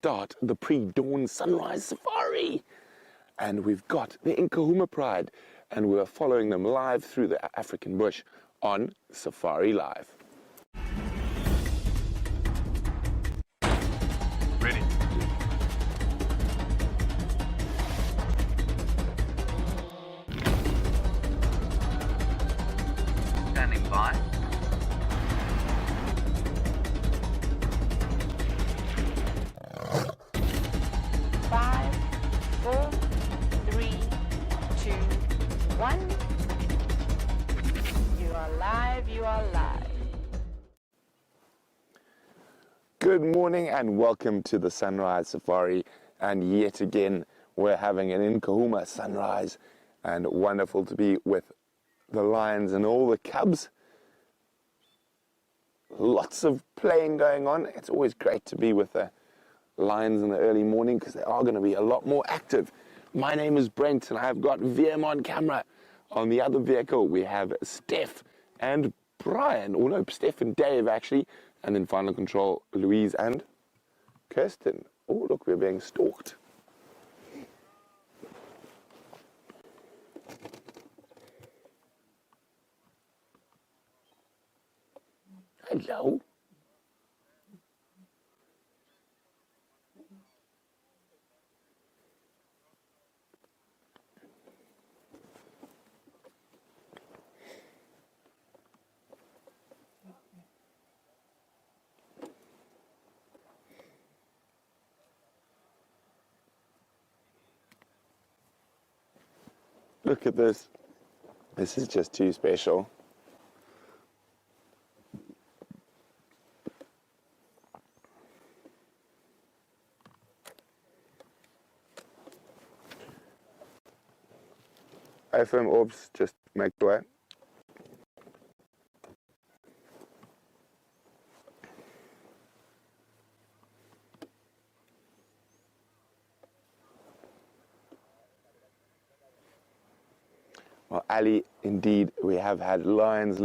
start the pre-dawn sunrise safari. And we've got the Nkuhuma Pride, and we're following them live through the African bush on Safari Live. Ready. Standing by. 5, 4, 3, 2, 1. You are live, you are live. Good morning and welcome to the Sunrise Safari. And yet again, we're having an Nkuhuma sunrise, and wonderful to be with the lions and all the cubs. Lots of playing going on. It's always great to be with the lions in the early morning because they are going to be a lot more active. My name is Brent and I've got VM on camera. On the other vehicle we have Stef and Brian, or no, Stef and Dave actually, and in final control Louise and Kirsten. Oh look, we're being stalked. Hello. Look at this. This is just too special. FM orbs, just make the way. Well, Ali, indeed, we have had lions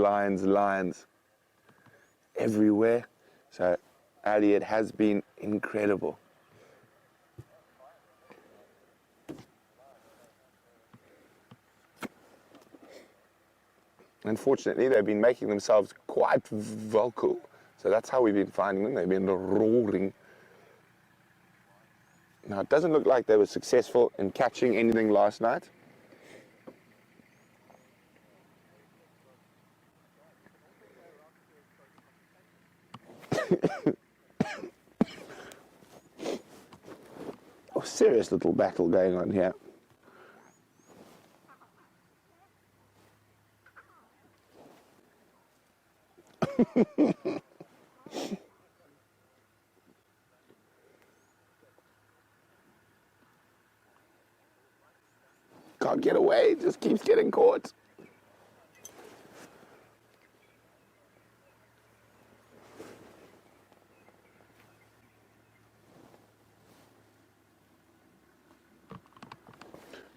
everywhere. So, Ali, it has been incredible. Unfortunately, they've been making themselves quite vocal. So that's how we've been finding them. They've been roaring. Now, it doesn't look like they were successful in catching anything last night. Oh, serious little battle going on here. Can't get away, just keeps getting caught.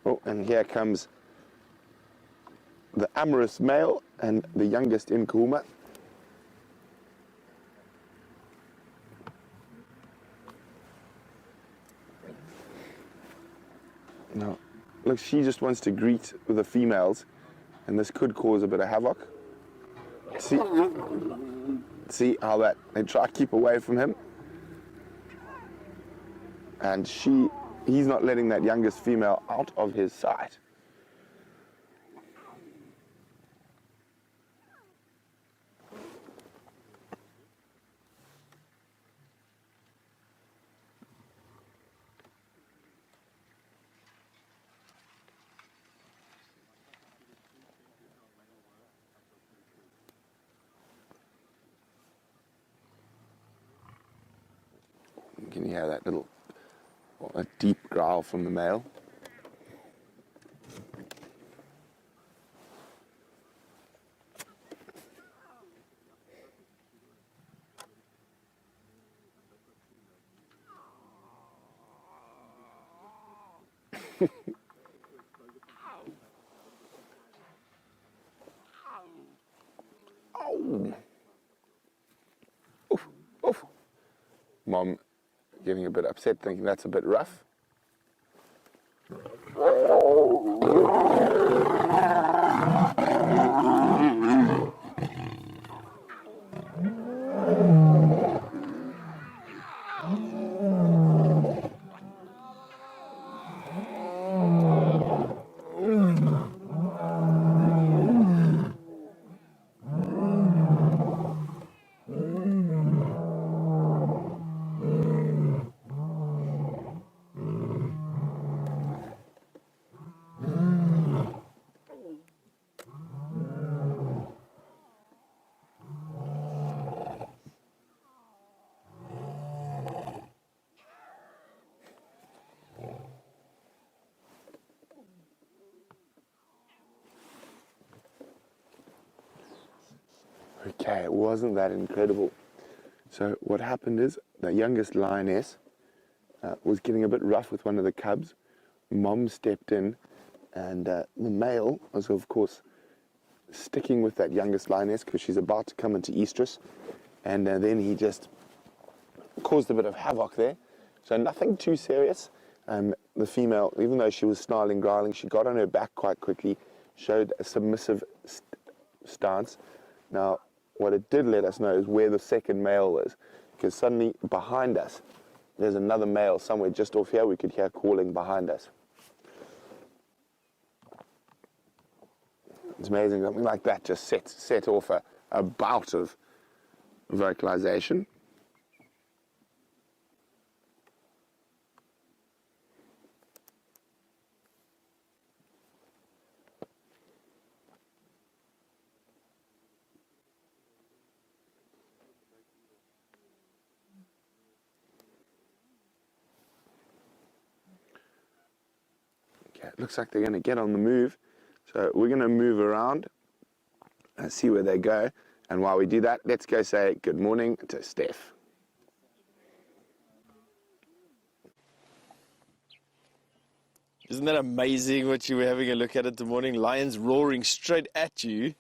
Oh, and here comes the amorous male and the youngest Nkuhuma. Now, look, she just wants to greet the females, and this could cause a bit of havoc. See how that they try to keep away from him, and he's not letting that youngest female out of his sight. Can you hear that little, a deep growl from the male? Oh. Oof, oof. Mom getting a bit upset, thinking that's a bit rough. Okay, wasn't that incredible? So what happened is the youngest lioness was getting a bit rough with one of the cubs. Mom stepped in, and the male was, of course, sticking with that youngest lioness because she's about to come into estrus, and then he just caused a bit of havoc there. So nothing too serious. The female, even though she was snarling, growling, she got on her back quite quickly, showed a submissive stance. Now, what it did let us know is where the second male was, because suddenly behind us, there's another male somewhere just off here. We could hear calling behind us. It's amazing, something like that just set off a bout of vocalization. Okay, it looks like they're going to get on the move. So we're going to move around and see where they go. And while we do that, let's go say good morning to Stef. Isn't that amazing what you were having a look at the morning? Lions roaring straight at you.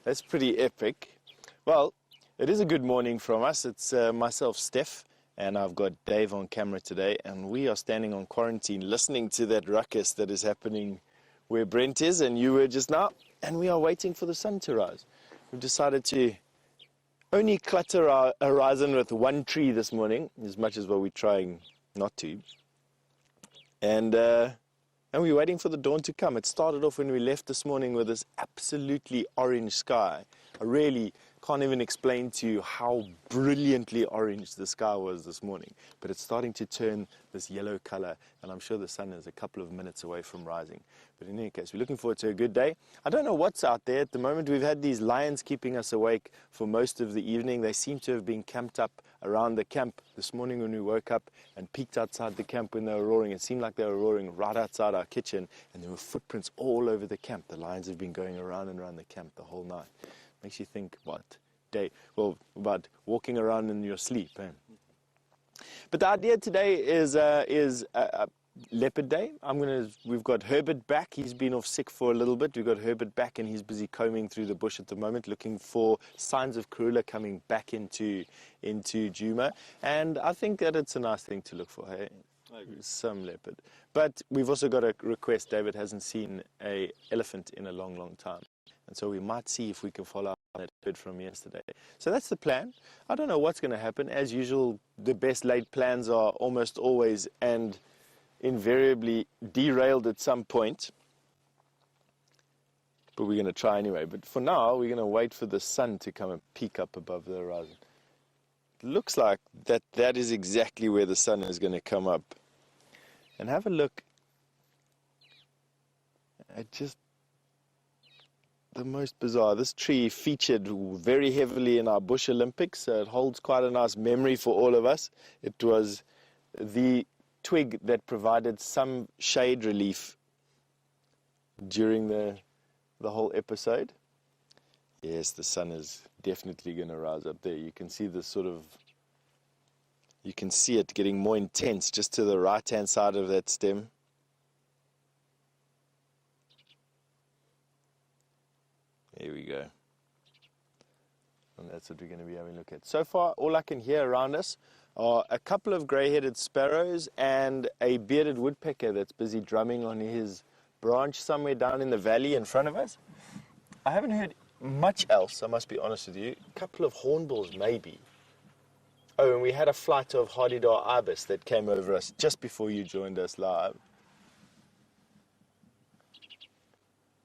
That's pretty epic. Well, it is a good morning from us. It's myself, Stef, and I've got Dave on camera today. And we are standing on quarantine listening to that ruckus that is happening where Brent is and you were just now. And we are waiting for the sun to rise. We've decided to only clutter our horizon with one tree this morning, as much as what we're trying not to. And we're waiting for the dawn to come. It started off when we left this morning with this absolutely orange sky. I really can't even explain to you how brilliantly orange the sky was this morning. But it's starting to turn this yellow color, and I'm sure the sun is a couple of minutes away from rising. But in any case, we're looking forward to a good day. I don't know what's out there at the moment. We've had these lions keeping us awake for most of the evening. They seem to have been camped up around the camp this morning when we woke up and peeked outside the camp when they were roaring. It seemed like they were roaring right outside our kitchen, and there were footprints all over the camp. The lions have been going around and around the camp the whole night. Makes you think about walking around in your sleep. But the idea today is Leopard Day. We've got Herbert back. He's been off sick for a little bit. We've got Herbert back, and he's busy combing through the bush at the moment, looking for signs of Karula coming back into Nkuhuma. And I think that it's a nice thing to look for. Hey? Some leopard. But we've also got a request. David hasn't seen an elephant in a long, long time. And so we might see if we can follow up that bird from yesterday. So that's the plan. I don't know what's going to happen. As usual, the best laid plans are almost always and invariably derailed at some point. But we're going to try anyway. But for now, we're going to wait for the sun to come and peek up above the horizon. It looks like that is exactly where the sun is going to come up. And have a look at just the most bizarre. This tree featured very heavily in our Bush Olympics, so it holds quite a nice memory for all of us. It was the twig that provided some shade relief during the whole episode. Yes, the sun is definitely going to rise up there. You can see you can see it getting more intense just to the right-hand side of that stem. Here we go. And that's what we're going to be having a look at. So far, all I can hear around us are a couple of grey-headed sparrows and a bearded woodpecker that's busy drumming on his branch somewhere down in the valley in front of us. I haven't heard much else, I must be honest with you. A couple of hornbills maybe. Oh, and we had a flight of Hadidar ibis that came over us just before you joined us live.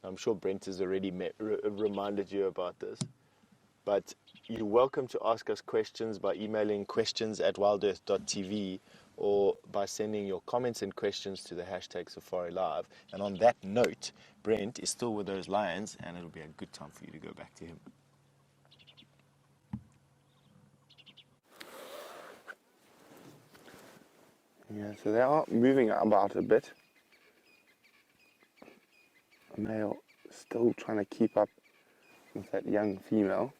I'm sure Brent has already reminded you about this. But you're welcome to ask us questions by emailing questions@wildearth.tv or by sending your comments and questions to the hashtag Safari Live. And on that note, Brent is still with those lions, and it'll be a good time for you to go back to him. Yeah, so they are moving about a bit. A male still trying to keep up with that young female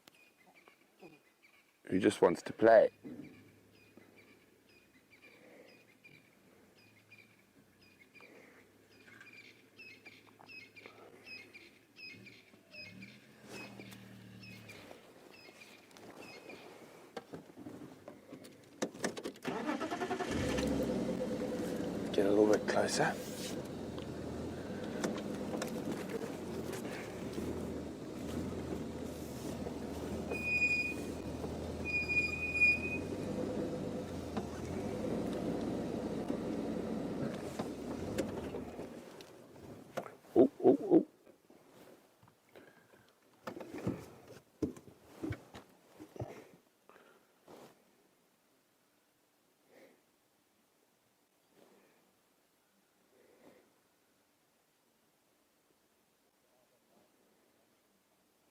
who just wants to play. Get a little bit closer. Oh, oh, oh.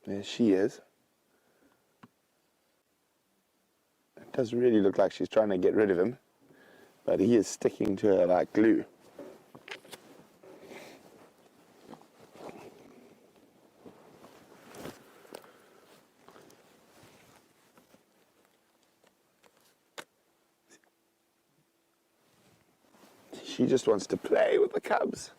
There she is. It does really look like she's trying to get rid of him, but he is sticking to her like glue. She just wants to play with the cubs.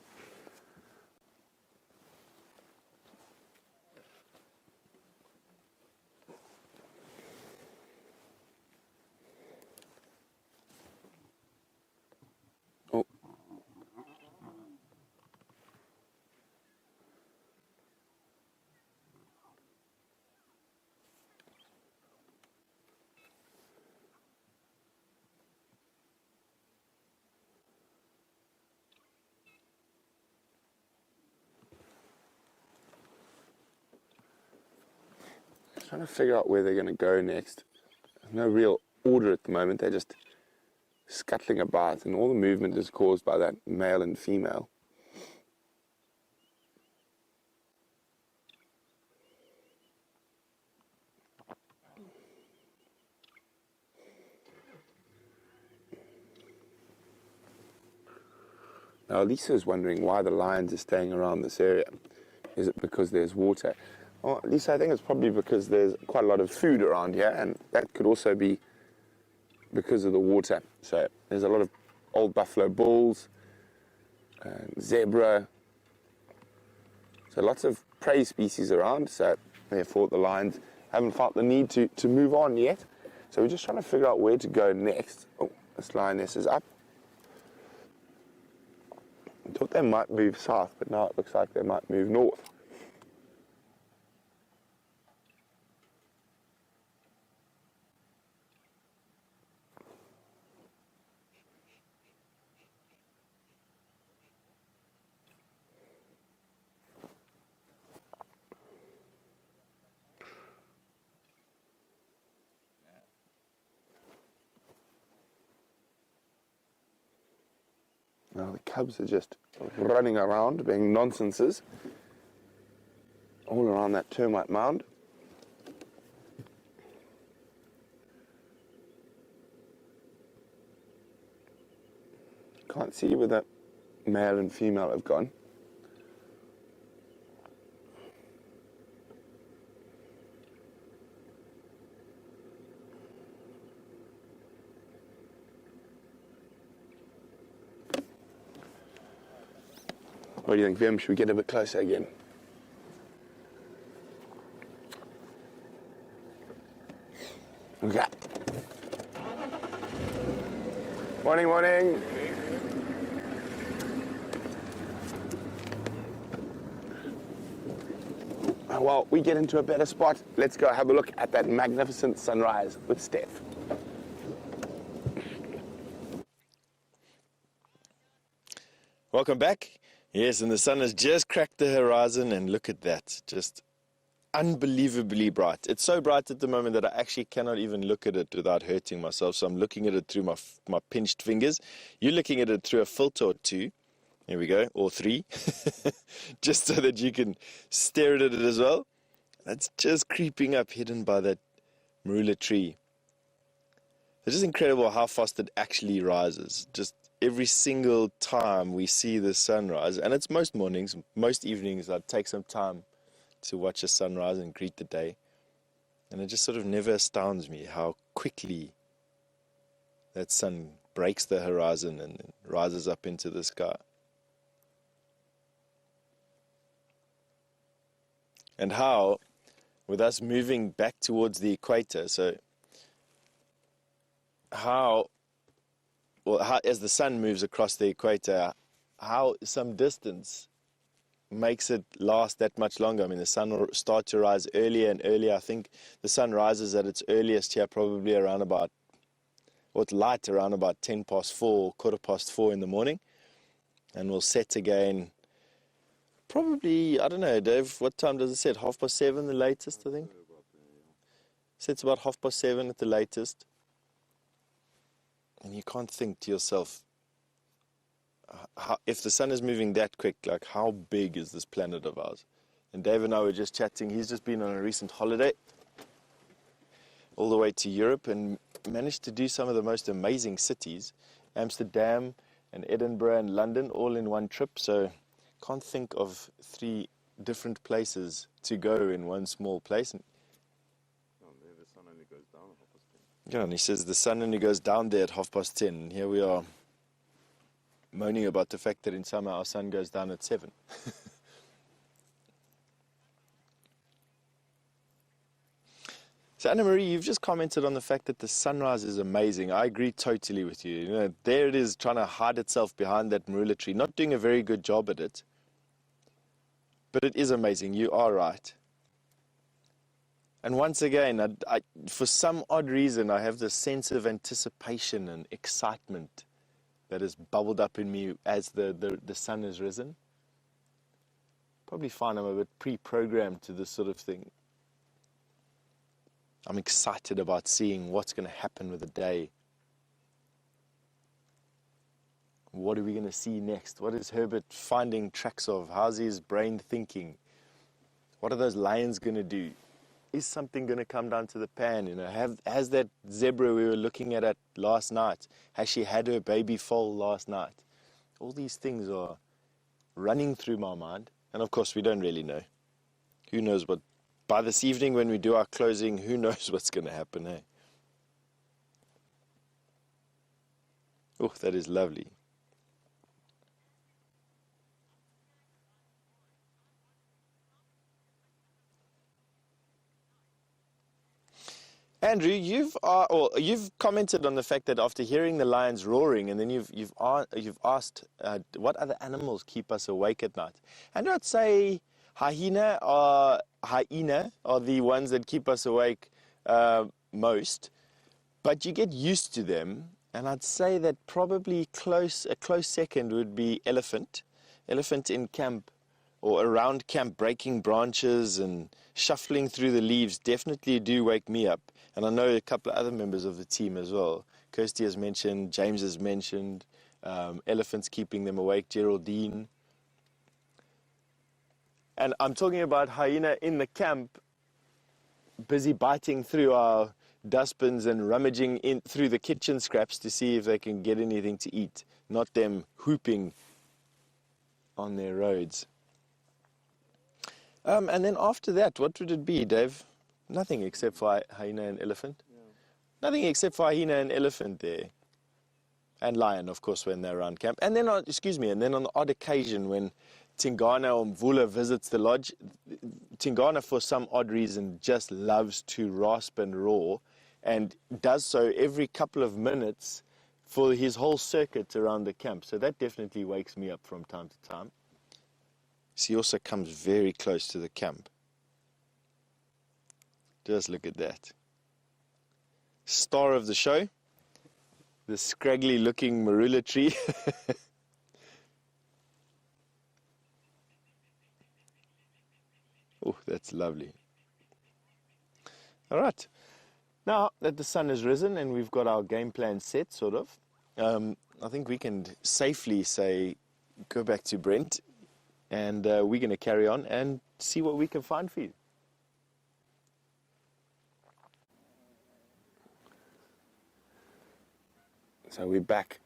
Oh. Trying to figure out where they're going to go next. There's no real order at the moment. They're just scuttling about, and all the movement is caused by that male and female. Now, Lisa's wondering why the lions are staying around this area. Is it because there's water? Well, Lisa, I think it's probably because there's quite a lot of food around here, and that could also be because of the water. So there's a lot of old buffalo bulls, and zebra. So lots of prey species around, so therefore the lions haven't felt the need to move on yet. So we're just trying to figure out where to go next. Oh, this lioness is up. I thought they might move south, but now it looks like they might move north. Now the cubs are just running around, being nonsenses, all around that termite mound. Can't see where the male and female have gone. What do you think, Vim? Should we get a bit closer again? Okay. Morning, morning. Well, we get into a better spot. Let's go have a look at that magnificent sunrise with Stef. Welcome back. Yes, and the sun has just cracked the horizon, and look at that. Just unbelievably bright. It's so bright at the moment that I actually cannot even look at it without hurting myself. So I'm looking at it through my pinched fingers. You're looking at it through a filter or two. There we go, or three. Just so that you can stare at it as well. That's just creeping up, hidden by that marula tree. It's just incredible how fast it actually rises. Just every single time we see the sunrise, and it's most mornings, most evenings, I'd take some time to watch the sunrise and greet the day. And it just sort of never astounds me how quickly that sun breaks the horizon and rises up into the sky. And how, with us moving back towards the equator, so how as the sun moves across the equator, how some distance makes it last that much longer. I mean, the sun will start to rise earlier and earlier. I think the sun rises at its earliest here probably around about, or it's light around about 10 past 4, quarter past 4 in the morning, and will set again probably, I don't know, Dave, what time does it set? 7:30 the latest, I think? Sets about 7:30 at the latest. And you can't think to yourself, if the sun is moving that quick, like how big is this planet of ours? And Dave and I were just chatting. He's just been on a recent holiday all the way to Europe and managed to do some of the most amazing cities, Amsterdam and Edinburgh and London, all in one trip. So can't think of 3 different places to go in one small place. And the sun only goes down at 10:30. yeah, and he says the sun only goes down there at 10:30. And here we are moaning about the fact that in summer our sun goes down at 7. So Anna-Marie, you've just commented on the fact that the sunrise is amazing. I agree totally with you. You know, there it is trying to hide itself behind that marula tree, not doing a very good job at it. But it is amazing. You are right. And once again, for some odd reason, I have this sense of anticipation and excitement that has bubbled up in me as the sun has risen. Probably find I'm a bit pre-programmed to this sort of thing. I'm excited about seeing what's going to happen with the day. What are we going to see next? What is Herbert finding tracks of? How's his brain thinking? What are those lions going to do? Is something going to come down to the pan? You know, has that zebra we were looking at last night, has she had her baby foal last night? All these things are running through my mind. And of course, we don't really know. Who knows what? By this evening when we do our closing, who knows what's going to happen, eh? Oh, that is lovely. Andrew, you've commented on the fact that after hearing the lions roaring, and then you've asked what other animals keep us awake at night. And I'd say hyena are the ones that keep us awake most, but you get used to them. And I'd say that probably a close second would be elephant. Elephant in camp or around camp, breaking branches and shuffling through the leaves definitely do wake me up. And I know a couple of other members of the team as well. Kirsty has mentioned, James has mentioned, elephants keeping them awake, Geraldine. And I'm talking about hyena in the camp, busy biting through our dustbins and rummaging in through the kitchen scraps to see if they can get anything to eat, not them whooping on their roads. And then after that, what would it be, Dave? Nothing except for hyena and elephant. Yeah. Nothing except for hyena and elephant there. And lion, of course, when they're around camp. And then, on the odd occasion when Tingana or Mvula visits the lodge, Tingana, for some odd reason, just loves to rasp and roar, and does so every couple of minutes for his whole circuit around the camp. So that definitely wakes me up from time to time. So he also comes very close to the camp. Just look at that. Star of the show, the scraggly looking marula tree. Oh, that's lovely. All right. Now that the sun has risen and we've got our game plan set, sort of, I think we can safely say go back to Brent, and we're going to carry on and see what we can find for you. So we're back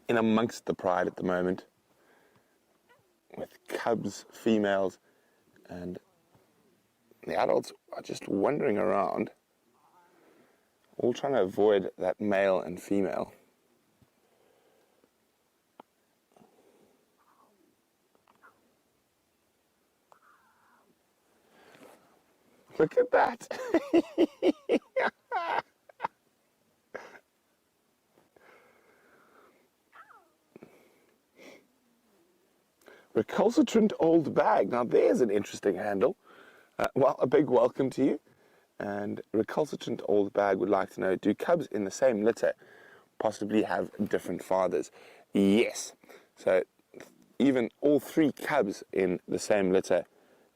in amongst the pride at the moment with cubs, females, and the adults are just wandering around, all trying to avoid that male and female. Look at that. Recalcitrant old bag. Now there's an interesting handle. Well, a big welcome to you. And recalcitrant old bag would like to know, do cubs in the same litter possibly have different fathers? Yes. So even all three cubs in the same litter,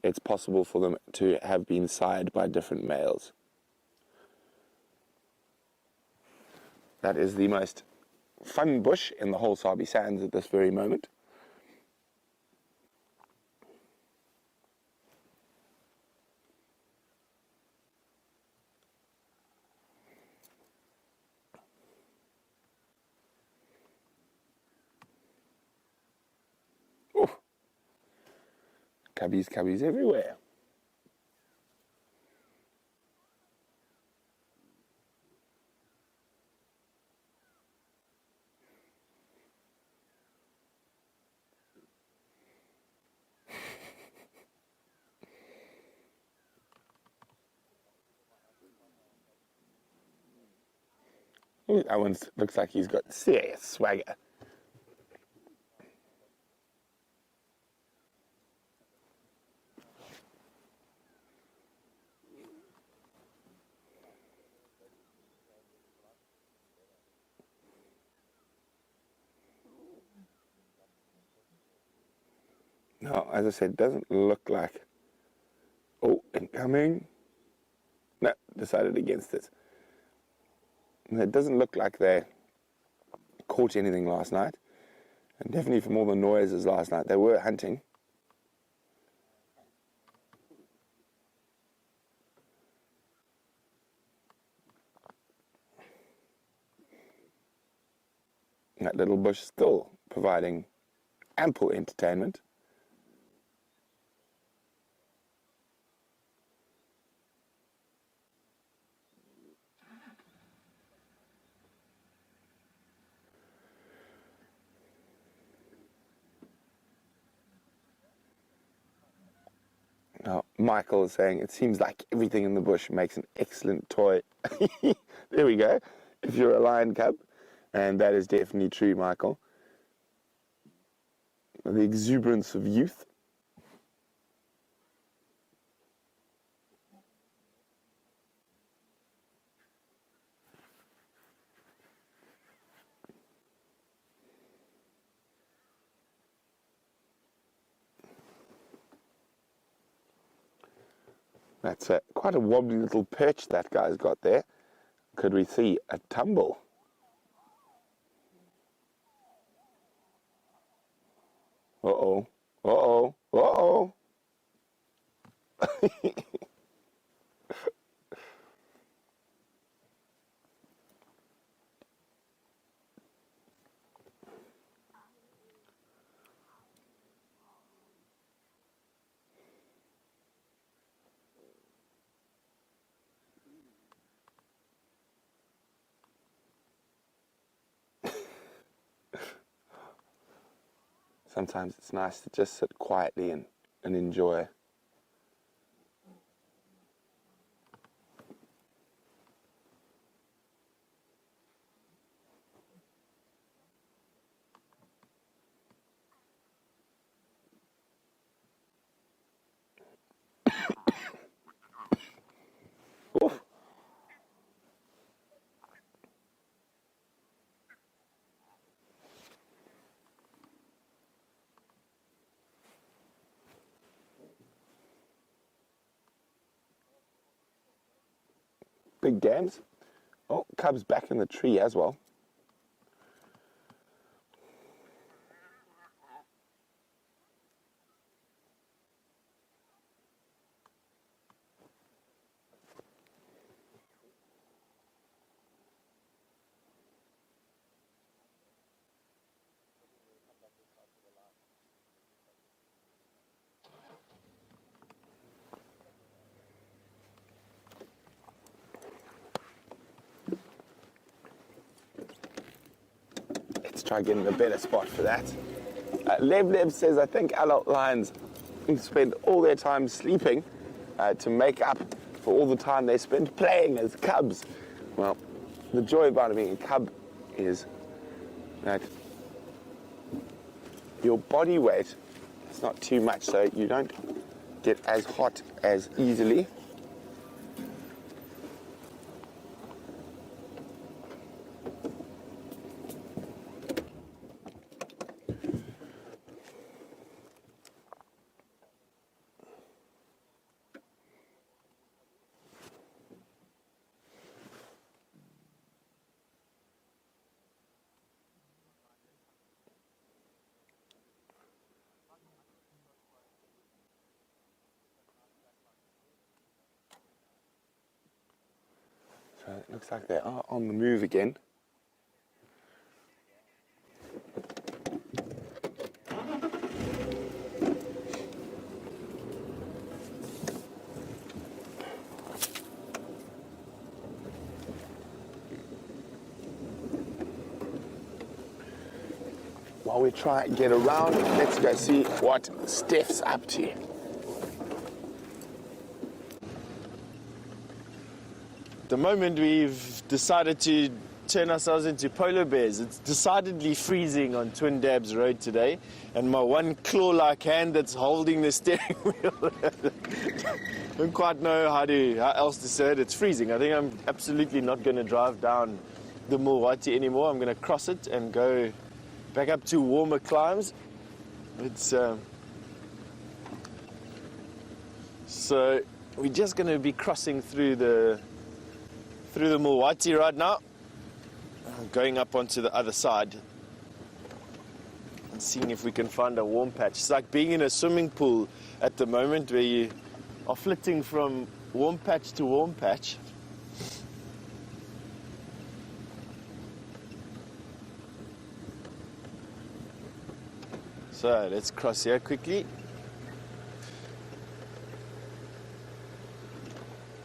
it's possible for them to have been sired by different males. That is the most fun bush in the whole Sabi Sands at this very moment. Cubbies everywhere. Ooh, that one looks like he's got serious swagger. No, as I said, doesn't look like... Oh, incoming. No, decided against it. It doesn't look like they caught anything last night. And definitely from all the noises last night, they were hunting. That little bush still providing ample entertainment. Now, Michael is saying, it seems like everything in the bush makes an excellent toy. There we go. If you're a lion cub, and that is definitely true, Michael. The exuberance of youth. That's quite a wobbly little perch that guy's got there. Could we see a tumble? Uh-oh. Uh-oh. Uh-oh. Sometimes it's nice to just sit quietly and enjoy. big games. Oh, cubs back in the tree as well. Let's try getting a better spot for that. Lev says, I think adult lions spend all their time sleeping to make up for all the time they spend playing as cubs. Well, the joy about being a cub is that your body weight is not too much, so you don't get as hot as easily. So it looks like they are on the move again. While we try and get around, let's go see what Stef's up to. At the moment we've decided to turn ourselves into polar bears. It's decidedly freezing on Twin Dabs Road today, and my one claw-like hand that's holding the steering wheel I don't quite know how else to say it. It's freezing. I think I'm absolutely not going to drive down the Mulwati anymore. I'm going to cross it and go back up to warmer climes. It's so we're just going to be crossing through the Mulwati right now, going up onto the other side and seeing if we can find a warm patch. It's like being in a swimming pool at the moment where you are flitting from warm patch to warm patch. So let's cross here quickly.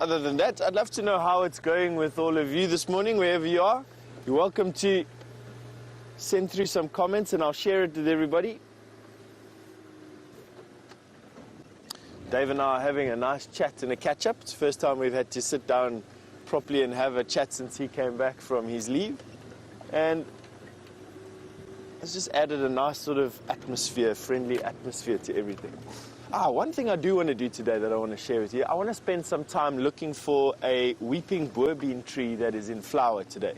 Other than that, I'd love to know how it's going with all of you this morning, wherever you are. You're welcome to send through some comments and I'll share it with everybody. Dave and I are having a nice chat and a catch-up. It's the first time we've had to sit down properly and have a chat since he came back from his leave. And it's just added a nice sort of atmosphere, friendly atmosphere to everything. One thing I do want to do today that I want to share with you, I want to spend some time looking for a weeping boerbean tree that is in flower today.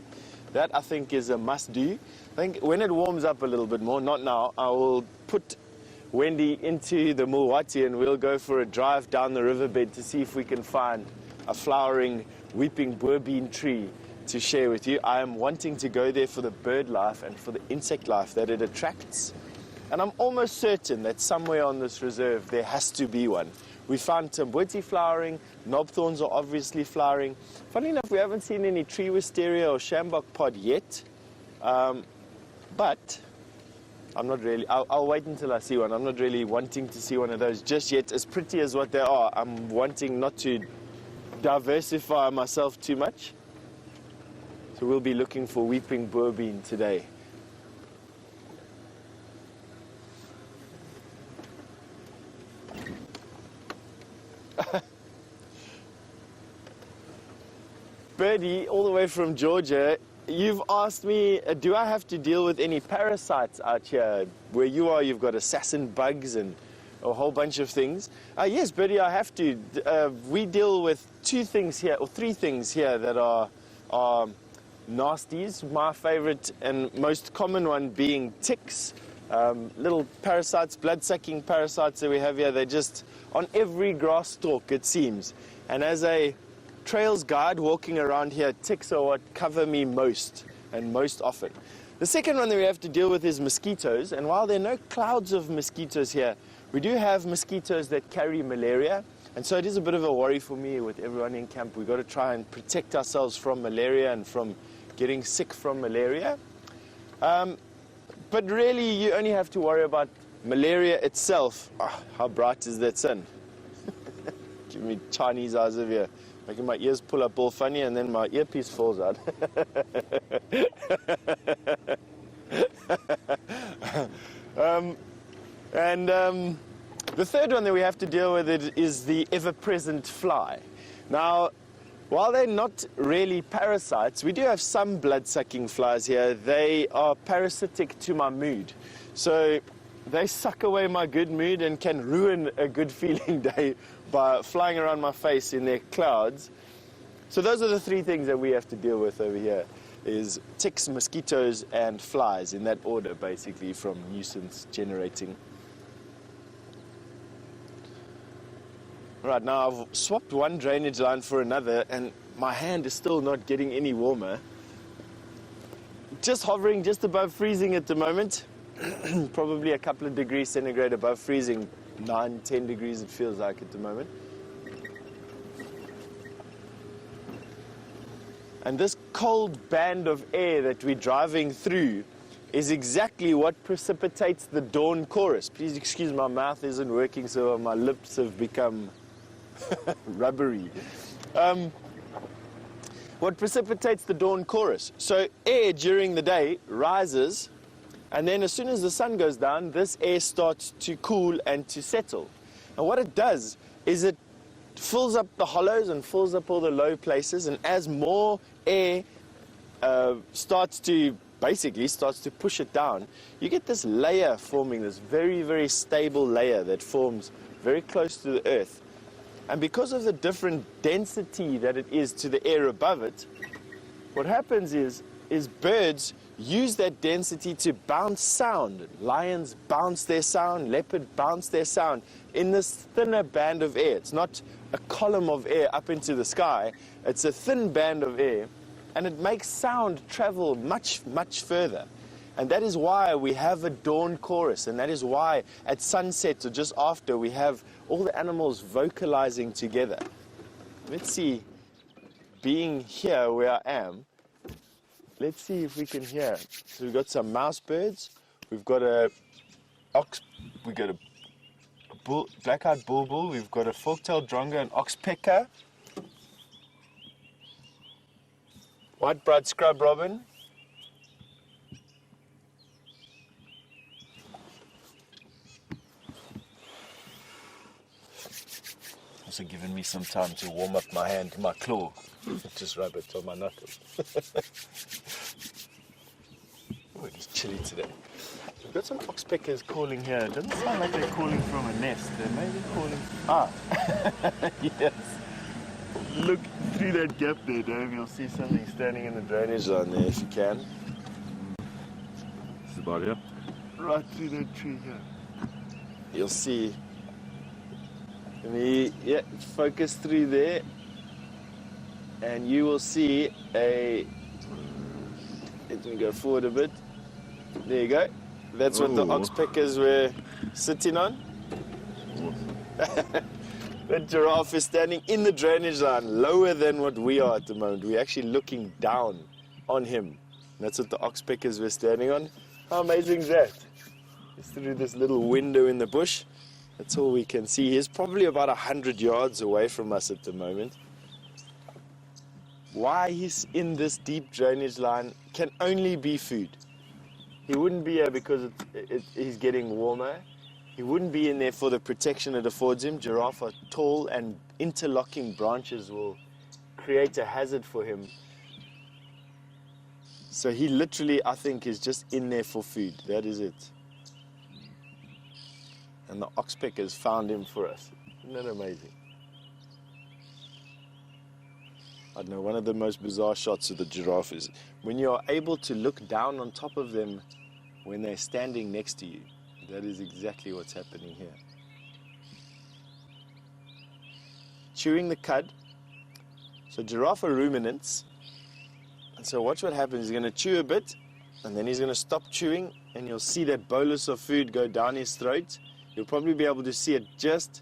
That, I think, is a must-do. I think when it warms up a little bit more, not now, I will put Wendy into the Mulwati and we'll go for a drive down the riverbed to see if we can find a flowering weeping boerbean tree to share with you. I am wanting to go there for the bird life and for the insect life that it attracts. And I'm almost certain that somewhere on this reserve there has to be one. We found tamboti flowering, knobthorns are obviously flowering. Funny enough, we haven't seen any tree wisteria or shambok pod yet. But I'm not really, I'll wait until I see one. I'm not really wanting to see one of those just yet. As pretty as what they are, I'm wanting not to diversify myself too much. So we'll be looking for weeping boerbean today. Birdie, all the way from Georgia, you've asked me, do I have to deal with any parasites out here? Where you are, you've got assassin bugs and a whole bunch of things. Yes, Birdie, I have to. We deal with two things here, or three things here that are nasties. My favorite and most common one being ticks. Little parasites, blood-sucking parasites that we have here. They're just on every grass stalk, it seems. And as a trails guide walking around here, ticks are what cover me most and most often. The second one that we have to deal with is mosquitoes, and while there are no clouds of mosquitoes here, we do have mosquitoes that carry malaria, and so it is a bit of a worry for me with everyone in camp. We've got to try and protect ourselves from malaria and from getting sick from malaria. But really, you only have to worry about malaria itself. Oh, how bright is that sun? Give me Chinese eyes over here. Making my ears pull up all funny and then my earpiece falls out. The third one that we have to deal with is the ever-present fly. Now, while they're not really parasites, we do have some blood-sucking flies here. They are parasitic to my mood. So they suck away my good mood and can ruin a good feeling day by flying around my face in their clouds. So those are the three things that we have to deal with over here, is ticks, mosquitoes, and flies, in that order, basically, from nuisance generating. Right, now I've swapped one drainage line for another, and my hand is still not getting any warmer. Just hovering just above freezing at the moment. Probably a couple of degrees centigrade above freezing, 9-10 degrees it feels like at the moment. And this cold band of air that we're driving through is exactly what precipitates the dawn chorus. Please excuse, my mouth isn't working, so my lips have become rubbery. What precipitates the dawn chorus? So air during the day rises, and then as soon as the sun goes down, this air starts to cool and to settle. And what it does is it fills up the hollows and fills up all the low places, and as more air starts to push it down, you get this layer forming, this very, very stable layer that forms very close to the earth. And because of the different density that it is to the air above it, what happens is birds use that density to bounce sound. Lions bounce their sound, leopard bounce their sound in this thinner band of air. It's not a column of air up into the sky, it's a thin band of air, and it makes sound travel much, much further. And that is why we have a dawn chorus, and that is why at sunset or just after we have all the animals vocalizing together. Let's see, being here where I am, let's see if we can hear. So we've got some mouse birds, we've got a black-eyed bulbul, we've got a fork-tailed drongo, an oxpecker, white-browed scrub robin, also giving me some time to warm up my hand, my claw, just rub it on my knuckles. Oh, it is chilly today. We've got some oxpeckers calling here. It doesn't sound like they're calling from a nest. They may be calling... yes. Look through that gap there, Dave. You'll see something standing in the drainage line there, if you can. This is about here. Right through that tree here. You'll see. Focus through there, and you will see a... Let me go forward a bit. There you go. That's what the oxpeckers were sitting on. The giraffe is standing in the drainage line, lower than what we are at the moment. We're actually looking down on him. That's what the oxpeckers were standing on. How amazing is that? It's through this little window in the bush. That's all we can see. He's probably about 100 yards away from us at the moment. Why he's in this deep drainage line can only be food. He wouldn't be here because he's getting warmer. He wouldn't be in there for the protection it affords him. Giraffe are tall, and interlocking branches will create a hazard for him. So he literally, I think, is just in there for food. That is it. And the oxpeckers found him for us. Isn't that amazing? I don't know, one of the most bizarre shots of the giraffe is when you are able to look down on top of them when they're standing next to you. That is exactly what's happening here. Chewing the cud. So giraffe are ruminants. And so watch what happens. He's going to chew a bit, and then he's going to stop chewing, and you'll see that bolus of food go down his throat. You'll probably be able to see it just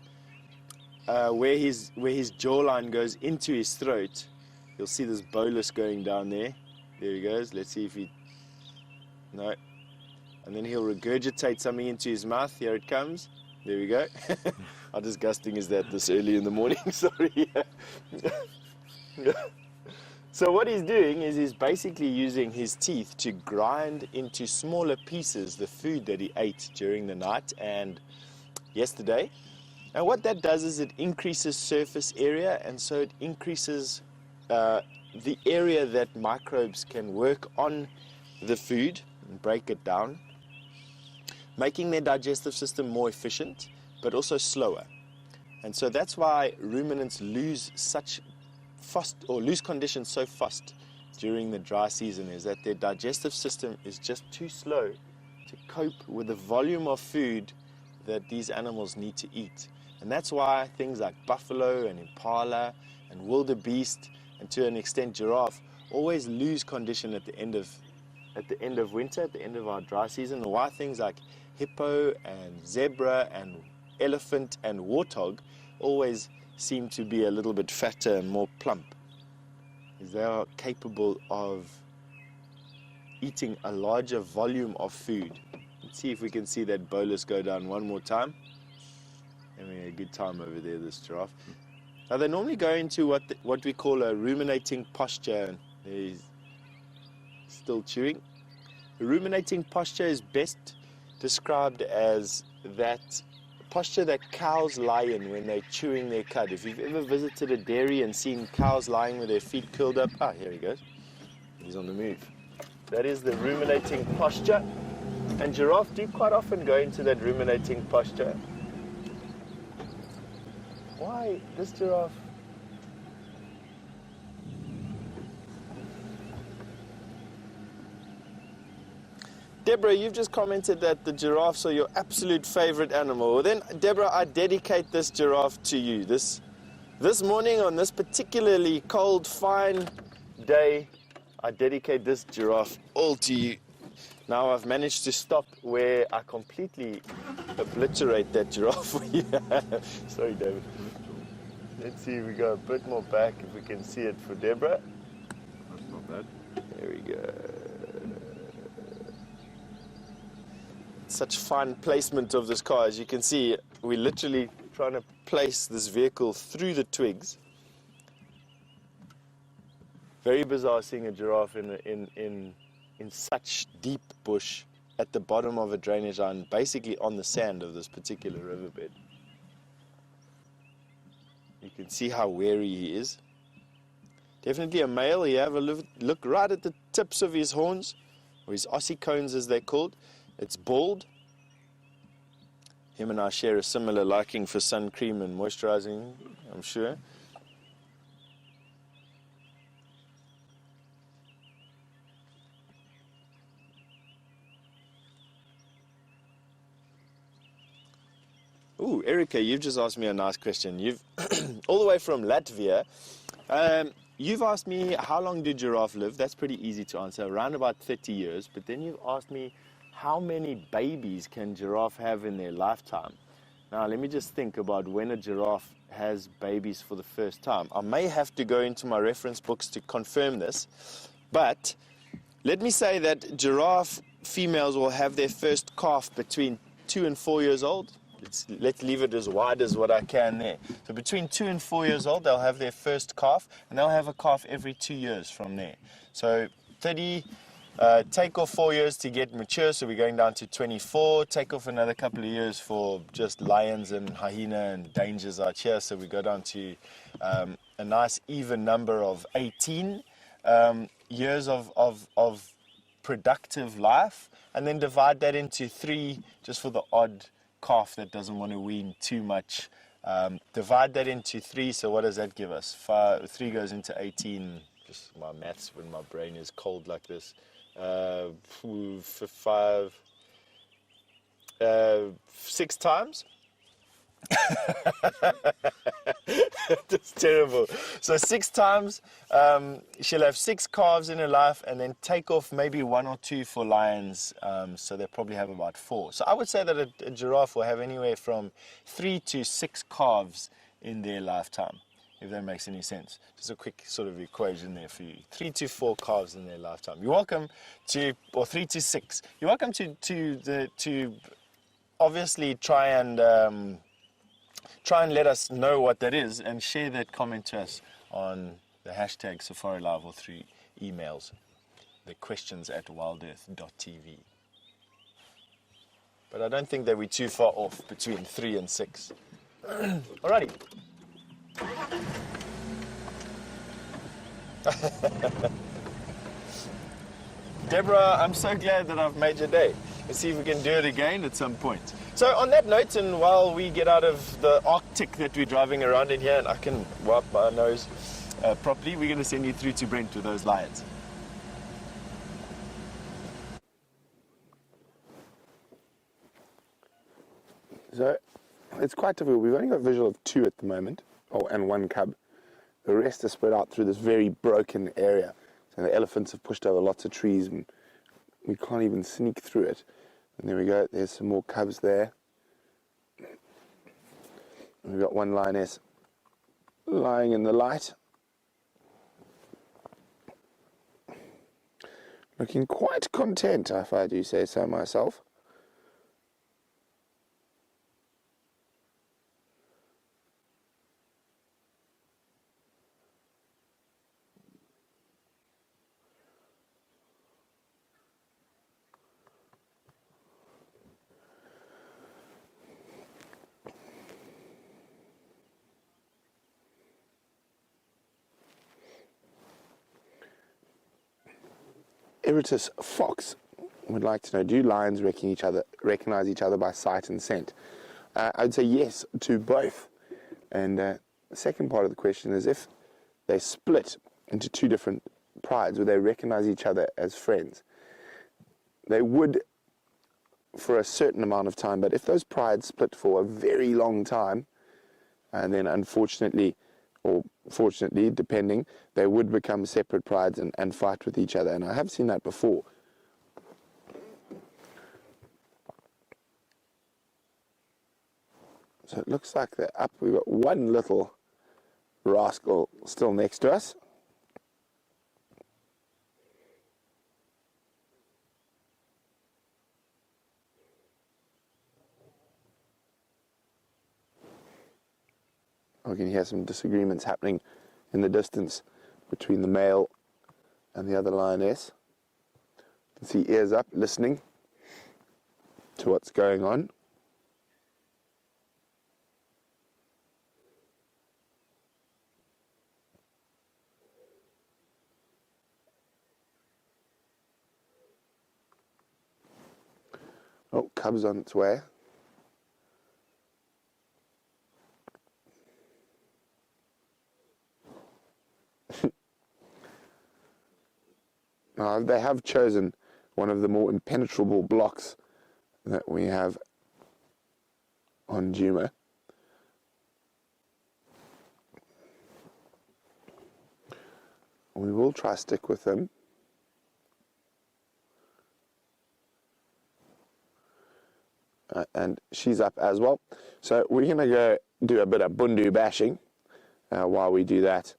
where his jawline goes into his throat. You'll see this bolus going down there. There he goes. Let's see if he... No. And then he'll regurgitate something into his mouth. Here it comes. There we go. How disgusting is that this early in the morning? Sorry. So what he's doing is he's basically using his teeth to grind into smaller pieces the food that he ate during the night and yesterday. And what that does is it increases surface area, and so it increases the area that microbes can work on the food and break it down, making their digestive system more efficient, but also slower. And so that's why ruminants lose lose condition so fast during the dry season, is that their digestive system is just too slow to cope with the volume of food that these animals need to eat. And that's why things like buffalo and impala and wildebeest, and to an extent giraffe, always lose condition at the end of winter, at the end of our dry season, and why things like hippo and zebra and elephant and warthog always seem to be a little bit fatter and more plump, is they are capable of eating a larger volume of food. Let's see if we can see that bolus go down one more time. Having a good time over there, this giraffe. Now they normally go into what we call a ruminating posture, and he's still chewing. The ruminating posture is best described as that posture that cows lie in when they're chewing their cud. If you've ever visited a dairy and seen cows lying with their feet curled up, here he goes. He's on the move. That is the ruminating posture. And giraffe do quite often go into that ruminating posture. Why this giraffe? Deborah, you've just commented that the giraffes are your absolute favorite animal. Well then, Deborah, I dedicate this giraffe to you. This morning on this particularly cold, fine day, I dedicate this giraffe all to you. Now I've managed to stop where I completely obliterate that giraffe for you. Sorry, David. Let's see if we go a bit more back, if we can see it for Deborah. That's not bad. There we go. Such fine placement of this car. As you can see, we're literally trying to place this vehicle through the twigs. Very bizarre seeing a giraffe in such deep bush at the bottom of a drainage line, basically on the sand of this particular riverbed. You can see how wary he is. Definitely a male. You have a look right at the tips of his horns, or his ossicones as they're called. It's bald. Him and I share a similar liking for sun cream and moisturizing, I'm sure. Ooh, Erica, you've just asked me a nice question. You've all the way from Latvia. You've asked me, how long do giraffe live? That's pretty easy to answer, around about 30 years. But then you've asked me, how many babies can giraffe have in their lifetime? Now, let me just think about when a giraffe has babies for the first time. I may have to go into my reference books to confirm this. But let me say that giraffe females will have their first calf between 2 and 4 years old. Let's leave it as wide as what I can there. So between 2 and 4 years old, they'll have their first calf, and they'll have a calf every 2 years from there. So 30, take off 4 years to get mature, so we're going down to 24. Take off another couple of years for just lions and hyena and dangers out here, so we go down to a nice even number of 18 years of productive life, and then divide that into 3 just for the odd calf that doesn't want to wean too much. Divide that into 3, so what does that give us? 3 goes into 18, just my maths when my brain is cold like this. 6 times. That's terrible. So 6 times, she'll have 6 calves in her life and then take off maybe 1 or 2 for lions. So they'll probably have about 4. So I would say that a giraffe will have anywhere from 3 to 6 calves in their lifetime, if that makes any sense. Just a quick sort of equation there for you. 3 to 4 calves in their lifetime. You're welcome to, or 3 to 6. You're welcome to obviously try and let us know what that is and share that comment to us on the hashtag Safari Live or through emails. The questions at wildearth.tv. But I don't think that we're too far off between 3 and 6. Alrighty. Deborah, I'm so glad that I've made your day. Let's see if we can do it again at some point. So on that note, and while we get out of the Arctic that we're driving around in here, and I can wipe my nose properly, we're going to send you through to Brent with those lions. So it's quite difficult. We've only got visual of 2 at the moment, and 1 cub. The rest are spread out through this very broken area. So the elephants have pushed over lots of trees and we can't even sneak through it. And there we go, there's some more cubs there. And we've got 1 lioness lying in the light. Looking quite content, if I do say so myself. Emeritus Fox would like to know, do lions recognize each other by sight and scent? I would say yes to both. And the second part of the question is, if they split into 2 different prides, would they recognize each other as friends? They would for a certain amount of time, but if those prides split for a very long time, and then unfortunately, or fortunately, depending, they would become separate prides and fight with each other. And I have seen that before. So it looks like they're up. We've got 1 little rascal still next to us. We can hear some disagreements happening in the distance between the male and the other lioness. You can see ears up, listening to what's going on. Oh, cub's on its way. They have chosen one of the more impenetrable blocks that we have on Nkuhuma. We will try stick with them. And she's up as well. So we're going to go do a bit of bundu bashing. While we do that,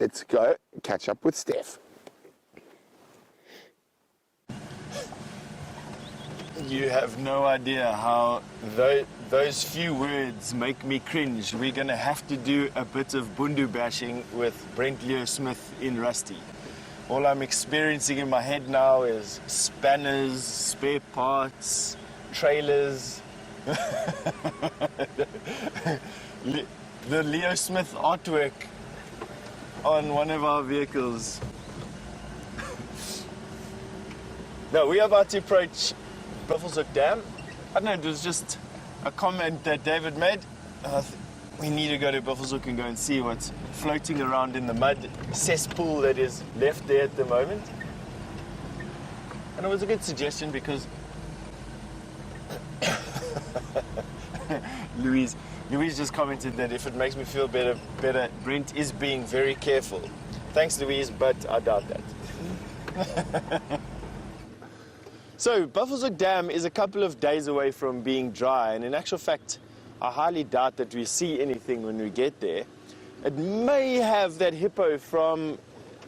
let's go catch up with Stef. You have no idea how those few words make me cringe. We're going to have to do a bit of bundu bashing with Brent Smith in Rusty. All I'm experiencing in my head now is spanners, spare parts, trailers. The Leo Smith artwork on one of our vehicles. Now we're about to approach Buffelshoek Dam. I don't know, it was just a comment that David made. We need to go to Buffelshoek and go and see what's floating around in the mud cesspool that is left there at the moment. And it was a good suggestion because Louise. Louise just commented that if it makes me feel better, Brent is being very careful. Thanks, Louise, but I doubt that. So, Buffelshoek Dam is a couple of days away from being dry, and in actual fact, I highly doubt that we see anything when we get there. It may have that hippo from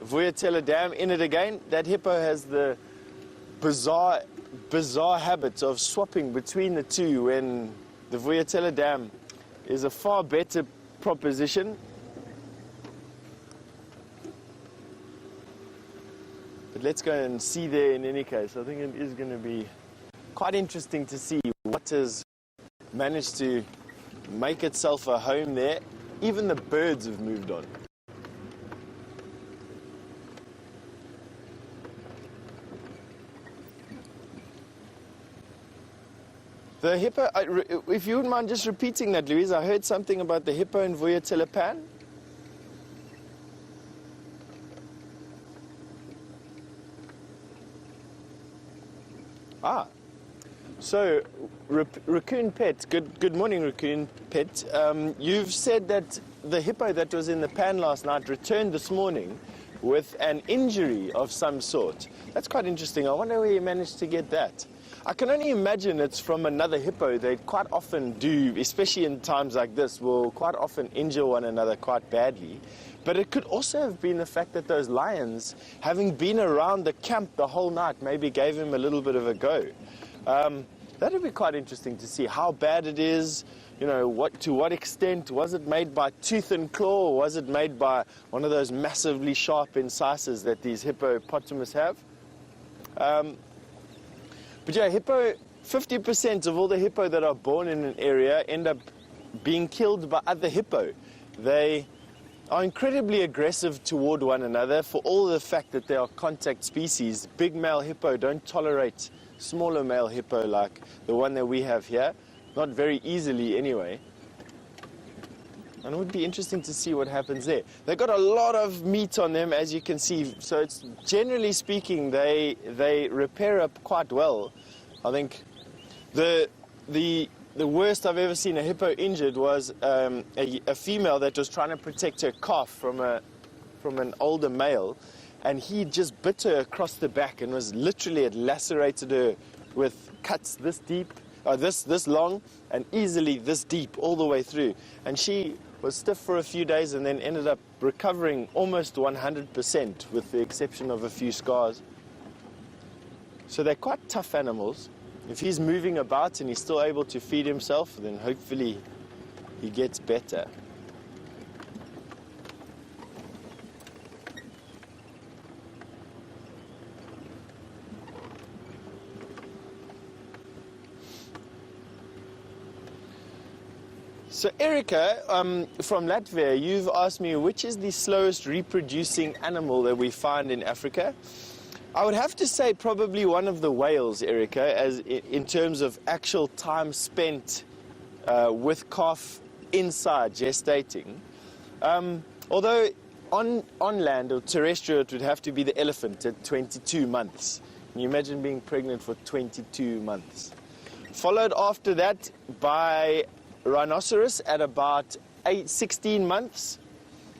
Vuyatela Dam in it again. That hippo has the bizarre habit of swapping between the two when the Vuyatela Dam is a far better proposition. But let's go and see there in any case. I think it is going to be quite interesting to see what has managed to make itself a home there. Even the birds have moved on. The hippo, if you wouldn't mind just repeating that, Louise, I heard something about the hippo in Vuyatela Pan. So, Raccoon Pet, good morning, Raccoon Pet. You've said that the hippo that was in the pan last night returned this morning with an injury of some sort. That's quite interesting. I wonder where you managed to get that. I can only imagine it's from another hippo. They quite often do, especially in times like this, will quite often injure one another quite badly. But it could also have been the fact that those lions, having been around the camp the whole night, maybe gave him a little bit of a go. That would be quite interesting to see how bad it is, you know, to what extent. Was it made by tooth and claw, or was it made by one of those massively sharp incisors that these hippopotamus have? But yeah, 50% of all the hippo that are born in an area end up being killed by other hippo. They are incredibly aggressive toward one another for all the fact that they are contact species. Big male hippo don't tolerate smaller male hippo like the one that we have here. Not very easily anyway. And it would be interesting to see what happens there. They've got a lot of meat on them, as you can see. So it's generally speaking, they repair up quite well. I think the worst I've ever seen a hippo injured was a female that was trying to protect her calf from an older male, and he just bit her across the back and was literally, it lacerated her with cuts this deep, this long, and easily this deep all the way through. And she was stiff for a few days and then ended up recovering almost 100% with the exception of a few scars. So they're quite tough animals. If he's moving about and he's still able to feed himself, then hopefully he gets better. So Erica, from Latvia, you've asked me which is the slowest reproducing animal that we find in Africa. I would have to say probably one of the whales, Erica, as in terms of actual time spent with calf inside gestating. Although on land or terrestrial, it would have to be the elephant at 22 months. Can you imagine being pregnant for 22 months? Followed after that by rhinoceros at about 16 months.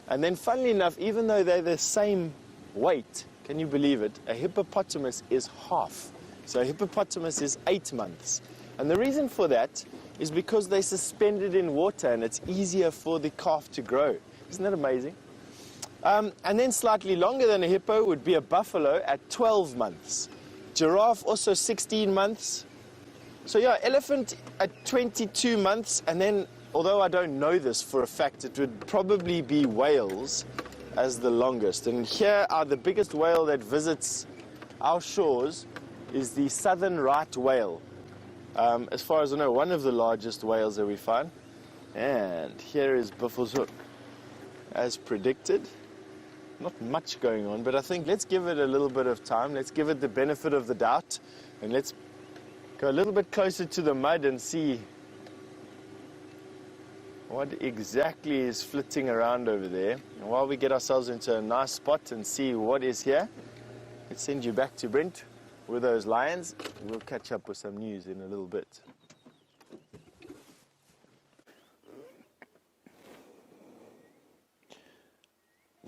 And then funnily enough, even though they're the same weight, can you believe it? A hippopotamus is half. So a hippopotamus is 8 months. And the reason for that is because they're suspended in water and it's easier for the calf to grow. Isn't that amazing? And then slightly longer than a hippo would be a buffalo at 12 months. Giraffe also 16 months. So yeah, elephant at 22 months, and then, although I don't know this for a fact, it would probably be whales as the longest. And here are the biggest whale that visits our shores is the southern right whale. As far as I know, one of the largest whales that we find. And here is Buffelshoek, as predicted. Not much going on, but I think let's give it a little bit of time. Let's give it the benefit of the doubt, and let's go a little bit closer to the mud and see what exactly is flitting around over there. And while we get ourselves into a nice spot and see what is here, let's send you back to Brent with those lions. We'll catch up with some news in a little bit.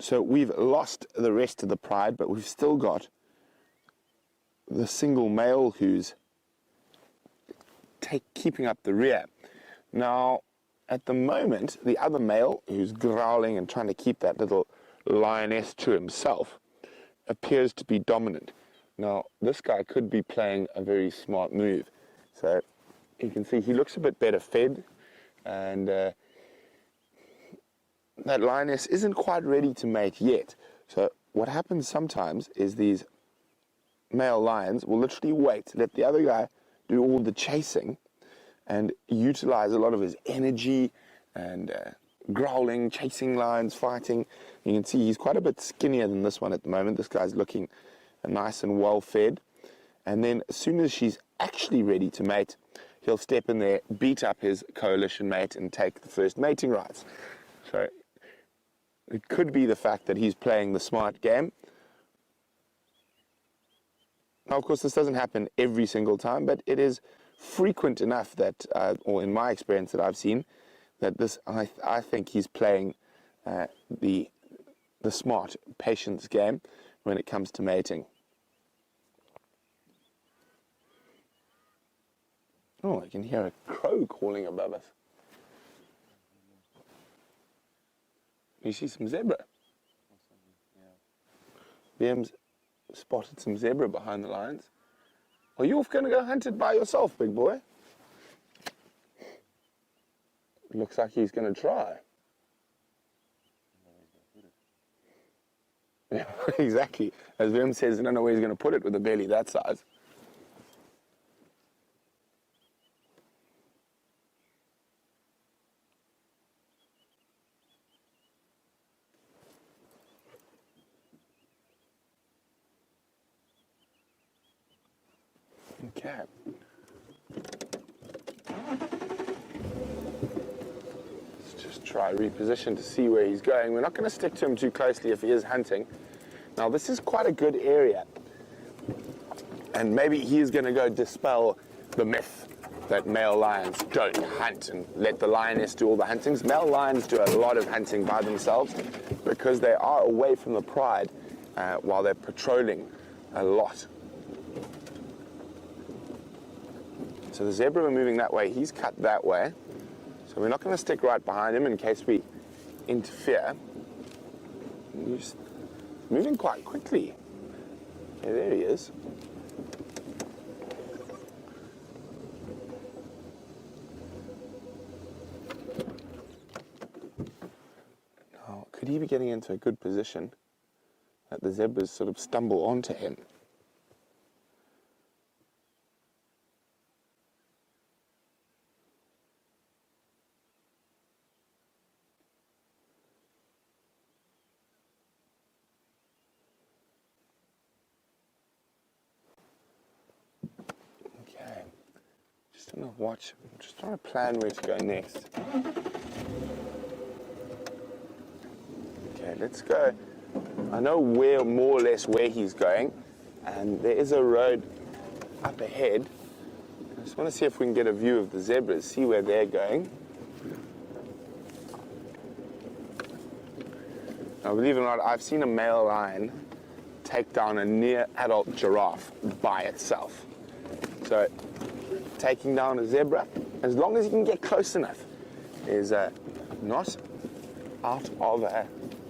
So we've lost the rest of the pride, but we've still got the single male who's keeping up the rear. Now, at the moment, the other male, who's growling and trying to keep that little lioness to himself, appears to be dominant. Now, this guy could be playing a very smart move. So you can see he looks a bit better fed, and that lioness isn't quite ready to mate yet. So what happens sometimes is these male lions will literally wait, let the other guy do all the chasing, and utilize a lot of his energy and growling, chasing lions, fighting. You can see he's quite a bit skinnier than this one at the moment. This guy's looking nice and well fed. And then as soon as she's actually ready to mate, he'll step in there, beat up his coalition mate, and take the first mating rights. So it could be the fact that he's playing the smart game. Now, of course, this doesn't happen every single time, but it is frequent enough that, or in my experience that I've seen, that this, I think he's playing the smart patience game when it comes to mating. Oh, I can hear a crow calling above us. You see some zebra? VM's spotted some zebra behind the lions. Are you off going to go hunt it by yourself, big boy? Looks like he's going to try. Yeah, exactly. As Vim says, I don't know where he's going to put it with a belly that size. Okay. Let's just try reposition to see where he's going. We're not going to stick to him too closely if he is hunting. Now, this is quite a good area. And maybe he is going to go dispel the myth that male lions don't hunt and let the lioness do all the huntings. Male lions do a lot of hunting by themselves because they are away from the pride while they're patrolling a lot. So the zebra are moving that way, he's cut that way. So we're not going to stick right behind him in case we interfere. He's moving quite quickly. Yeah, there he is. Now, could he be getting into a good position that the zebras sort of stumble onto him? Watch. I'm just trying to plan where to go next. Okay, let's go. I know where, more or less where he's going, and there is a road up ahead. I just want to see if we can get a view of the zebras, see where they're going. Now, believe it or not, I've seen a male lion take down a near adult giraffe by itself. So taking down a zebra, as long as you can get close enough, is not out of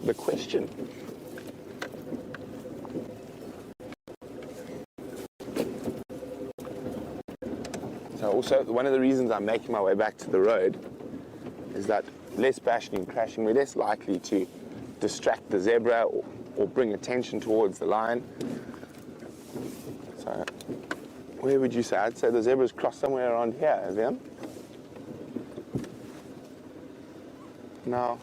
the question. So also, one of the reasons I'm making my way back to the road is that less bashing and crashing, we're less likely to distract the zebra or bring attention towards the lion. So where would you say? I'd say the zebra's crossed somewhere around here, is them? Now,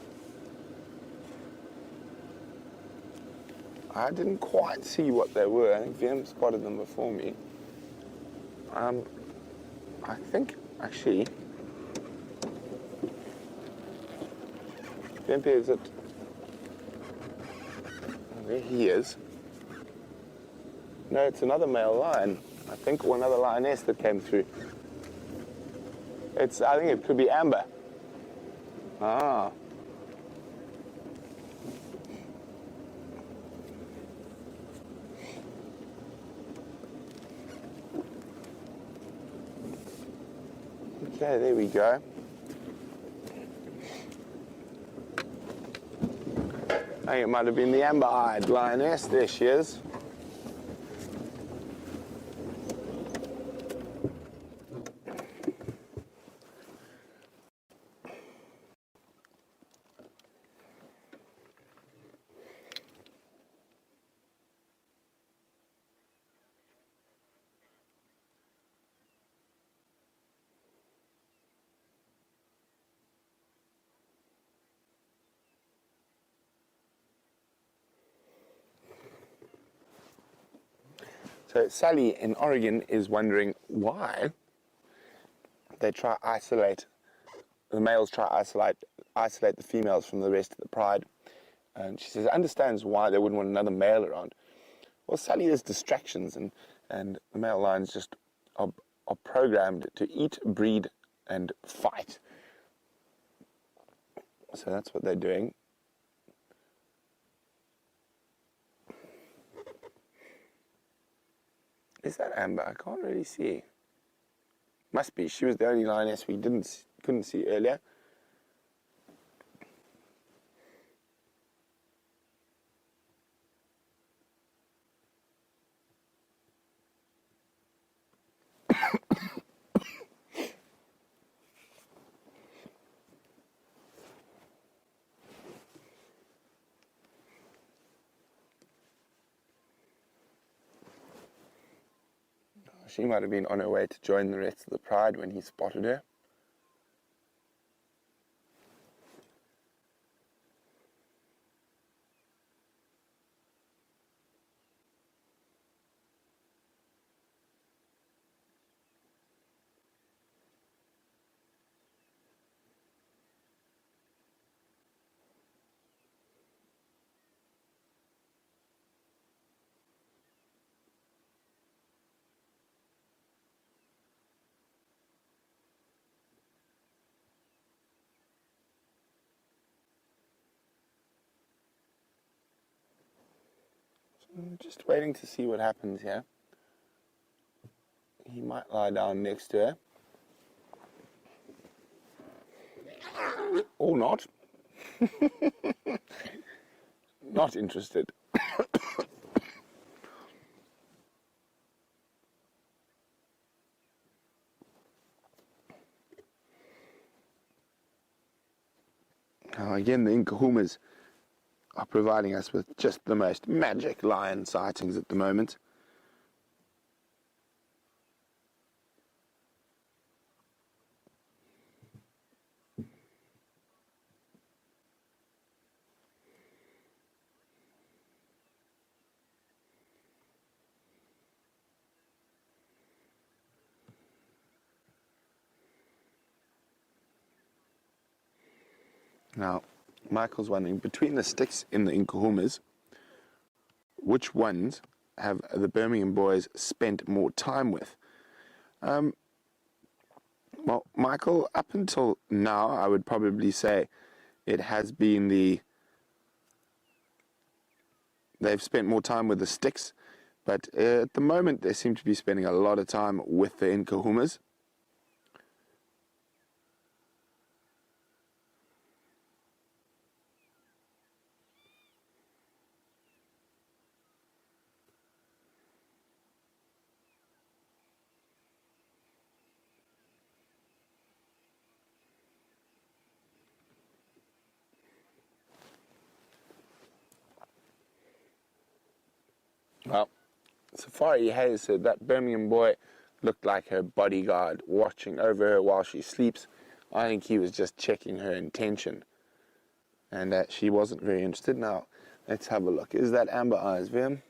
I didn't quite see what they were. I think VM spotted them before me. I think, actually, VM, is it? There he is. No, it's another male lion. I think, or another lioness that came through. I think it could be Amber. Ah. Okay, there we go. I think it might have been the amber-eyed lioness. There she is. So Sally in Oregon is wondering why they try isolate, the males try isolate the females from the rest of the pride. And she says, understands why they wouldn't want another male around. Well, Sally, there's distractions, and the male lions just are programmed to eat, breed, and fight. So that's what they're doing. Is that Amber? I can't really see. Must be. She was the only lioness we couldn't see earlier. She might have been on her way to join the rest of the pride when he spotted her. I'm just waiting to see what happens here. He might lie down next to her. Or not. Not interested. Now again, the Nkuhumas are providing us with just the most magic lion sightings at the moment. Now, Michael's wondering, between the Styx and the Nkuhumas, which ones have the Birmingham Boys spent more time with? Well, Michael, up until now, I would probably say it has been they've spent more time with the Styx, but at the moment they seem to be spending a lot of time with the Nkuhumas. Well, Safari has said that Birmingham Boy looked like her bodyguard watching over her while she sleeps. I think he was just checking her intention, and she wasn't very interested. Now, let's have a look. Is that amber eyes, Vim?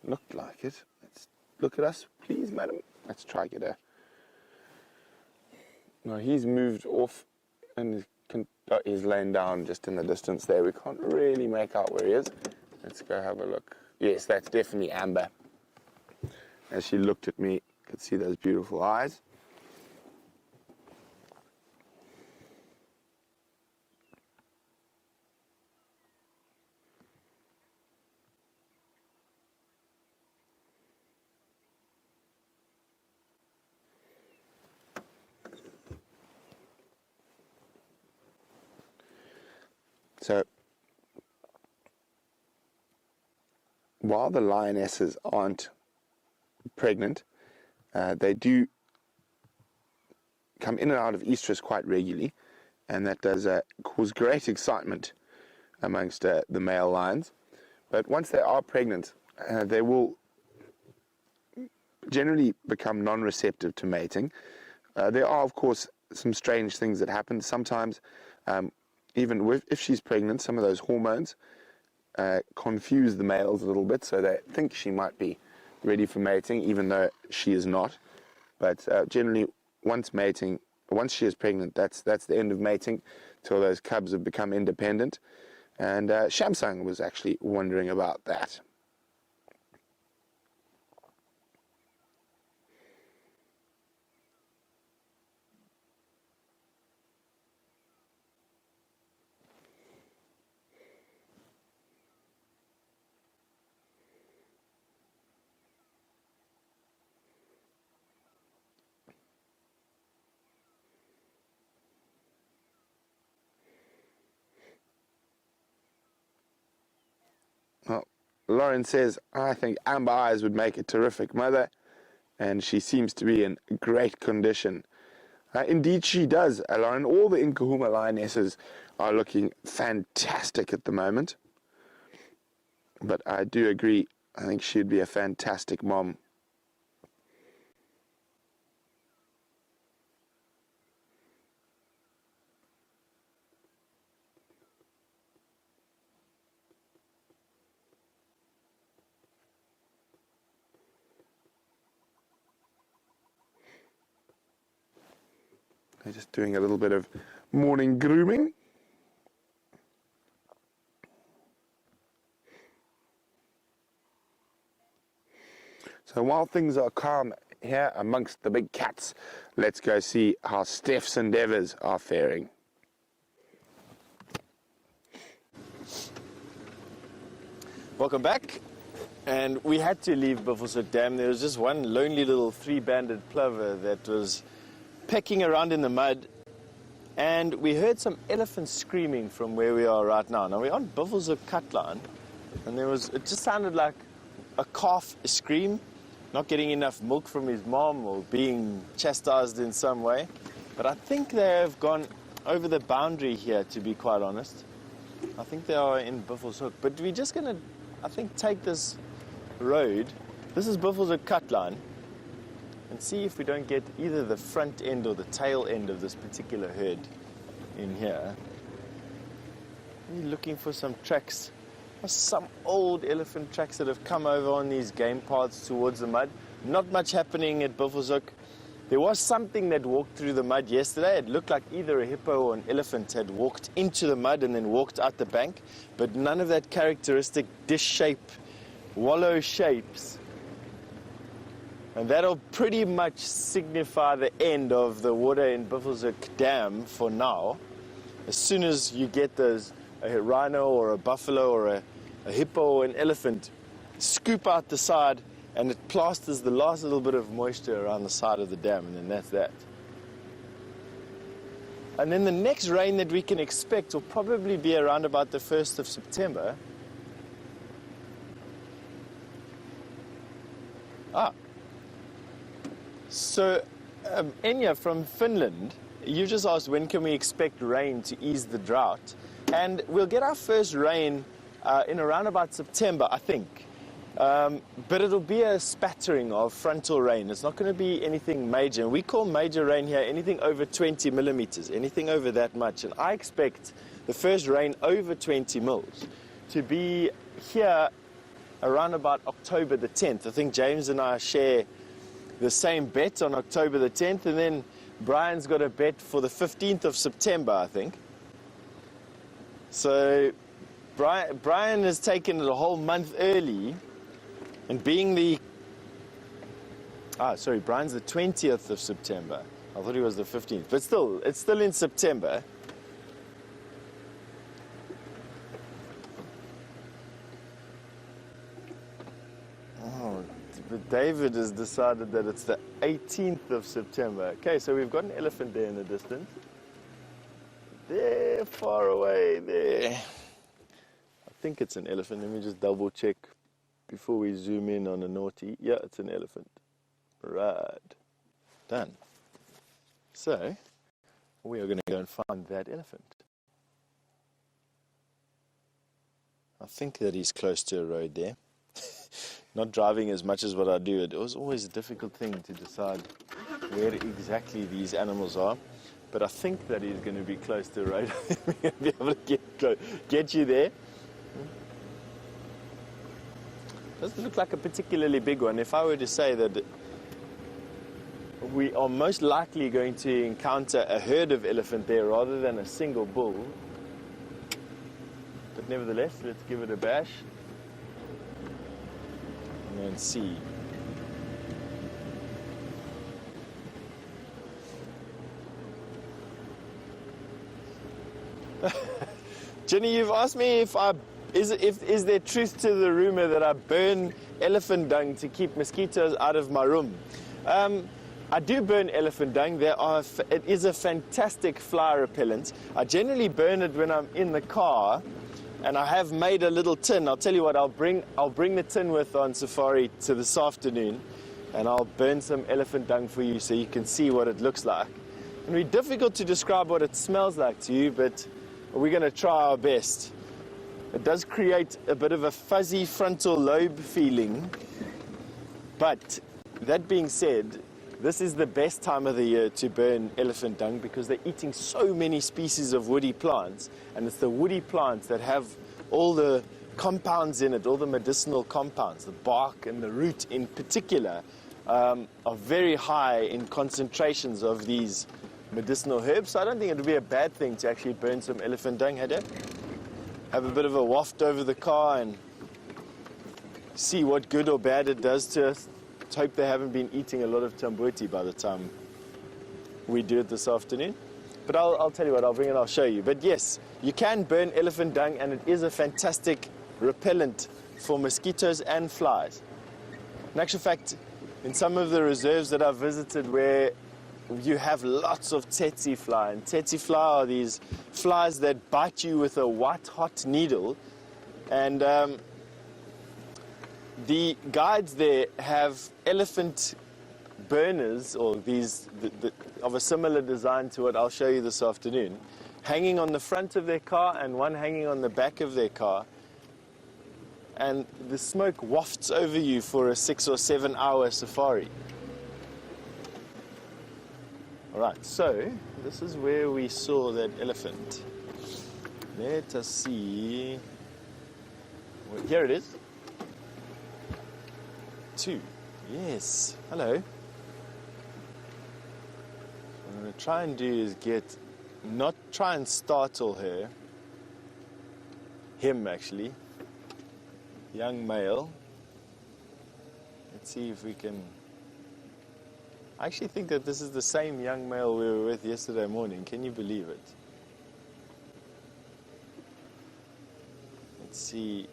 Looked like it. Let's look at us, please, madam. Let's try get her. No, he's moved off and he's laying down just in the distance there. We can't really make out where he is. Let's go have a look. Yes, that's definitely Amber. As she looked at me, could see those beautiful eyes. So while the lionesses aren't pregnant, they do come in and out of estrus quite regularly, and that does cause great excitement amongst the male lions. But once they are pregnant, they will generally become non-receptive to mating. There are, of course, some strange things that happen. Sometimes, even if she's pregnant, some of those hormones confuse the males a little bit, so they think she might be ready for mating, even though she is not. But generally, once she is pregnant, that's the end of mating, till those cubs have become independent. And Shamsung was actually wondering about that. Well, Lauren says, I think Amber Eyes would make a terrific mother, and she seems to be in great condition. Indeed, she does, Lauren. All the Nkuhuma lionesses are looking fantastic at the moment. But I do agree, I think she'd be a fantastic mom. They're just doing a little bit of morning grooming. So while things are calm here amongst the big cats, let's go see how Stef's endeavours are faring. Welcome back. And we had to leave Buffelshoek Dam. There was just one lonely little three-banded plover that was pecking around in the mud, and we heard some elephants screaming from where we are right now. Now we're on Buffelshoek Cutline, and it just sounded like a calf scream, not getting enough milk from his mom or being chastised in some way. But I think they have gone over the boundary here, to be quite honest. I think they are in Buffelshoek, but we're just going to, I think, take this road. This is Buffelshoek Cutline, and see if we don't get either the front end or the tail end of this particular herd in here. We're looking for some tracks, some old elephant tracks that have come over on these game paths towards the mud. Not much happening at Buffelshoek. There was something that walked through the mud yesterday. It looked like either a hippo or an elephant had walked into the mud and then walked out the bank, but none of that characteristic dish shape, wallow shapes. And that'll pretty much signify the end of the water in Buffelshoek Dam for now. As soon as you get those, a rhino or a buffalo or a hippo or an elephant, scoop out the side, and it plasters the last little bit of moisture around the side of the dam, and then that's that. And then the next rain that we can expect will probably be around about the 1st of September. So, Enya from Finland, you just asked when can we expect rain to ease the drought. And we'll get our first rain in around about September, I think. But it'll be a spattering of frontal rain. It's not going to be anything major. We call major rain here anything over 20 millimeters, anything over that much. And I expect the first rain over 20 mils to be here around about October the 10th. I think James and I share the same bet on October the 10th, and then Brian's got a bet for the 15th of September, I think. So Brian has taken it a whole month early, and being Brian's the 20th of September. I thought he was the 15th, but still, it's still in September. But David has decided that it's the 18th of September. Okay, so we've got an elephant there in the distance. there, far away there. I think it's an elephant. Let me just double check before we zoom in on a naughty. Yeah, it's an elephant. Right. Done. So, we are going to go and find that elephant. I think that he's close to a road there. Not driving as much as what I do, it was always a difficult thing to decide where exactly these animals are. But I think that he's going to be close to a road. We're going to be able to get you there. Doesn't look like a particularly big one. If I were to say that we are most likely going to encounter a herd of elephant there rather than a single bull. But nevertheless, let's give it a bash and see. Jenny, you've asked me if is there truth to the rumor that I burn elephant dung to keep mosquitoes out of my room. I do burn elephant dung. It is a fantastic fly repellent. I generally burn it when I'm in the car, and I have made a little tin. I'll tell you what, I'll bring the tin with on safari to this afternoon, and I'll burn some elephant dung for you so you can see what it looks like. It'll be difficult to describe what it smells like to you, but we're going to try our best. It does create a bit of a fuzzy frontal lobe feeling, but that being said, this is the best time of the year to burn elephant dung because they're eating so many species of woody plants, and it's the woody plants that have all the compounds in it, all the medicinal compounds. The bark and the root in particular are very high in concentrations of these medicinal herbs, so I don't think it would be a bad thing to actually burn some elephant dung, hey Dad? Have a bit of a waft over the car and see what good or bad it does to us. Let's hope they haven't been eating a lot of tambuti by the time we do it this afternoon. But I'll tell you what, I'll bring it, I'll show you. But yes, you can burn elephant dung, and it is a fantastic repellent for mosquitoes and flies. In actual fact, in some of the reserves that I've visited where you have lots of tsetse fly, and tsetse fly are these flies that bite you with a white hot needle, and the guides there have elephant burners, or these of a similar design to what I'll show you this afternoon, hanging on the front of their car and one hanging on the back of their car, and the smoke wafts over you for a 6 or 7 hour safari. Alright, so this is where we saw that elephant. Let us see. Well, here it is. 2. Yes. Hello. What I'm going to try and do is not try and startle him actually. Young male. Let's see if we can. I actually think that this is the same young male we were with yesterday morning. Can you believe it? Let's see.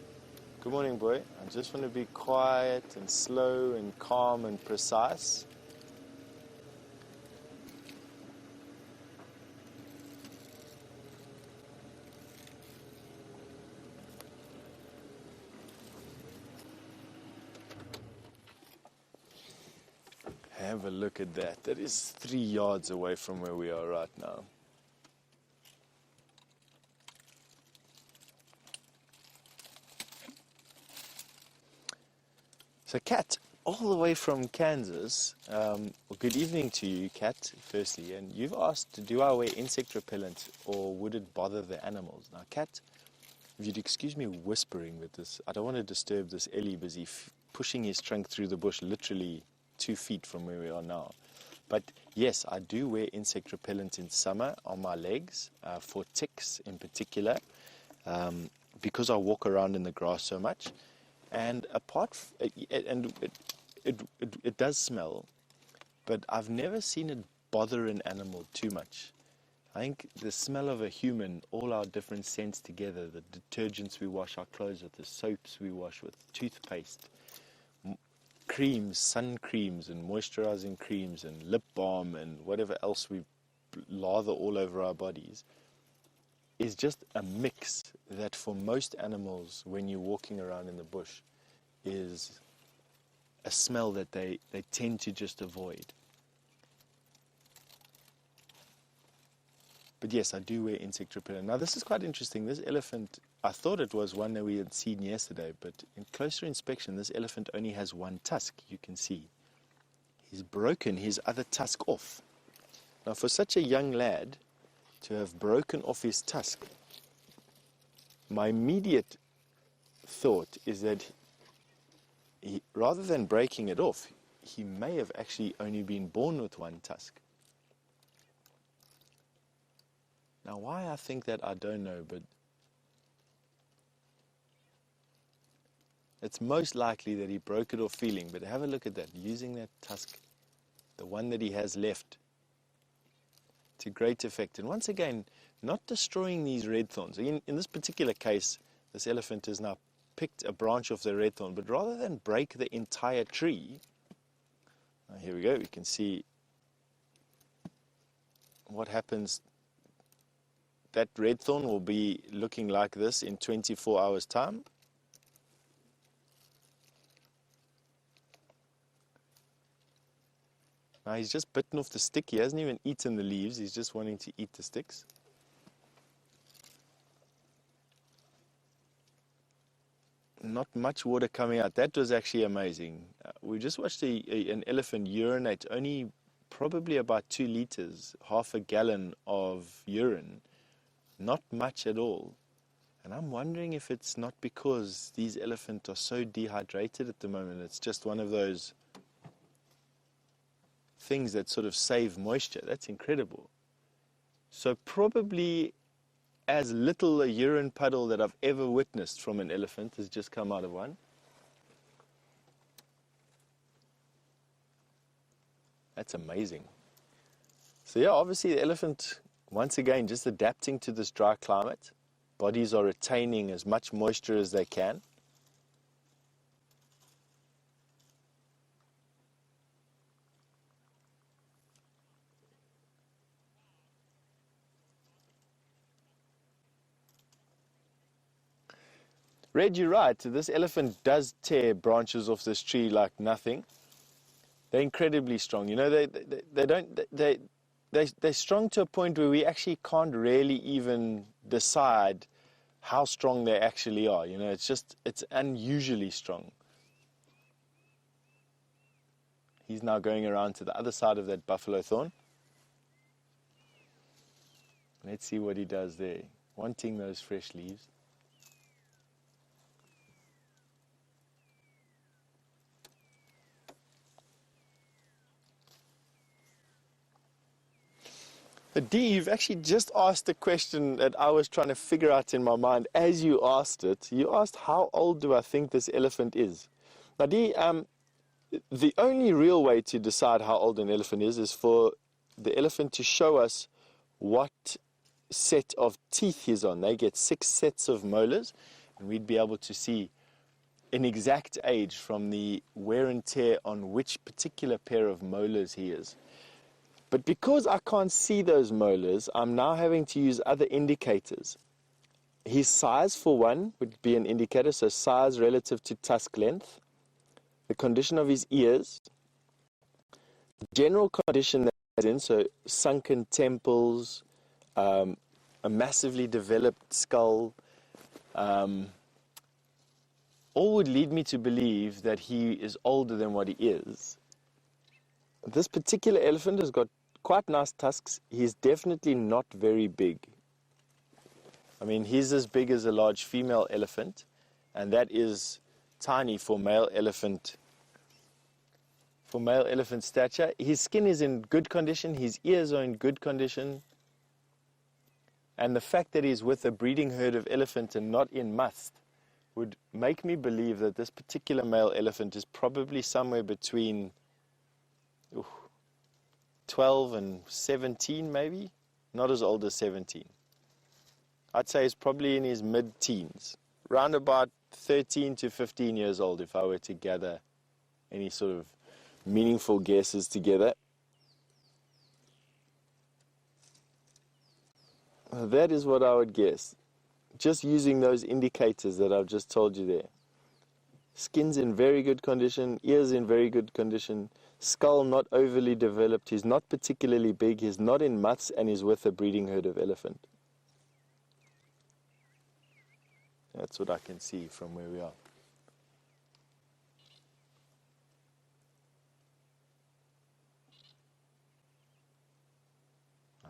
Good morning, boy. I just want to be quiet and slow and calm and precise. Have a look at that. That is 3 yards away from where we are right now. So Kat, all the way from Kansas, well, good evening to you, Kat, firstly. And you've asked, do I wear insect repellent or would it bother the animals? Now, Kat, if you'd excuse me whispering with this, I don't want to disturb this Ellie busy pushing his trunk through the bush, literally 2 feet from where we are now. But yes, I do wear insect repellent in summer on my legs, for ticks in particular, because I walk around in the grass so much. And it does smell, but I've never seen it bother an animal too much. I think the smell of a human, all our different scents together, the detergents we wash our clothes with, the soaps we wash with, toothpaste, creams, sun creams and moisturizing creams and lip balm and whatever else we lather all over our bodies, is just a mix that for most animals, when you're walking around in the bush, is a smell that they tend to just avoid. But yes, I do wear insect repellent. Now this is quite interesting. This elephant, I thought it was one that we had seen yesterday, but in closer inspection, this elephant only has one tusk, you can see. He's broken his other tusk off. Now for such a young lad to have broken off his tusk, my immediate thought is that he, rather than breaking it off, he may have actually only been born with one tusk. Now why I think that, I don't know, but it's most likely that he broke it off feeling. But have a look at that, using that tusk, the one that he has left, to great effect. And once again, not destroying these red thorns. In this particular case, this elephant has now picked a branch off the red thorn, but rather than break the entire tree, here we go, we can see what happens. That red thorn will be looking like this in 24 hours time. Now he's just bitten off the stick. He hasn't even eaten the leaves. He's just wanting to eat the sticks. Not much water coming out. That was actually amazing. We just watched an elephant urinate only probably about 2 liters, half a gallon of urine. Not much at all. And I'm wondering if it's not because these elephants are so dehydrated at the moment. It's just one of those things that sort of save moisture. That's incredible. So probably as little a urine puddle that I've ever witnessed from an elephant has just come out of one. That's amazing. So yeah, obviously the elephant, once again, just adapting to this dry climate. Bodies are retaining as much moisture as they can. Red, you're right. This elephant does tear branches off this tree like nothing. They're incredibly strong. You know, they're strong to a point where we actually can't really even decide how strong they actually are. You know, it's unusually strong. He's now going around to the other side of that buffalo thorn. Let's see what he does there, wanting those fresh leaves. But Dee, you've actually just asked the question that I was trying to figure out in my mind as you asked it. You asked, how old do I think this elephant is? Now, Dee, the only real way to decide how old an elephant is for the elephant to show us what set of teeth he's on. They get 6 sets of molars, and we'd be able to see an exact age from the wear and tear on which particular pair of molars he is. But because I can't see those molars, I'm now having to use other indicators. His size, for one, would be an indicator, so size relative to tusk length. The condition of his ears. General condition that he's in, so sunken temples, a massively developed skull, all would lead me to believe that he is older than what he is. This particular elephant has got quite nice tusks. He's definitely not very big. I mean, he's as big as a large female elephant, and that is tiny for male elephant stature. His skin is in good condition, his ears are in good condition, and the fact that he's with a breeding herd of elephant and not in must would make me believe that this particular male elephant is probably somewhere between 12 and 17 maybe, not as old as 17. I'd say he's probably in his mid-teens, round about 13 to 15 years old if I were to gather any sort of meaningful guesses together. That is what I would guess. Just using those indicators that I've just told you there. Skin's in very good condition, ears in very good condition, skull not overly developed, he's not particularly big, he's not in mutts, and he's with a breeding herd of elephant. That's what I can see from where we are.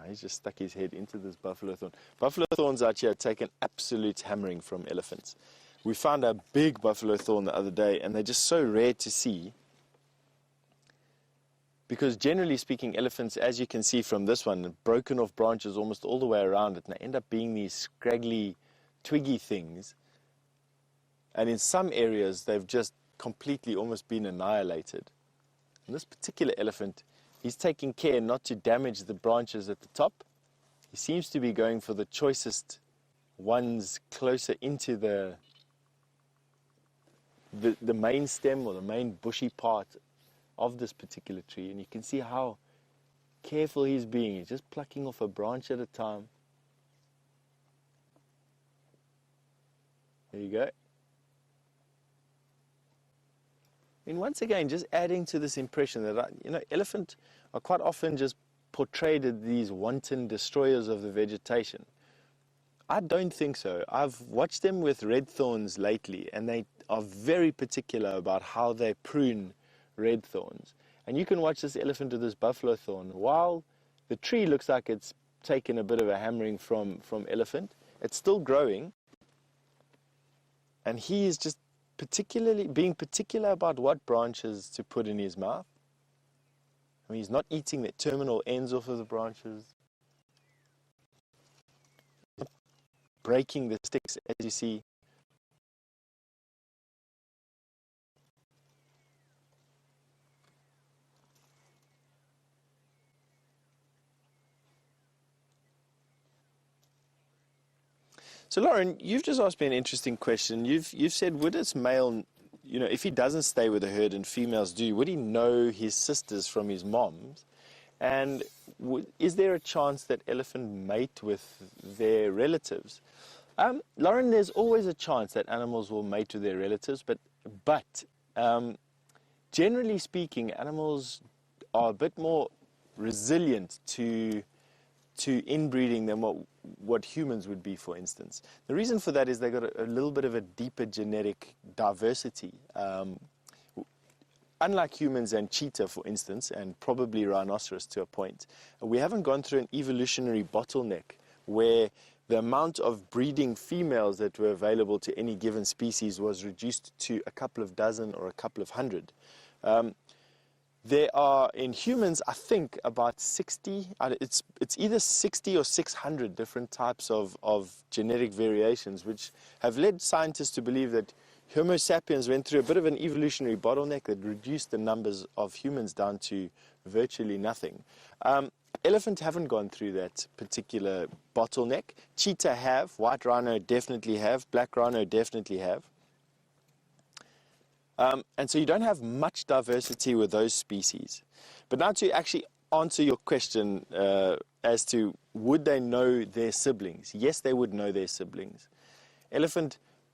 He's just stuck his head into this buffalo thorn. Buffalo thorns out here take an absolute hammering from elephants. We found a big buffalo thorn the other day, and they're just so rare to see. Because generally speaking, elephants, as you can see from this one, have broken off branches almost all the way around it, and they end up being these scraggly, twiggy things. And in some areas, they've just completely almost been annihilated. And this particular elephant, he's taking care not to damage the branches at the top. He seems to be going for the choicest ones closer into the main stem or the main bushy part of this particular tree. And you can see how careful he's being. He's just plucking off a branch at a time. There you go. And once again, just adding to this impression that, elephant are quite often just portrayed as these wanton destroyers of the vegetation. I don't think so. I've watched them with red thorns lately, and they are very particular about how they prune red thorns. And you can watch this elephant with this buffalo thorn. While the tree looks like it's taken a bit of a hammering from elephant, it's still growing, and he is just being particular about what branches to put in his mouth. I mean, he's not eating the terminal ends off of the branches, breaking the sticks, as you see. So, Lauren, you've just asked me an interesting question. You've said, would this male, if he doesn't stay with the herd and females do, would he know his sisters from his moms? And is there a chance that elephant mate with their relatives? Lauren, there's always a chance that animals will mate with their relatives, but generally speaking, animals are a bit more resilient to inbreeding than what humans would be, for instance. The reason for that is they've got a little bit of a deeper genetic diversity. Unlike humans and cheetah, for instance, and probably rhinoceros to a point, we haven't gone through an evolutionary bottleneck where the amount of breeding females that were available to any given species was reduced to a couple of dozen or a couple of hundred. There are, in humans, I think, about 60, it's either 60 or 600 different types of genetic variations, which have led scientists to believe that Homo sapiens went through a bit of an evolutionary bottleneck that reduced the numbers of humans down to virtually nothing. Elephant haven't gone through that particular bottleneck. Cheetah have, white rhino definitely have, black rhino definitely have. And so you don't have much diversity with those species. But now to actually answer your question as to would they know their siblings? Yes, they would know their siblings.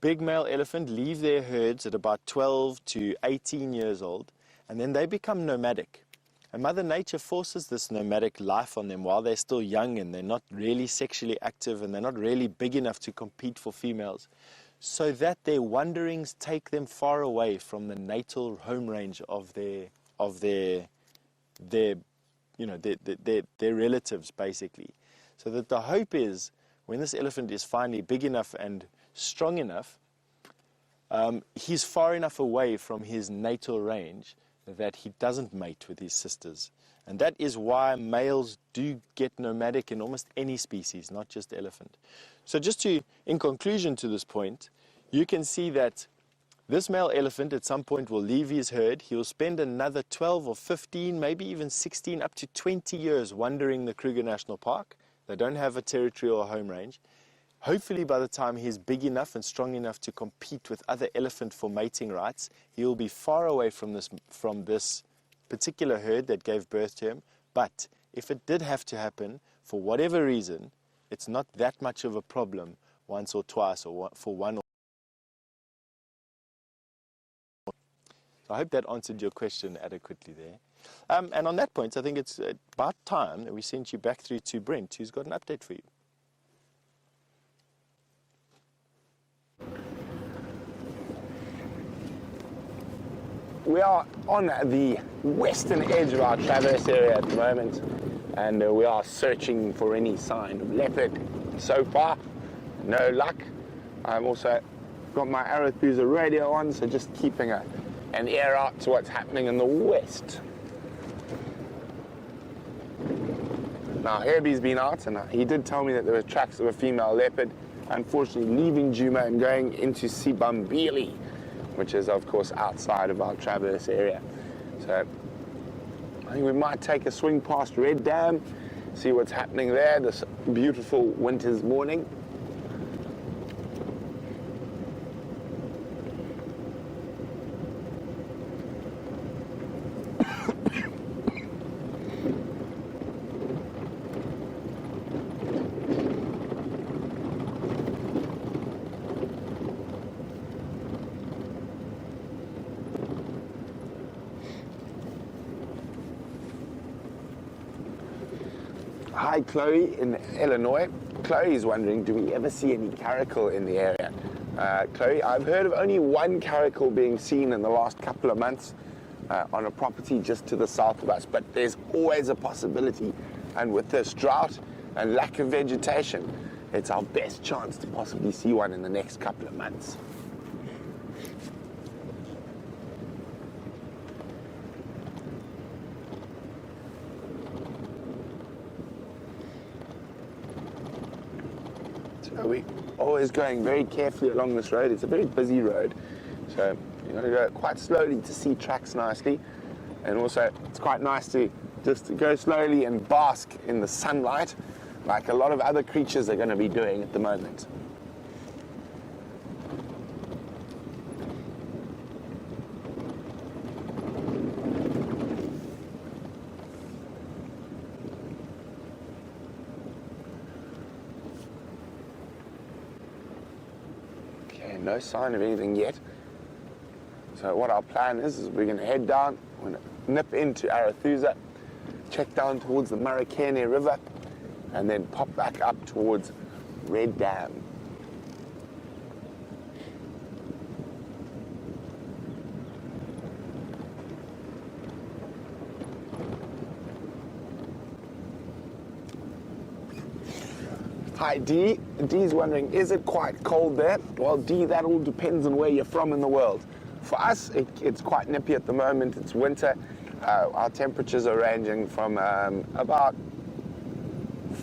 Big male elephant leave their herds at about 12 to 18 years old, and then they become nomadic. And Mother Nature forces this nomadic life on them while they're still young and they're not really sexually active and they're not really big enough to compete for females, so that their wanderings take them far away from the natal home range of their relatives, basically. So that the hope is, when this elephant is finally big enough and strong enough, he's far enough away from his natal range that he doesn't mate with his sisters. And that is why males do get nomadic in almost any species, not just elephant. So just in conclusion to this point, you can see that this male elephant at some point will leave his herd. He will spend another 12 or 15, maybe even 16, up to 20 years wandering the Kruger National Park. They don't have a territory or a home range. Hopefully by the time he's big enough and strong enough to compete with other elephant for mating rights, he will be far away from this particular herd that gave birth to him. But if it did have to happen, for whatever reason, it's not that much of a problem once or twice or for one. So I hope that answered your question adequately there. And on that point, I think it's about time that we sent you back through to Brent, who's got an update for you. We are on the western edge of our traverse area at the moment, and we are searching for any sign of leopard. So far, no luck. I've also got my Arethusa radio on, so just keeping an ear out to what's happening in the west. Now, Herbie's been out, and he did tell me that there were tracks of a female leopard, unfortunately leaving Juma and going into Sibambili, which is, of course, outside of our traverse area. So I think we might take a swing past Red Dam, see what's happening there this beautiful winter's morning. Hi, Chloe in Illinois. Chloe's wondering, do we ever see any caracal in the area? Chloe, I've heard of only one caracal being seen in the last couple of months on a property just to the south of us, but there's always a possibility. And with this drought and lack of vegetation, it's our best chance to possibly see one in the next couple of months. So we're always going very carefully along this road. It's a very busy road, so you've got to go quite slowly to see tracks nicely. And also, it's quite nice to just go slowly and bask in the sunlight, like a lot of other creatures are going to be doing at the moment. No sign of anything yet. So what our plan is we're going to head down, we're going to nip into Arethusa, check down towards the Marakene River, and then pop back up towards Red Dam. Hi, Dee. Dee's wondering, is it quite cold there? Well, Dee, that all depends on where you're from in the world. For us, it's quite nippy at the moment. It's winter. Our temperatures are ranging from about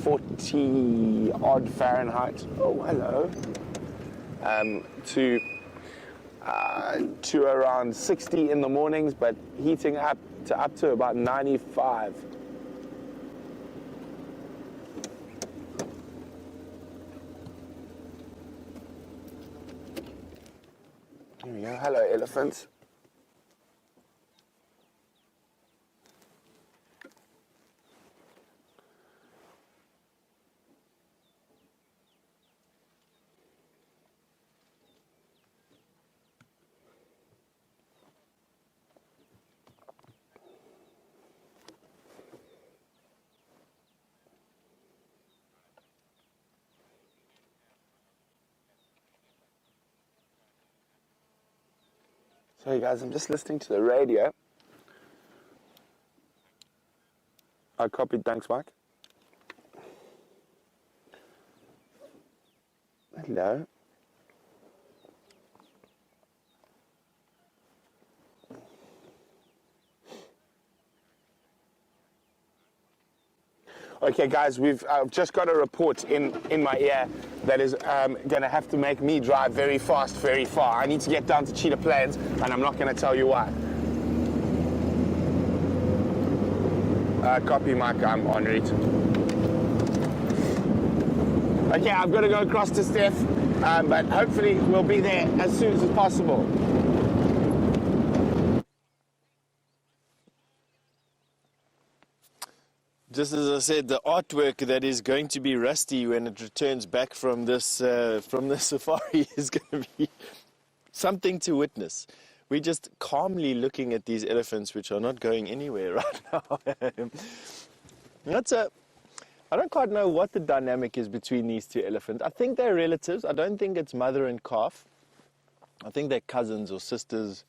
40-odd Fahrenheit. Oh, hello. To around 60 in the mornings, but heating up to about 95. Here we go. Hello, elephants. Sorry guys, I'm just listening to the radio. I copied, thanks Mike. Hello. Okay guys, I've just got a report in my ear that is going to have to make me drive very fast, very far. I need to get down to Cheetah Plains, and I'm not going to tell you why. Copy, Mike, I'm en route. Okay, I've got to go across to Stef, but hopefully we'll be there as soon as possible. just as I said, the artwork that is going to be rusty when it returns back from this safari is going to be something to witness. We're just calmly looking at these elephants, which are not going anywhere right now. I don't quite know what the dynamic is between these two elephants. I think they're relatives. I don't think it's mother and calf. I think they're cousins or sisters,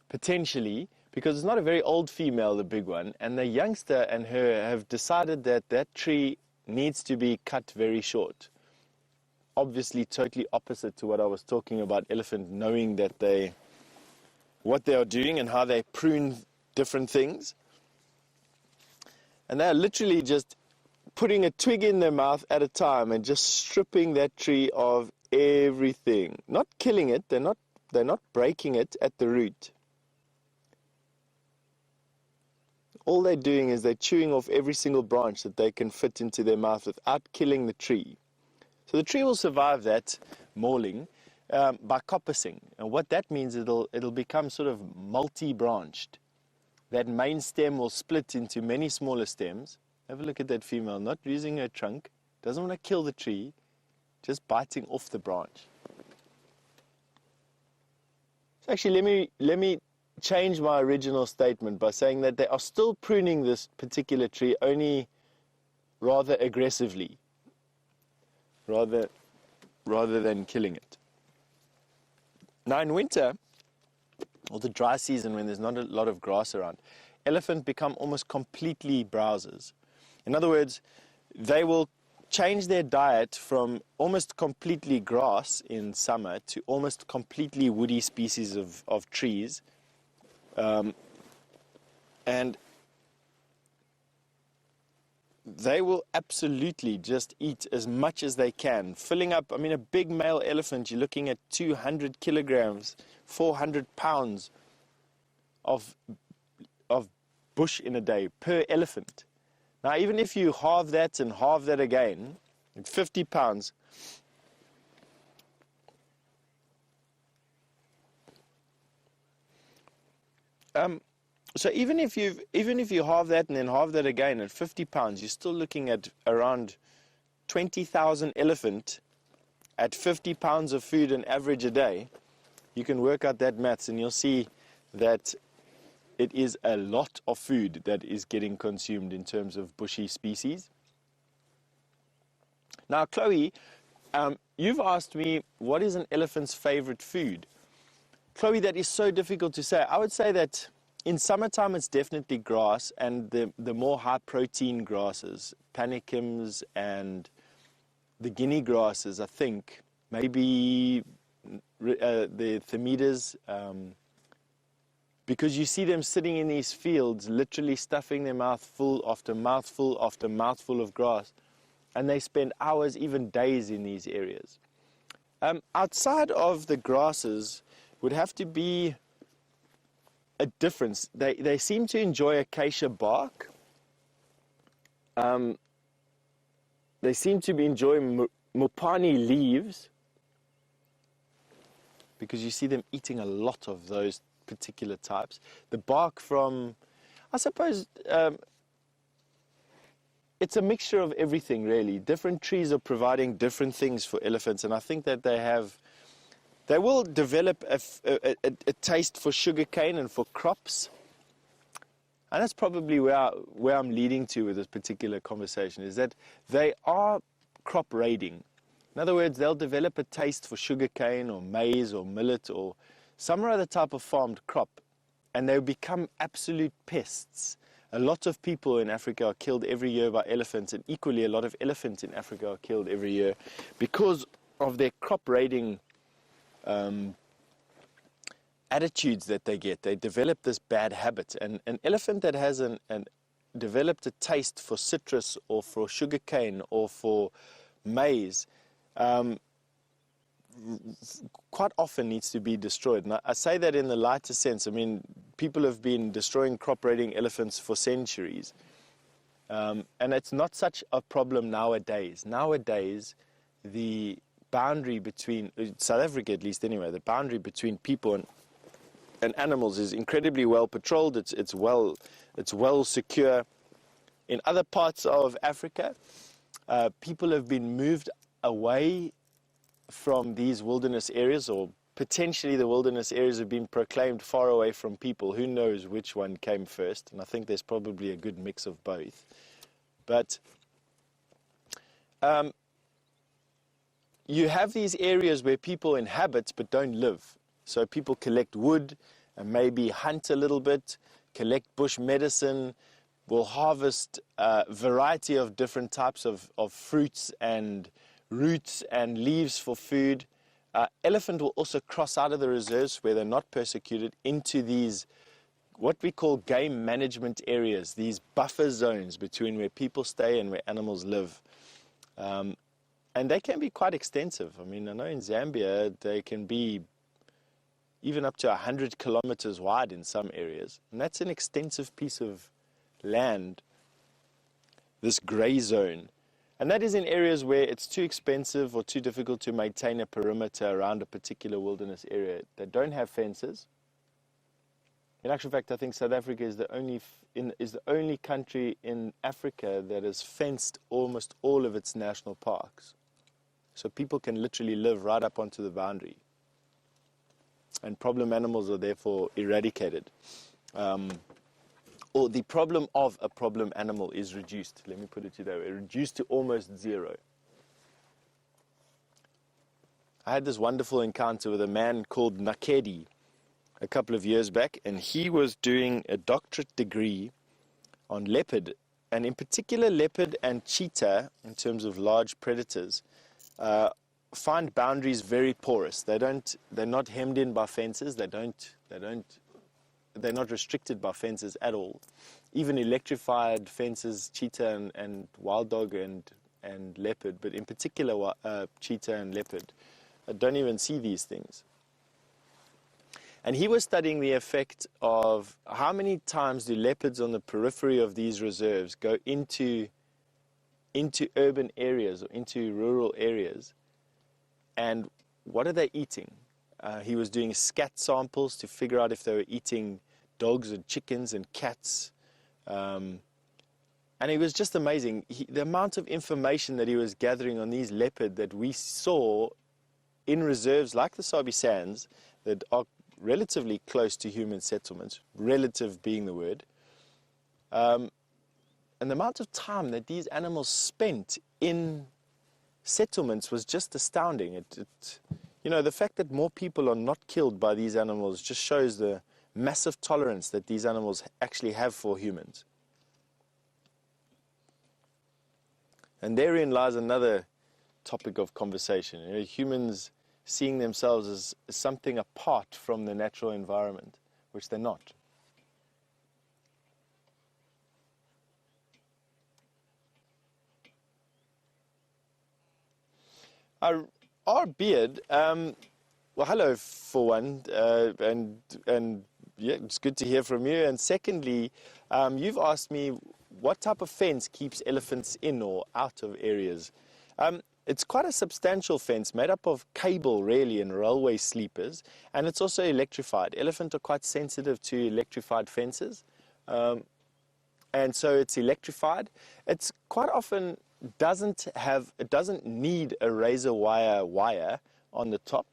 potentially, because it's not a very old female, the big one, and the youngster and her have decided that that tree needs to be cut very short. Obviously, totally opposite to what I was talking about elephant knowing that what they are doing and how they prune different things. And they're literally just putting a twig in their mouth at a time and just stripping that tree of everything. Not killing it, they're not breaking it at the root. All they're doing is they're chewing off every single branch that they can fit into their mouth without killing the tree. So the tree will survive that mauling by coppicing. And what that means, it'll become sort of multi-branched. That main stem will split into many smaller stems. Have a look at that female, not using her trunk, doesn't want to kill the tree, just biting off the branch. So actually, let me change my original statement by saying that they are still pruning this particular tree, only rather aggressively, rather than killing it. Now in winter, or the dry season when there's not a lot of grass around, elephants become almost completely browsers. In other words, they will change their diet from almost completely grass in summer to almost completely woody species of trees. And they will absolutely just eat as much as they can, filling up, I mean, a big male elephant, you're looking at 200 kilograms, 400 pounds of bush in a day per elephant. Now, even if you halve that and halve that again, 50 pounds, so even if you halve that and then halve that again at 50 pounds, you're still looking at around 20,000 elephant at 50 pounds of food on average a day. You can work out that maths and you'll see that it is a lot of food that is getting consumed in terms of bushy species. Now, Chloe, you've asked me, what is an elephant's favorite food? Chloe, that is so difficult to say. I would say that in summertime, it's definitely grass, and the more high-protein grasses, panicums and the guinea grasses, I think, maybe the Themidas, because you see them sitting in these fields, literally stuffing their mouth full after mouthful after mouthful of grass, and they spend hours, even days in these areas. Outside of the grasses would have to be a difference. They seem to enjoy acacia bark. They seem to be enjoying mopani leaves, because you see them eating a lot of those particular types. The bark from, I suppose, it's a mixture of everything, really. Different trees are providing different things for elephants, and I think that they will develop a taste for sugarcane and for crops. And that's probably where I'm leading to with this particular conversation, is that they are crop raiding. In other words, they'll develop a taste for sugarcane or maize or millet or some other type of farmed crop, and they'll become absolute pests. A lot of people in Africa are killed every year by elephants, and equally a lot of elephants in Africa are killed every year because of their crop raiding attitudes that they get. They develop this bad habit, and an elephant that has developed a taste for citrus or for sugarcane or for maize quite often needs to be destroyed. And I say that in the lighter sense. I mean, people have been destroying crop raiding elephants for centuries, and it's not such a problem nowadays. Nowadays, the boundary between, South Africa at least anyway, the boundary between people and animals is incredibly well patrolled. It's well secure. In other parts of Africa, people have been moved away from these wilderness areas, or potentially the wilderness areas have been proclaimed far away from people. Who knows which one came first? And I think there's probably a good mix of both. But you have these areas where people inhabit but don't live. So people collect wood and maybe hunt a little bit, collect bush medicine, will harvest a variety of different types of fruits and roots and leaves for food. Elephant will also cross out of the reserves where they're not persecuted into these, what we call game management areas, these buffer zones between where people stay and where animals live. And they can be quite extensive. I mean, I know in Zambia, they can be even up to 100 kilometers wide in some areas. And that's an extensive piece of land, this gray zone. And that is in areas where it's too expensive or too difficult to maintain a perimeter around a particular wilderness area. They don't have fences. In actual fact, I think South Africa is the only country in Africa that has fenced almost all of its national parks. So people can literally live right up onto the boundary. And problem animals are therefore eradicated. Or the problem of a problem animal is reduced. Let me put it to that way. Reduced to almost zero. I had this wonderful encounter with a man called Nakedi a couple of years back, and he was doing a doctorate degree on leopard, and in particular leopard and cheetah, in terms of large predators, find boundaries very porous. They're not hemmed in by fences. They're not restricted by fences at all. Even electrified fences, cheetah and wild dog and leopard, but in particular cheetah and leopard, don't even see these things. And he was studying the effect of how many times do leopards on the periphery of these reserves go into urban areas or into rural areas, and what are they eating? He was doing scat samples to figure out if they were eating dogs and chickens and cats. And it was just amazing. The amount of information that he was gathering on these leopard that we saw in reserves like the Sabi Sands that are relatively close to human settlements, relative being the word. And the amount of time that these animals spent in settlements was just astounding. The fact that more people are not killed by these animals just shows the massive tolerance that these animals actually have for humans. And therein lies another topic of conversation. Humans seeing themselves as something apart from the natural environment, which they're not. Our beard, well, hello for one, and yeah, it's good to hear from you. And secondly, you've asked me what type of fence keeps elephants in or out of areas. It's quite a substantial fence made up of cable, really, and railway sleepers, and it's also electrified. Elephants are quite sensitive to electrified fences, and so it's electrified. It's quite often doesn't need a razor wire on the top.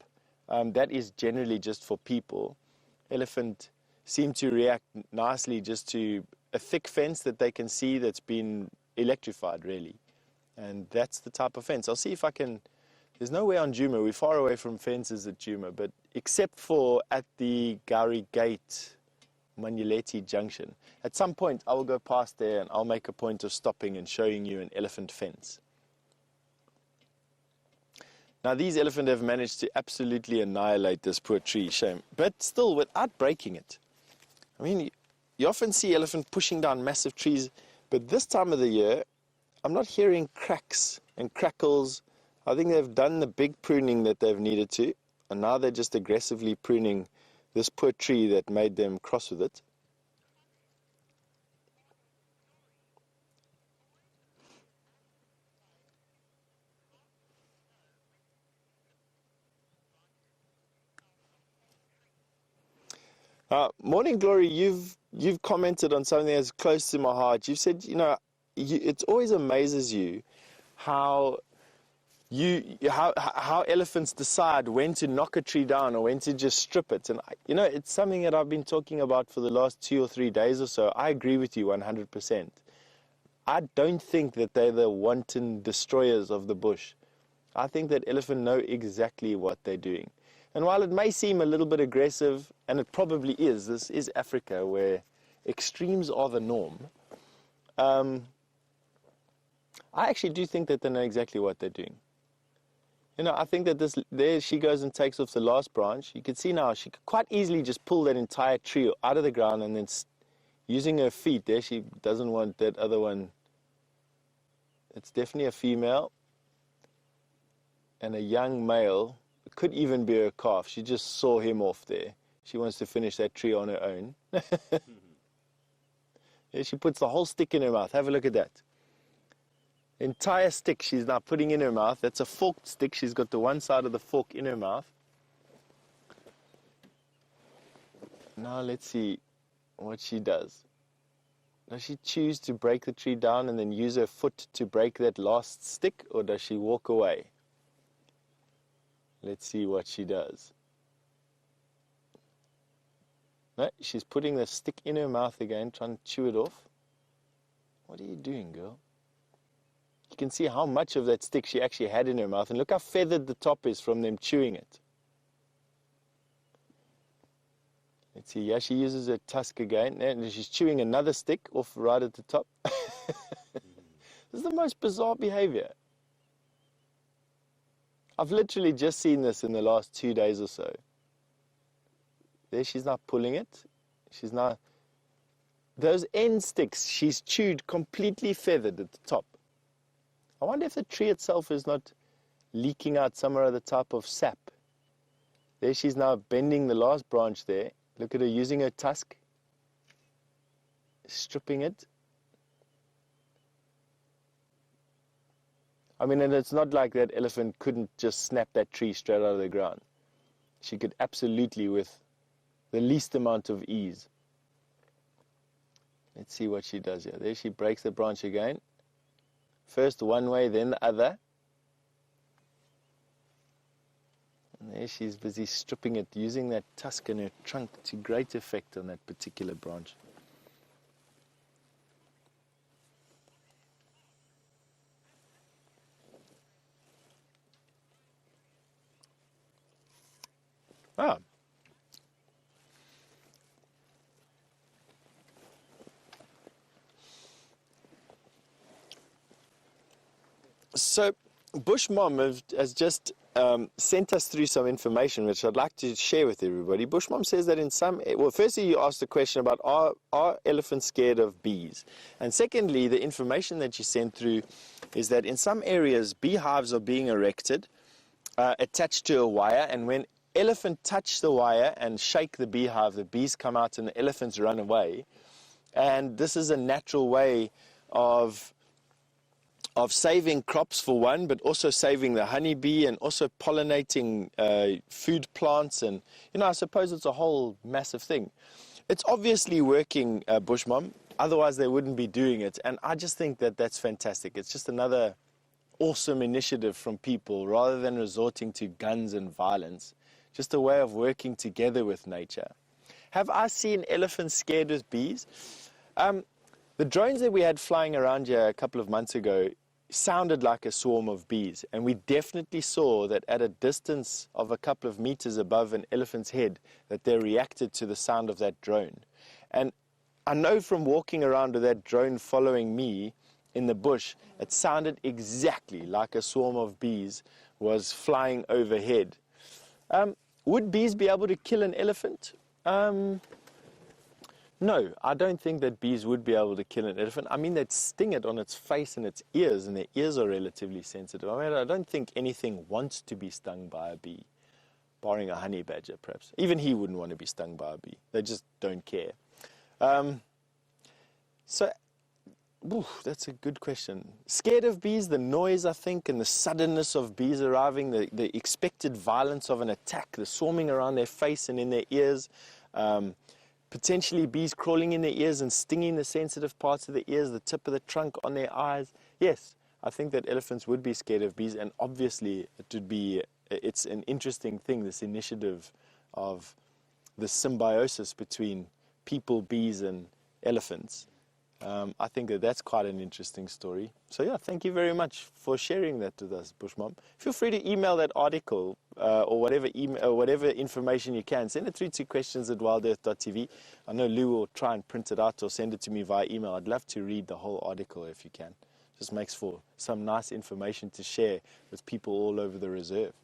That is generally just for people. Elephant seem to react nicely just to a thick fence that they can see that's been electrified, really. And that's the type of fence. I'll see if I can. There's nowhere on Djuma. We're far away from fences at Djuma, but except for at the Gowrie Gate, Manuleti Junction. At some point, I will go past there and I'll make a point of stopping and showing you an elephant fence. Now, these elephants have managed to absolutely annihilate this poor tree, shame. But still, without breaking it. I mean, you often see elephants pushing down massive trees, but this time of the year, I'm not hearing cracks and crackles. I think they've done the big pruning that they've needed to, and now they're just aggressively pruning this poor tree that made them cross with it. Morning Glory, you've commented on something that's close to my heart. You've said, it always amazes you how how elephants decide when to knock a tree down or when to just strip it. And, it's something that I've been talking about for the last 2 or 3 days or so. I agree with you 100%. I don't think that they're the wanton destroyers of the bush. I think that elephants know exactly what they're doing. And while it may seem a little bit aggressive, and it probably is, this is Africa where extremes are the norm, I actually do think that they know exactly what they're doing. I think that there she goes and takes off the last branch. You can see now she could quite easily just pull that entire tree out of the ground, and then using her feet there, she doesn't want that other one. It's definitely a female and a young male. It could even be her calf. She just saw him off there. She wants to finish that tree on her own. Yeah, she puts the whole stick in her mouth. Have a look at that. Entire stick she's now putting in her mouth. That's a forked stick. She's got the one side of the fork in her mouth. Now let's see what she does. Does she choose to break the tree down and then use her foot to break that last stick, or does she walk away? Let's see what she does. No, she's putting the stick in her mouth again, trying to chew it off. What are you doing, girl? You can see how much of that stick she actually had in her mouth, and look how feathered the top is from them chewing it. Let's see, yeah, she uses her tusk again, and she's chewing another stick off right at the top. This is the most bizarre behavior. I've literally just seen this in the last 2 days or so. There she's now pulling it. She's now... Those end sticks, she's chewed completely feathered at the top. I wonder if the tree itself is not leaking out some other type of sap. There she's now bending the last branch there. Look at her using her tusk, stripping it. I mean, and it's not like that elephant couldn't just snap that tree straight out of the ground. She could absolutely, with the least amount of ease. Let's see what she does here. There she breaks the branch again. First one way, then the other. And there she's busy stripping it, using that tusk in her trunk to great effect on that particular branch. Ah. So, Bush Mom has just sent us through some information which I'd like to share with everybody. Bush Mom says that in some... Well, firstly, you asked the question about are elephants scared of bees? And secondly, the information that you sent through is that in some areas, beehives are being erected, attached to a wire, and when elephant touch the wire and shake the beehive, the bees come out and the elephants run away. And this is a natural way of saving crops for one, but also saving the honeybee and also pollinating food plants. And, I suppose it's a whole massive thing. It's obviously working, Bush Mom, otherwise they wouldn't be doing it. And I just think that that's fantastic. It's just another awesome initiative from people rather than resorting to guns and violence. Just a way of working together with nature. Have I seen elephants scared with bees? The drones that we had flying around here a couple of months ago sounded like a swarm of bees, and we definitely saw that at a distance of a couple of meters above an elephant's head that they reacted to the sound of that drone. And I know from walking around with that drone following me in the bush, it sounded exactly like a swarm of bees was flying overhead. Would bees be able to kill an elephant? No, I don't think that bees would be able to kill an elephant. I mean, they'd sting it on its face and its ears, and their ears are relatively sensitive. I mean, I don't think anything wants to be stung by a bee, barring a honey badger, perhaps. Even he wouldn't want to be stung by a bee. They just don't care. That's a good question. Scared of bees, the noise, I think, and the suddenness of bees arriving, the expected violence of an attack, the swarming around their face and in their ears. potentially bees crawling in their ears and stinging the sensitive parts of the ears, the tip of the trunk, on their eyes. Yes, I think that elephants would be scared of bees, and obviously it's an interesting thing, this initiative of the symbiosis between people, bees, and elephants. I think that that's quite an interesting story. So yeah, thank you very much for sharing that with us, Bushmom. Feel free to email that article or whatever information you can. Send it through to questions@wildearth.tv. I know Lou will try and print it out or send it to me via email. I'd love to read the whole article if you can. Just makes for some nice information to share with people all over the reserve.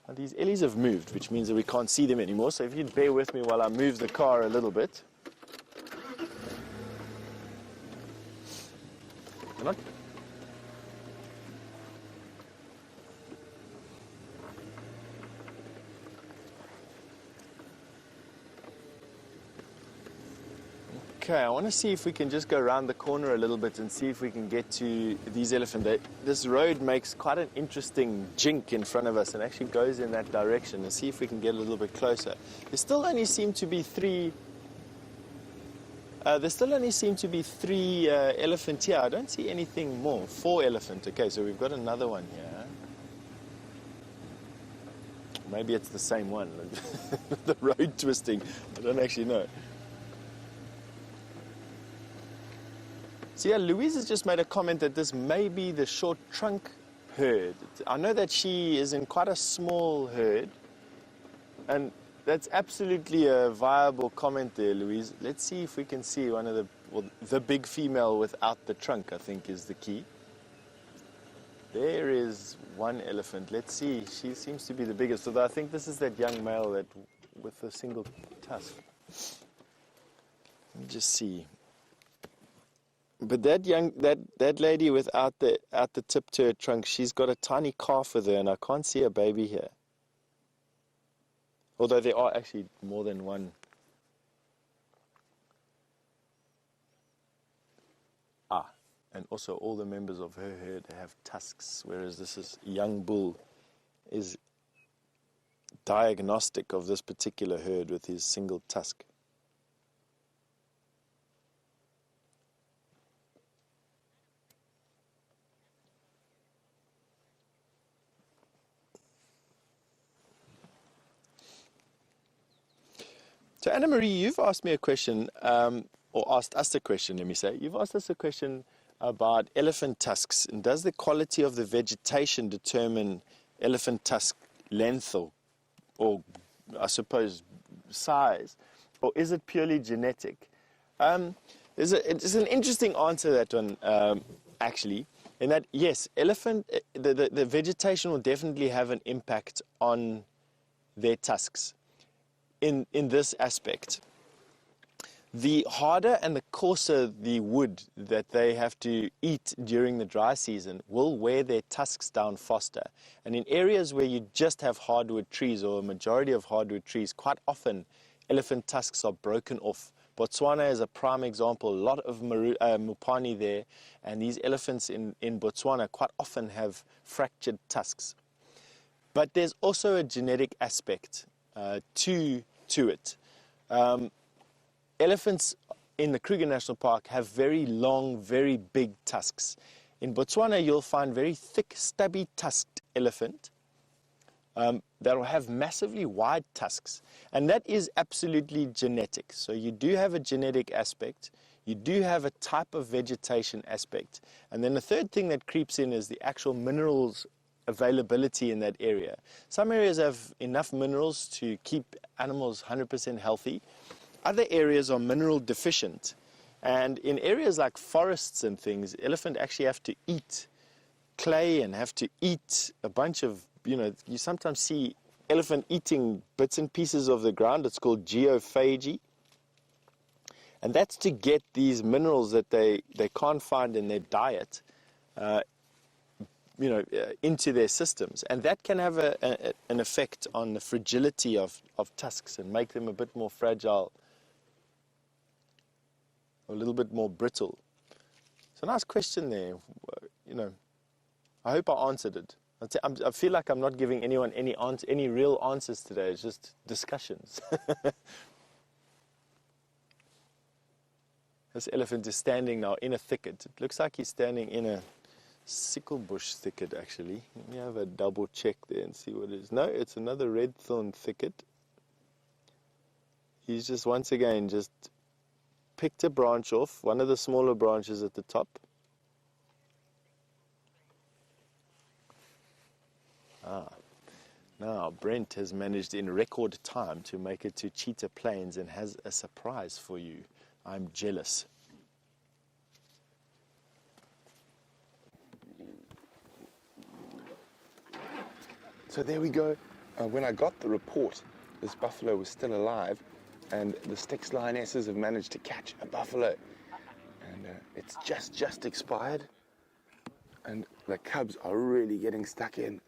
Now, these ellies have moved, which means that we can't see them anymore. So if you'd bear with me while I move the car a little bit. Okay, I want to see if we can just go around the corner a little bit and see if we can get to these elephants. This road makes quite an interesting jink in front of us and actually goes in that direction, and see if we can get a little bit closer. There still only seem to be three elephant here. I don't see anything more. 4 elephant. Okay, so we've got another one here. Maybe it's the same one. The road twisting. I don't actually know. So yeah, Louise has just made a comment that this may be the short trunk herd. I know that she is in quite a small herd, and that's absolutely a viable comment there, Louise. Let's see if we can see one of the big female without the trunk, I think, is the key. There is one elephant. Let's see. She seems to be the biggest. Although I think this is that young male that with the single tusk. Let me just see. But that lady without the tip to her trunk, she's got a tiny calf with her, and I can't see a baby here. Although there are actually more than one. And also all the members of her herd have tusks, whereas this young bull is diagnostic of this particular herd with his single tusk. So Anna-Marie, you've asked me a question, or asked us a question, let me say. You've asked us a question about elephant tusks, and does the quality of the vegetation determine elephant tusk length or I suppose size, or is it purely genetic? It's an interesting answer, that one, actually, in that, yes, the vegetation will definitely have an impact on their tusks. In this aspect, the harder and the coarser the wood that they have to eat during the dry season will wear their tusks down faster. And in areas where you just have hardwood trees, or a majority of hardwood trees, quite often elephant tusks are broken off. Botswana is a prime example. A lot of mupani there, and these elephants in Botswana quite often have fractured tusks. But there's also a genetic aspect to it. Elephants in the Kruger National Park have very long, very big tusks. In Botswana, you'll find very thick, stubby tusked elephant that will have massively wide tusks. And that is absolutely genetic. So you do have a genetic aspect. You do have a type of vegetation aspect. And then the third thing that creeps in is the actual minerals availability in that area. Some areas have enough minerals to keep animals 100% healthy. Other areas are mineral deficient. And in areas like forests and things, elephant actually have to eat clay and have to eat a bunch of, you sometimes see elephant eating bits and pieces of the ground. It's called geophagy. And that's to get these minerals that they can't find in their diet into their systems. And that can have an effect on the fragility of tusks and make them a bit more fragile, a little bit more brittle. It's a nice question there. I hope I answered it. I feel like I'm not giving anyone any real answers today. It's just discussions. This elephant is standing now in a thicket. It looks like he's standing in a sickle bush thicket, actually. Let me have a double check there and see what it is. No, it's another red thorn thicket. He's just, once again, just picked a branch off, one of the smaller branches at the top. Now Brent has managed in record time to make it to Cheetah Plains and has a surprise for you. I'm jealous. So there we go. When I got the report, this buffalo was still alive, and the Styx lionesses have managed to catch a buffalo. And it's just expired, and the cubs are really getting stuck in.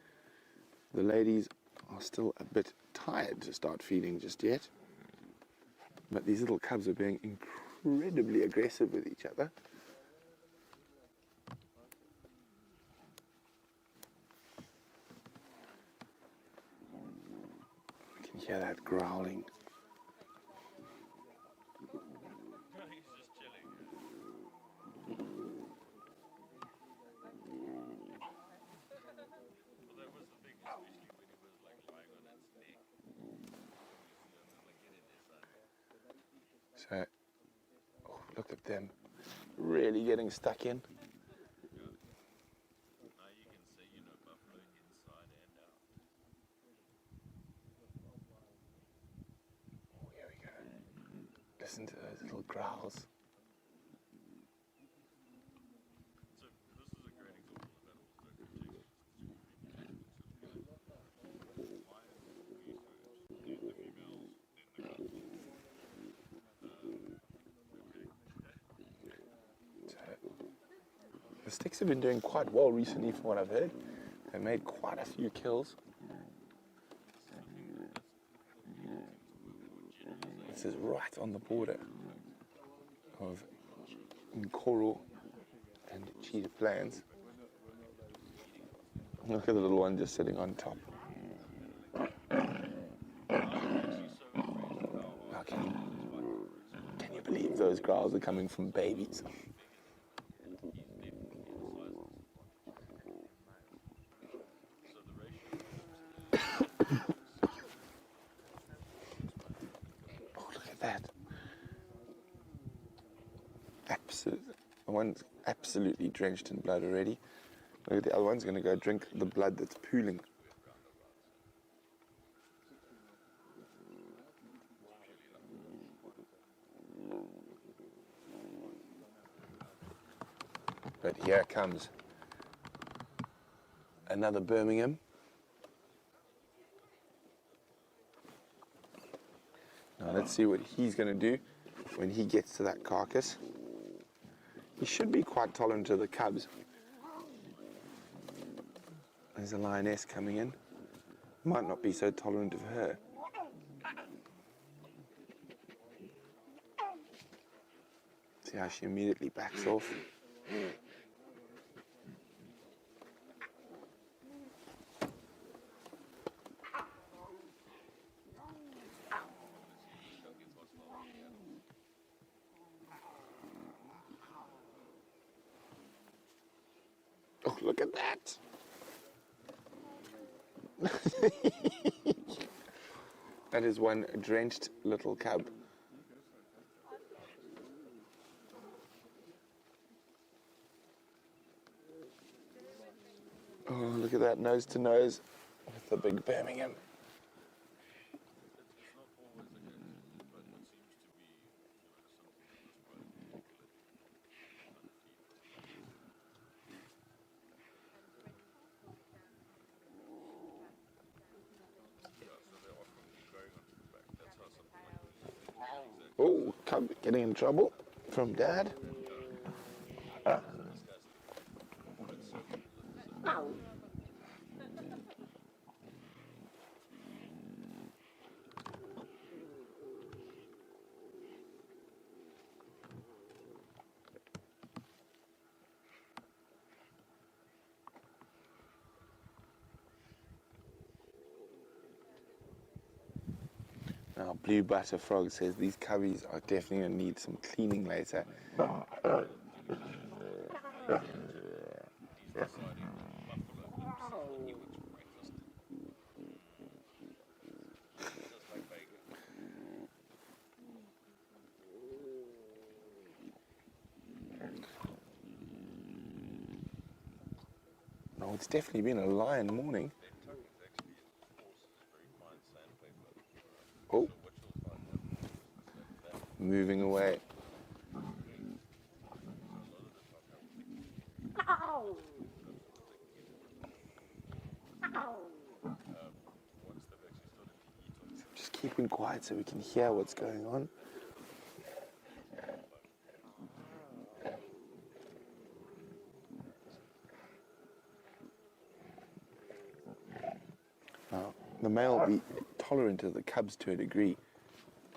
The ladies are still a bit tired to start feeding just yet, but these little cubs are being incredibly aggressive with each other. You can hear that growling. So, oh, look at them, really getting stuck in. Oh, here we go. Listen to those little growls. The Styx have been doing quite well recently from what I've heard. They've made quite a few kills. This is right on the border of Nkuhuma and Cheetah Plains. Look at the little one just sitting on top. Now, can you believe those growls are coming from babies? That. The one's absolutely drenched in blood already. Look at the other one's going to go drink the blood that's pooling. But here comes another Birmingham. Now let's see what he's going to do when he gets to that carcass. He should be quite tolerant to the cubs. There's a lioness coming in. Might not be so tolerant of her. See how she immediately backs off. Oh, look at that. That is one drenched little cub. Oh, look at that, nose to nose with the big Birmingham. Oh, cub getting in trouble from dad. Now, Blue Butterfrog says these cubbies are definitely going to need some cleaning later. No, it's definitely been a lion morning. Oh, moving away. Just keeping quiet so we can hear what's going on. Now, the male will be tolerant of the cubs to a degree,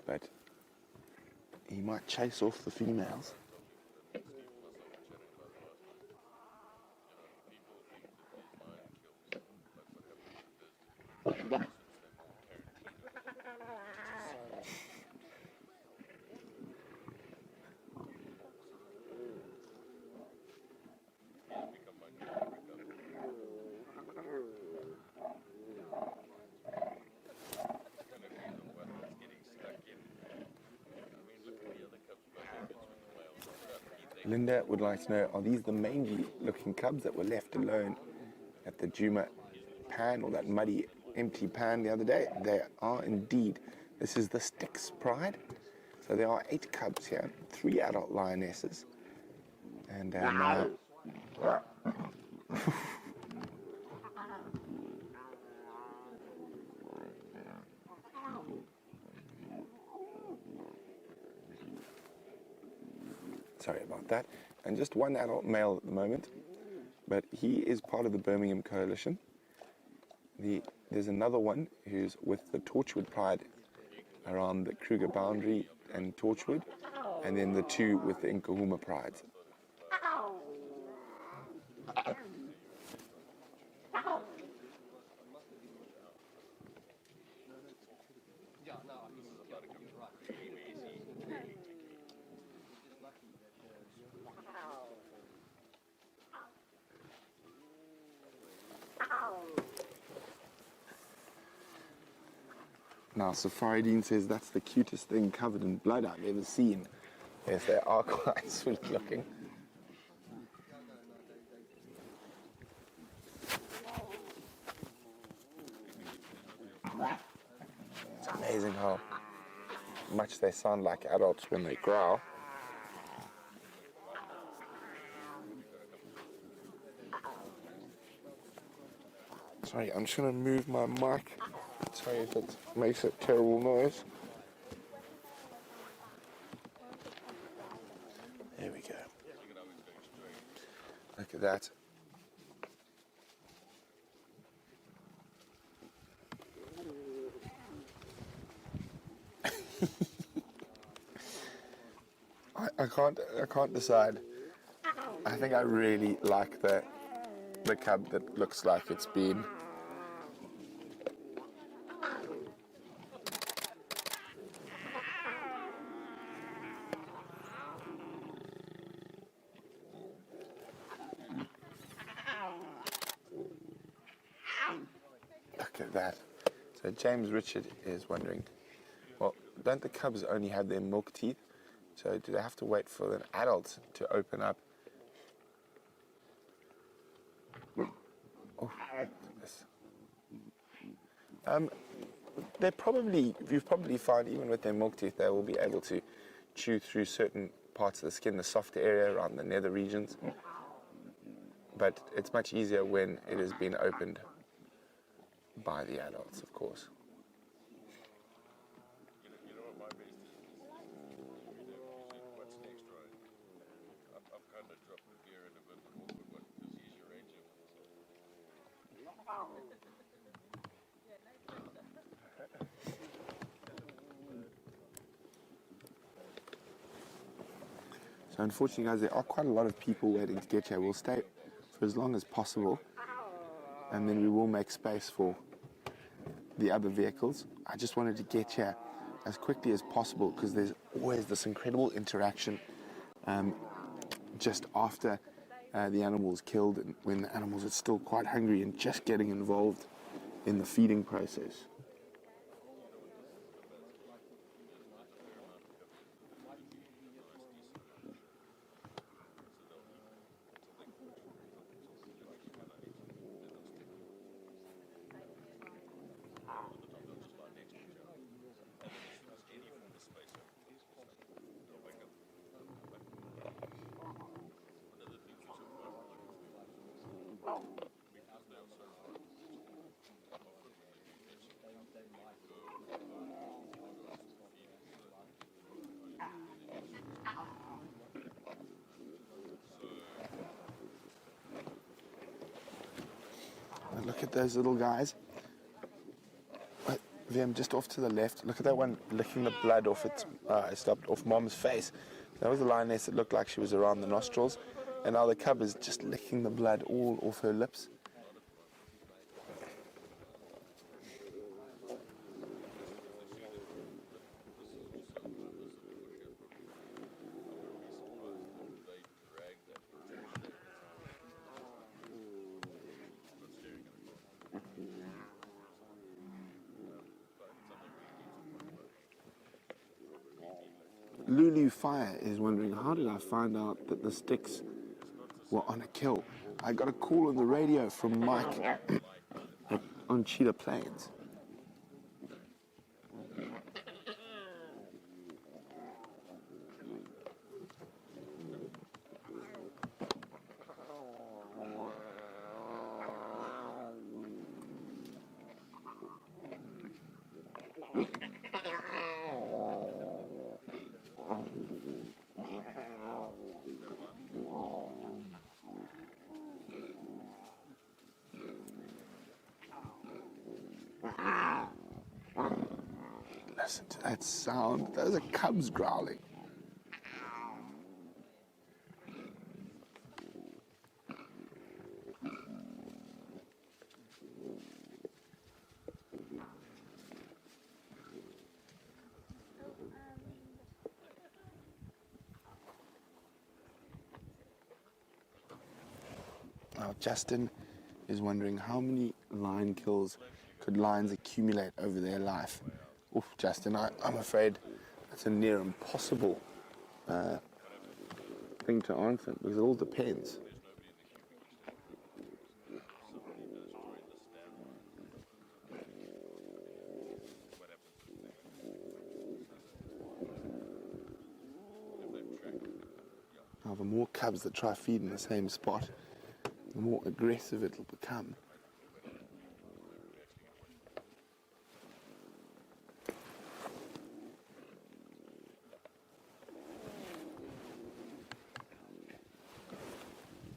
but he might chase off the females. Linda would like to know, are these the mangy looking cubs that were left alone at the Juma pan, or that muddy empty pan the other day? They are indeed. This is the Styx pride. So there are 8 cubs here, 3 adult lionesses. And sorry about that. And just 1 adult male at the moment, but he is part of the Birmingham coalition. There's another one who's with the Torchwood Pride around the Kruger boundary and Torchwood, and then the 2 with the Nkuhuma Prides. Now, Safari Dean says that's the cutest thing covered in blood I've ever seen. Yes, they are quite sweet looking. It's amazing how much they sound like adults when they growl. Sorry, I'm just going to move my mic. Sorry if it makes a terrible noise. There we go. Look at that. I can't decide. I think I really like the cub that looks like it's been look at that. So James Richard is wondering, well, don't the cubs only have their milk teeth? So do they have to wait for an adult to open up? Oh, goodness. They probably, you've probably found, even with their milk teeth, they will be able to chew through certain parts of the skin, the softer area around the nether regions. But it's much easier when it has been opened by the adults, of course. So unfortunately, guys, there are quite a lot of people waiting to get here. We'll stay for as long as possible, and then we will make space for the other vehicles. I just wanted to get here as quickly as possible, because there's always this incredible interaction just after the animal's killed, and when the animals are still quite hungry, and just getting involved in the feeding process. Look at those little guys. Them just off to the left. Look at that one licking the blood off its stopped off Mom's face. That was the lioness that looked like she was around the nostrils, and now the cub is just licking the blood all off her lips. Lulu Fire is wondering, how did I find out that the Styx were on a kill? I got a call on the radio from Mike on Cheetah Plains. Listen to that sound. Those are cubs growling. Now, Justin is wondering, how many lion kills could lions accumulate over their life? Oof, Justin, I'm afraid that's a near impossible thing to answer, because it all depends. Now, the more cubs that try feed in the same spot, the more aggressive it'll become.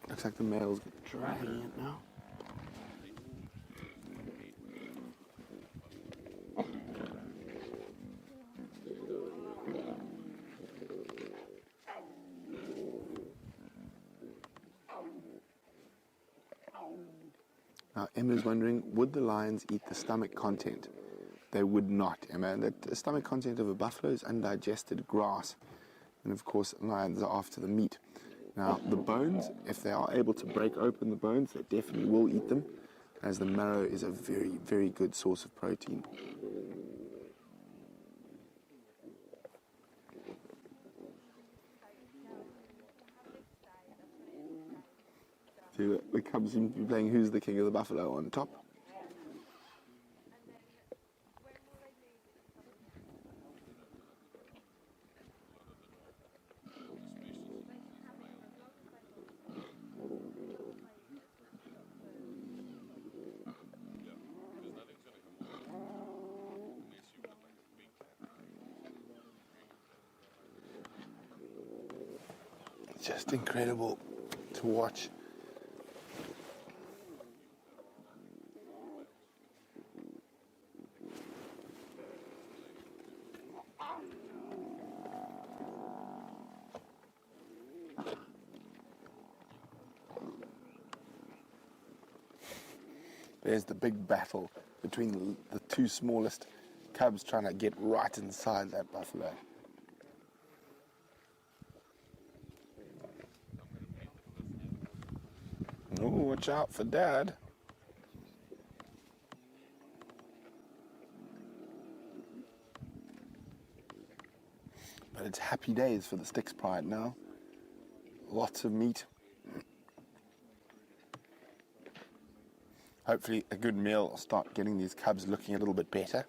Looks like the male's dragging it now. Now, Emma's wondering, would the lions eat the stomach content? They would not, Emma. The stomach content of a buffalo is undigested grass. And of course, lions are after the meat. Now, the bones, if they are able to break open the bones, they definitely will eat them, as the marrow is a very, very good source of protein. See, the cubs seem to be playing Who's the King of the Buffalo on top. Just incredible to watch. There's the big battle between the two smallest cubs trying to get right inside that buffalo. Oh, watch out for Dad. But it's happy days for the Styx Pride now. Lots of meat. Hopefully a good meal will start getting these cubs looking a little bit better.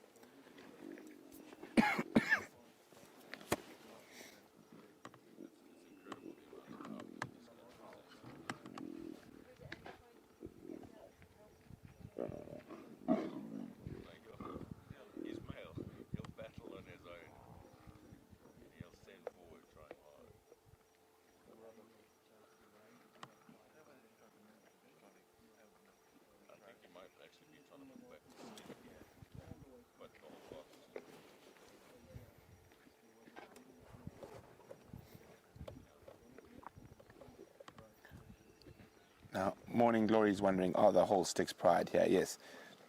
Now, Morning Glory's wondering, oh, the whole Styx Pride here. Yes.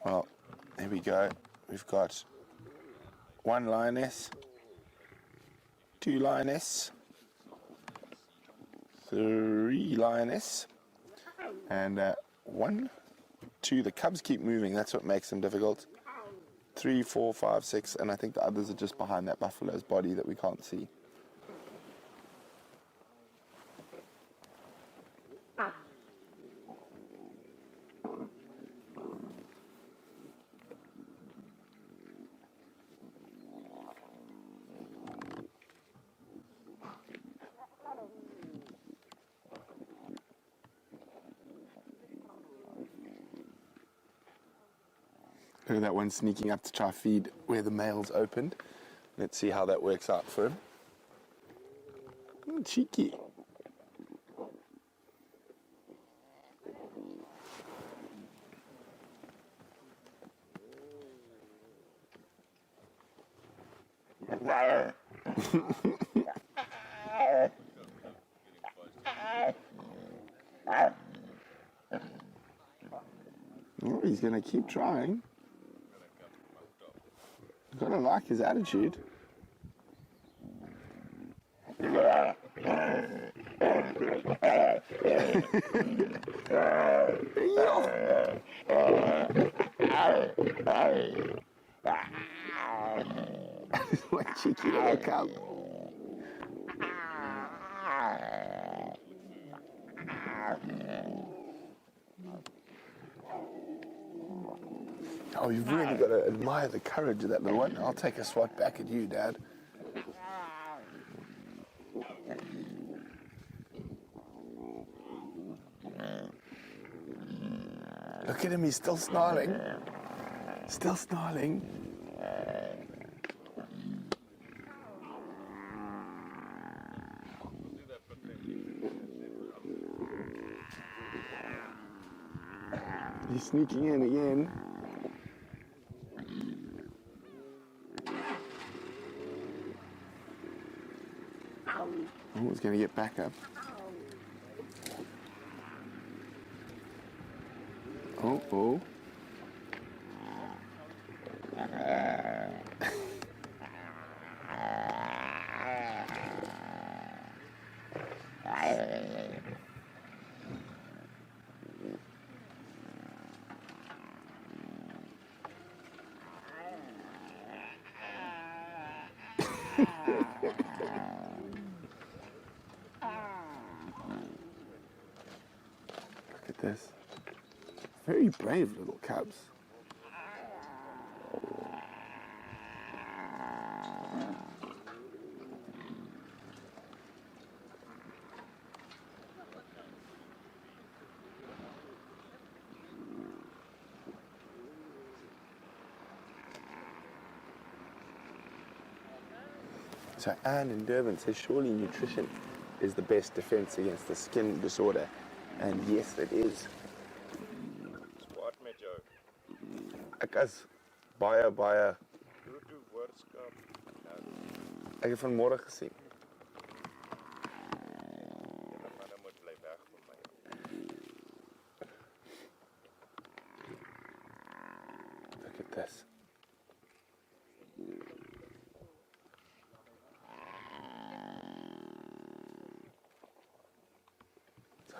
Well, there we go. We've got 1 lioness, 2 lioness, 3 lioness, and 1, 2. The cubs keep moving. That's what makes them difficult. 3, 4, 5, 6, and I think the others are just behind that buffalo's body that we can't see. Look at that one sneaking up to try feed where the male's opened. Let's see how that works out for him. Oh, cheeky. Oh, he's going to keep trying. Gotta like his attitude. What cheeky little cub. Oh, you've really got to admire the courage of that little one. I'll take a swat back at you, Dad. Look at him, he's still snarling. Still snarling. He's sneaking in again. Oh, he's going to get back up. Oh, oh. Look at this. Very brave little cubs. So Anne in Durban says surely nutrition is the best defense against the skin disorder. And yes, it is. Wat met jou? Ek is baie Doe woordskap. ek het vanmôre gesien. Manne moet bly weg van my. Look at this.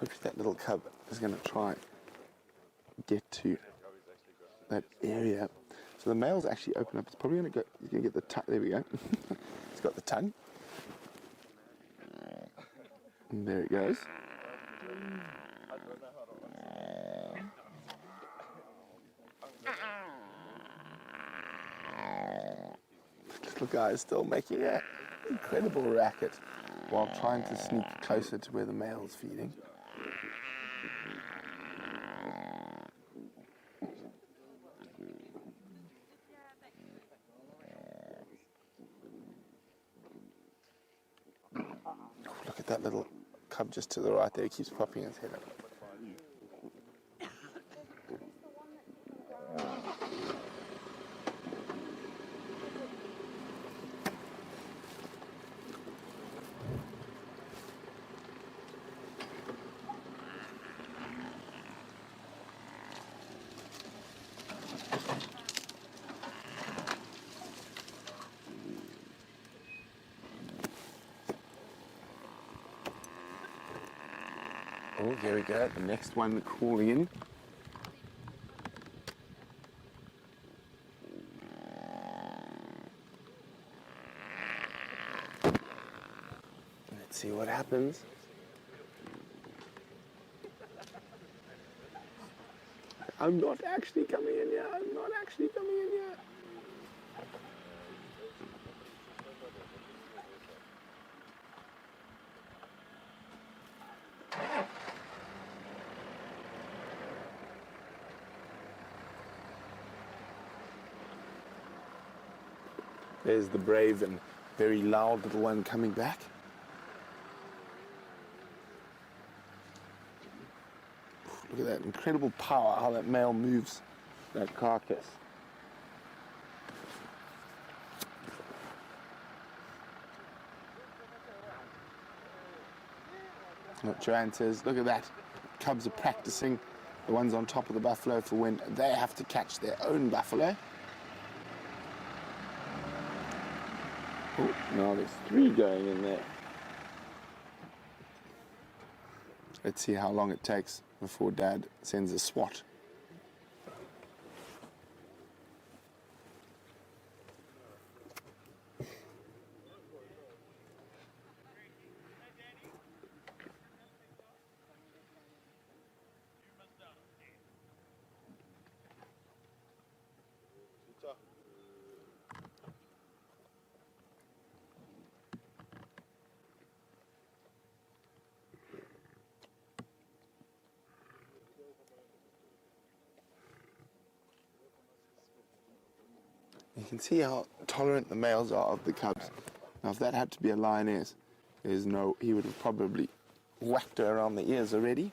Hopefully that little cub is going to try and get to that area. So the male's actually open up. It's probably going to go, he's going to get the tongue. There we go. It's got the tongue. And there it goes. This little guy is still making an incredible racket while trying to sneak closer to where the male's feeding. Look at that little cub just to the right there. He keeps popping his head up. Oh, here we go. The next one calling in. Let's see what happens. I'm not actually coming in here. I'm not actually coming in here. There's the brave and very loud little one coming back. Look at that incredible power, how that male moves that carcass. What Joanne says, look at that. Cubs are practicing, the ones on top of the buffalo, for when they have to catch their own buffalo. Oh, now there's 3 going in there. Let's see how long it takes before Dad sends a SWAT. You can see how tolerant the males are of the cubs. Now, if that had to be a lioness, he would have probably whacked her around the ears already.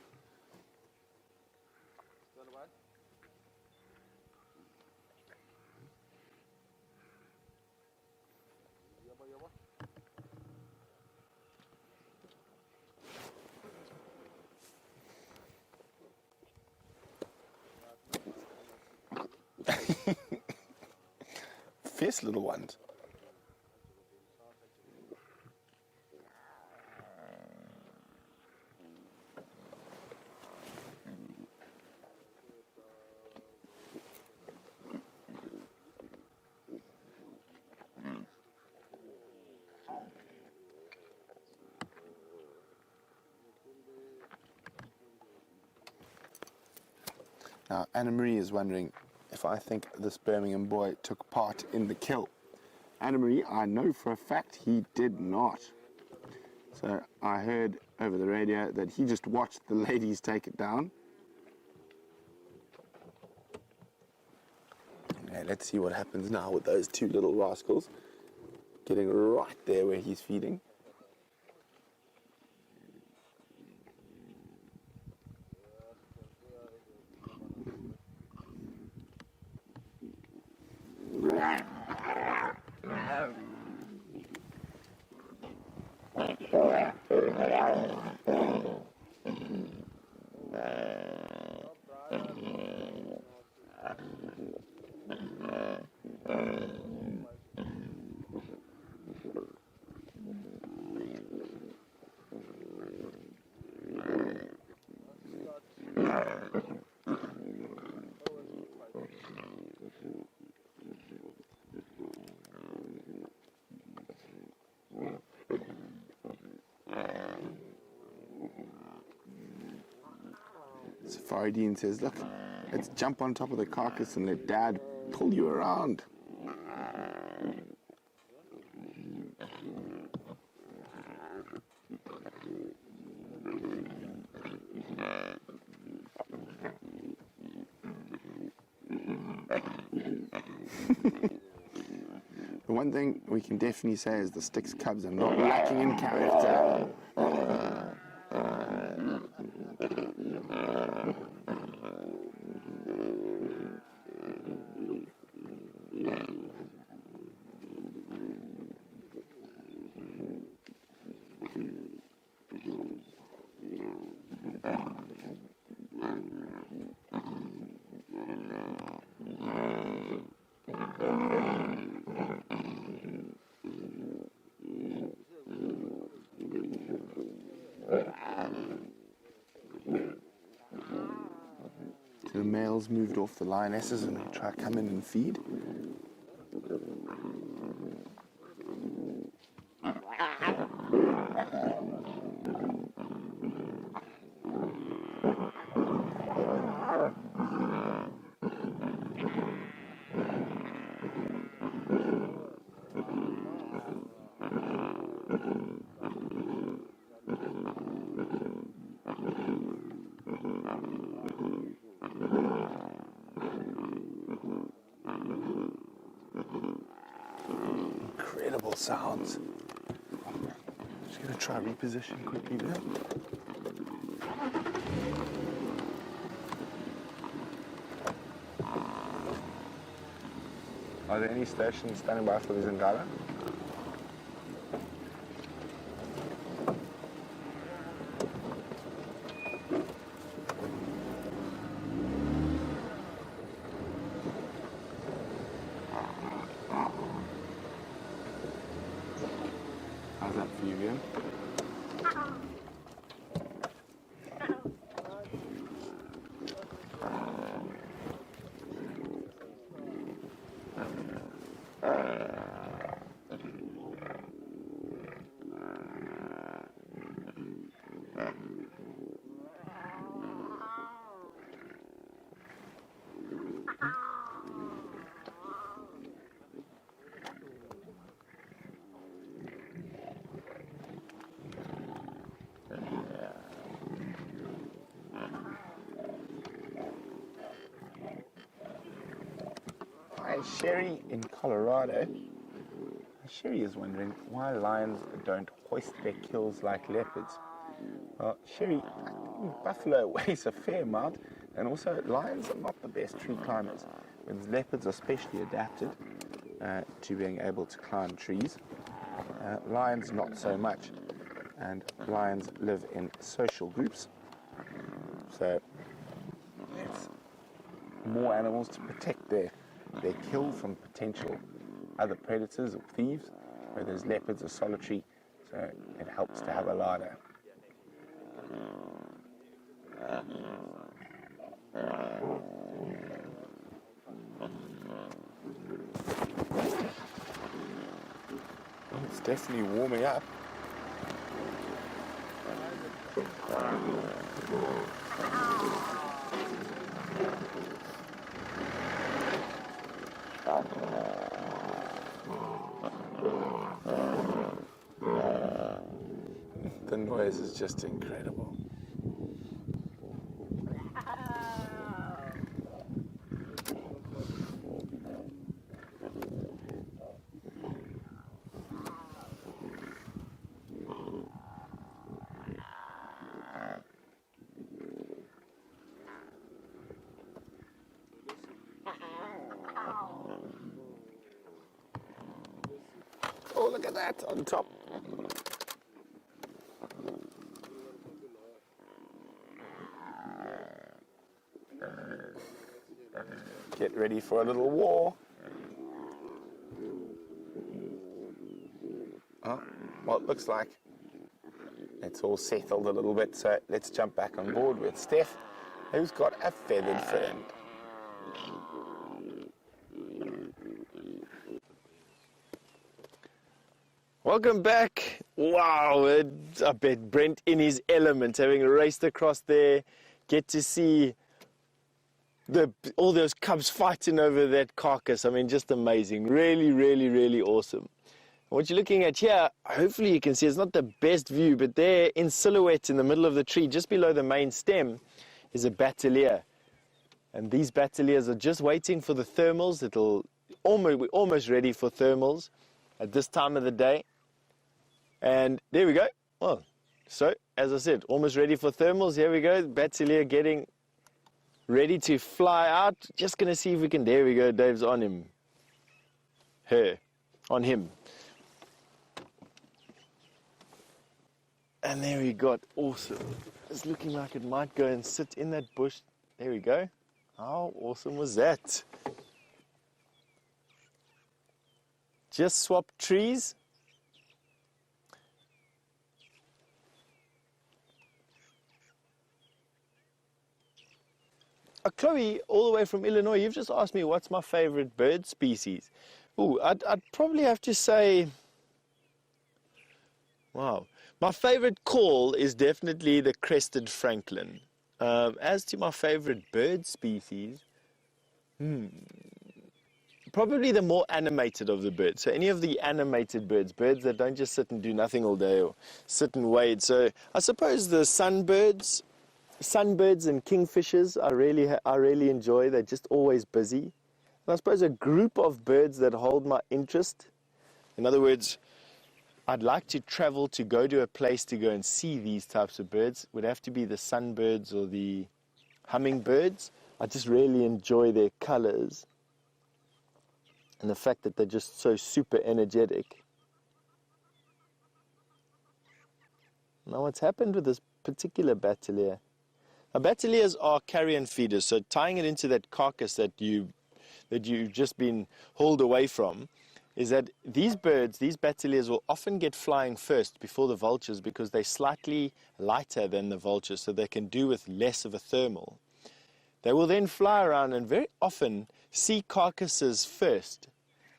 Fierce little ones. Now, Anna Marie is wondering if I think this Birmingham boy took part in the kill. Anna Marie, I know for a fact he did not. So I heard over the radio that he just watched the ladies take it down. Okay, let's see what happens now with those 2 little rascals getting right there where he's feeding. Safari Dean says, look, let's jump on top of the carcass and let Dad pull you around. The one thing we can definitely say is the Styx cubs are not lacking in character. The males moved off the lionesses and they try to come in and feed. Incredible sounds. Just going to try reposition quickly there. Are there any stations standing by for the Tingana? How's that for you, Ian? Sherry in Colorado. Sherry is wondering why lions don't hoist their kills like leopards. Well, Sherry, buffalo weighs a fair amount, and also lions are not the best tree climbers, whereas leopards are specially adapted to being able to climb trees. Lions not so much, and lions live in social groups, so it's more animals to protect their kill from potential other predators or thieves, whereas leopards are solitary, so it helps to have a larder. It's definitely warming up. The noise is just incredible. Oh, look at that on top. Get ready for a little war. Oh, well, it looks like it's all settled a little bit, so let's jump back on board with Stef Who's got a feathered friend? Welcome back. Wow, I bet Brent in his element, having raced across there, get to see all those cubs fighting over that carcass. I mean, just amazing. Really, really, really awesome. What you're looking at here, hopefully you can see, it's not the best view, but there in silhouette in the middle of the tree, just below the main stem, is a batelier. And these bateliers are just waiting for the thermals. We're almost ready for thermals at this time of the day. And there we go. Well, so as I said, almost ready for thermals. Here we go. Batelier getting ready to fly out. Just going to see if we can. There we go. Dave's on him. On him. And there we got. Awesome. It's looking like it might go and sit in that bush. There we go. How awesome was that? Just swap trees. Chloe, all the way from Illinois, you've just asked me what's my favorite bird species. Ooh, I'd probably have to say, wow. My favorite call is definitely the crested francolin. As to my favorite bird species, probably the more animated of the birds. So any of the animated birds that don't just sit and do nothing all day or sit and wade. So I suppose the sunbirds and kingfishers I really enjoy. They're just always busy. And I suppose a group of birds that hold my interest. In other words, I'd like to travel to go to a place to go and see these types of birds. Would have to be the sunbirds or the hummingbirds. I just really enjoy their colors and the fact that they're just so super energetic. Now what's happened with this particular batelier? Now, bateliers are carrion feeders, so tying it into that carcass that you've just been hauled away from, is that these birds, these bateliers, will often get flying first before the vultures because they're slightly lighter than the vultures, so they can do with less of a thermal. They will then fly around and very often see carcasses first,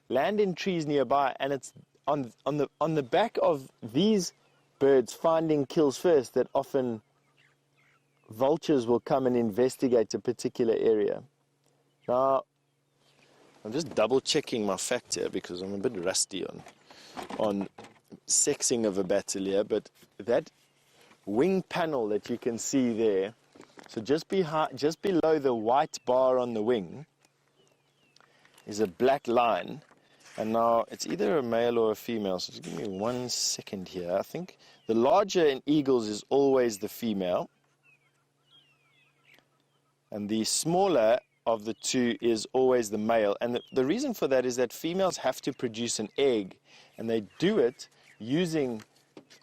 land in trees nearby, and it's on the back of these birds finding kills first that often vultures will come and investigate a particular area. Now, I'm just double checking my fact here because I'm a bit rusty on sexing of a batelier, but that wing panel that you can see there, so just below the white bar on the wing is a black line, and now it's either a male or a female, so just give me 1 second here. I think the larger in eagles is always the female, and the smaller of the two is always the male. And the reason for that is that females have to produce an egg, and they do it using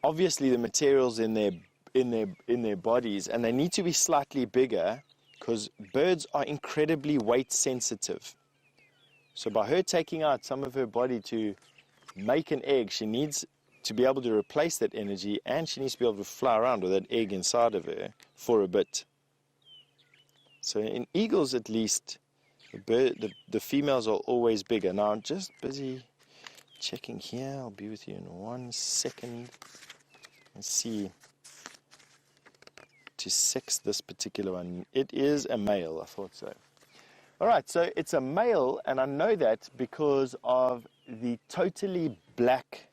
obviously the materials in their bodies, and they need to be slightly bigger because birds are incredibly weight sensitive. So by her taking out some of her body to make an egg, she needs to be able to replace that energy, and she needs to be able to fly around with that egg inside of her for a bit. So in eagles, at least, the females are always bigger. Now, I'm just busy checking here. I'll be with you in 1 second and see to sex this particular one. It is a male, I thought so. All right, so it's a male, and I know that because of the totally black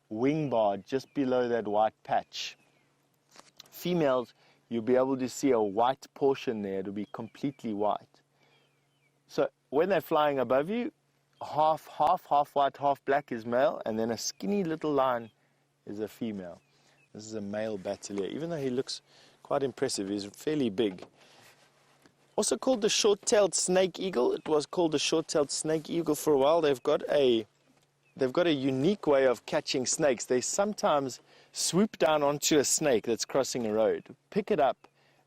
wing bar just below that white patch. Females, you'll be able to see a white portion there. It'll be completely white. So when they're flying above you, half white, half black is male, and then a skinny little line is a female. This is a male batelier. Even though he looks quite impressive, he's fairly big. Also called the short-tailed snake eagle. It was called the short-tailed snake eagle for a while. They've got a unique way of catching snakes. They sometimes swoop down onto a snake that's crossing a road, pick it up,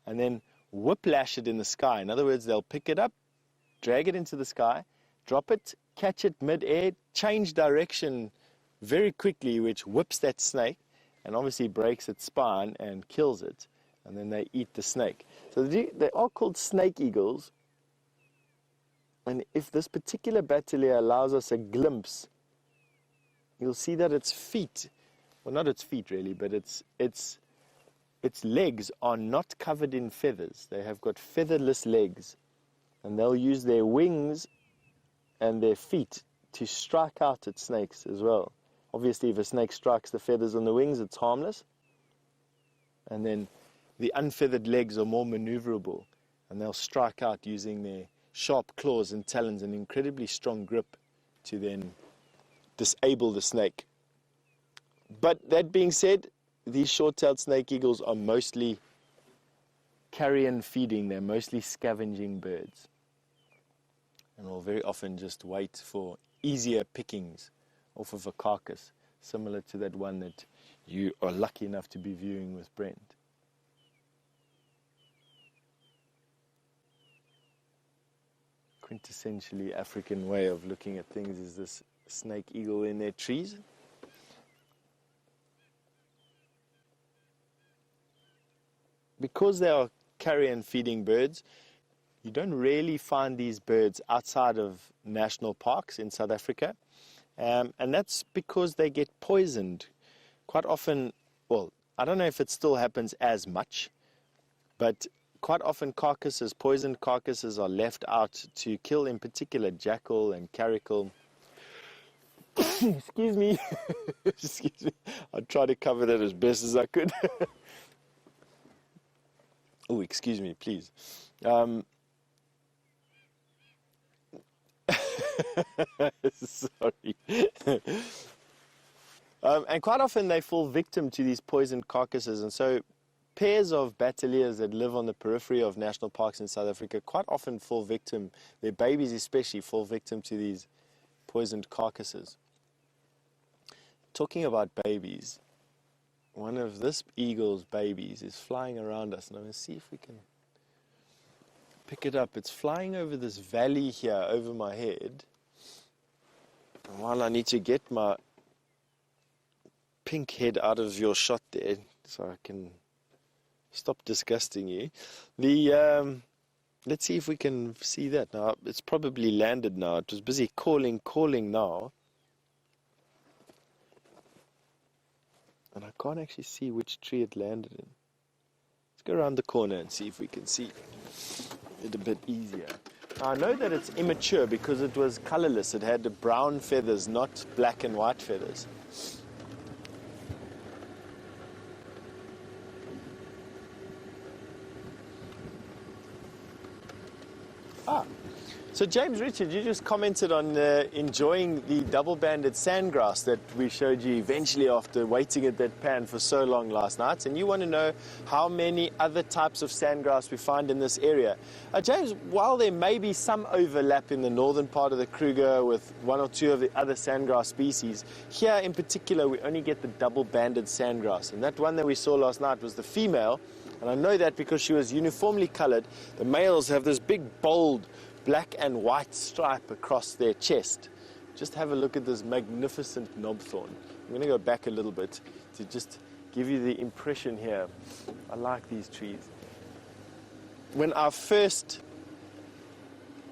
and then whiplash it in the sky. In other words, they'll pick it up, drag it into the sky, drop it, catch it mid-air, change direction very quickly, which whips that snake and obviously breaks its spine and kills it. and then they eat the snake. So they are called snake eagles. And if this particular bateleur allows us a glimpse, you'll see that its feet, well, not its feet really, but its legs are not covered in feathers. They have got featherless legs, and they'll use their wings and their feet to strike out at snakes as well. Obviously, if a snake strikes the feathers on the wings, it's harmless. And then the unfeathered legs are more maneuverable, and they'll strike out using their sharp claws and talons and incredibly strong grip to then disable the snake. But that being said, these short-tailed snake eagles are mostly carrion feeding. They're mostly scavenging birds, and will very often just wait for easier pickings off of a carcass, similar to that one that you are lucky enough to be viewing with Brent. Quintessentially African way of looking at things is this snake eagle in their trees. Because they are carrion feeding birds, you don't really find these birds outside of national parks in South Africa. And that's because they get poisoned quite often. Well, I don't know if it still happens as much, but quite often poisoned carcasses are left out to kill, in particular, jackal and caracal. Excuse me. Excuse me. I tried to cover that as best as I could. Oh, excuse me, please. Sorry. And quite often they fall victim to these poisoned carcasses, and so pairs of bateleurs that live on the periphery of national parks in South Africa quite often fall victim, their babies especially, fall victim to these poisoned carcasses. Talking about babies, one of this eagle's babies is flying around us, and I'm going to see if we can pick it up. It's flying over this valley here over my head. And while I need to get my pink head out of your shot there so I can stop disgusting you, let's see if we can see that. Now, it's probably landed now. It was busy calling now. And I can't actually see which tree it landed in. Let's go around the corner and see if we can see it a bit easier. Now, I know that it's immature because it was colorless. It had brown feathers, not black and white feathers. So James Richard, you just commented on enjoying the double-banded sandgrass that we showed you eventually after waiting at that pan for so long last night, and you want to know how many other types of sandgrass we find in this area. James, while there may be some overlap in the northern part of the Kruger with one or two of the other sandgrass species, here in particular we only get the double-banded sandgrass, and that one that we saw last night was the female, and I know that because she was uniformly colored. The males have this big, bold, black and white stripe across their chest. Just have a look at this magnificent knobthorn. I'm going to go back a little bit to just give you the impression here. I like these trees. When I first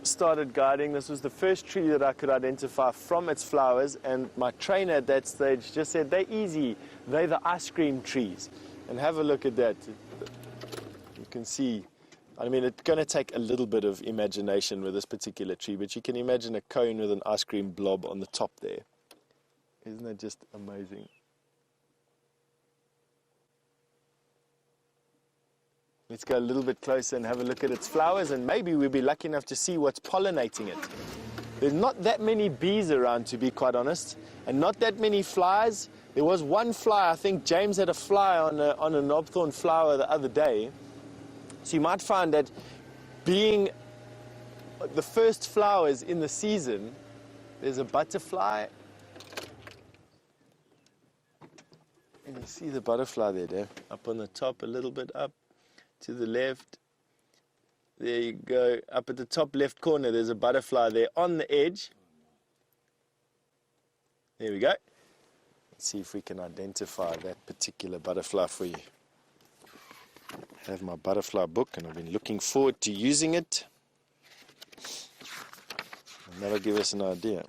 started guiding, this was the first tree that I could identify from its flowers, and my trainer at that stage just said, they're easy, they're the ice cream trees. And have a look at that. You can see, I mean, it's going to take a little bit of imagination with this particular tree, but you can imagine a cone with an ice cream blob on the top there. Isn't that just amazing? Let's go a little bit closer and have a look at its flowers, and maybe we'll be lucky enough to see what's pollinating it. There's not that many bees around, to be quite honest, and not that many flies. There was one fly. I think James had a fly on a knobthorn flower the other day. So you might find that being the first flowers in the season, there's a butterfly. And you see the butterfly there, Dave? Up on the top, a little bit up to the left. There you go. Up at the top left corner, there's a butterfly there on the edge. There we go. Let's see if we can identify that particular butterfly for you. have my butterfly book, and I've been looking forward to using it. And that'll give us an idea.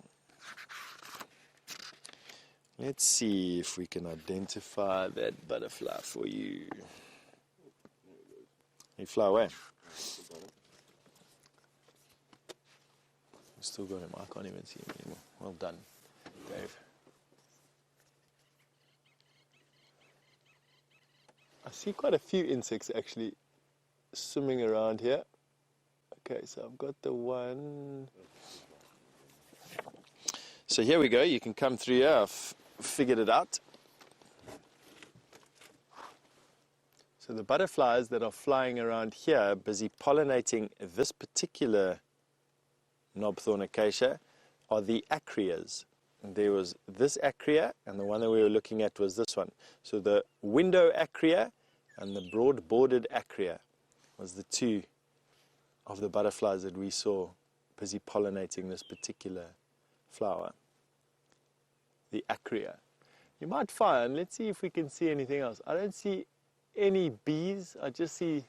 Let's see if we can identify that butterfly for you. He fly away. We've still got him. I can't even see him anymore. Well done, Dave. I see quite a few insects actually swimming around here. Okay, so I've got the one. So here we go. You can come through here. I've figured it out. So the butterflies that are flying around here, busy pollinating this particular knobthorn acacia, are the acrias. And there was this acria, and the one that we were looking at was this one. So the window acria and the broad-bordered acria was the two of the butterflies that we saw busy pollinating this particular flower. The acria. You might find, let's see if we can see anything else. I don't see any bees, I just see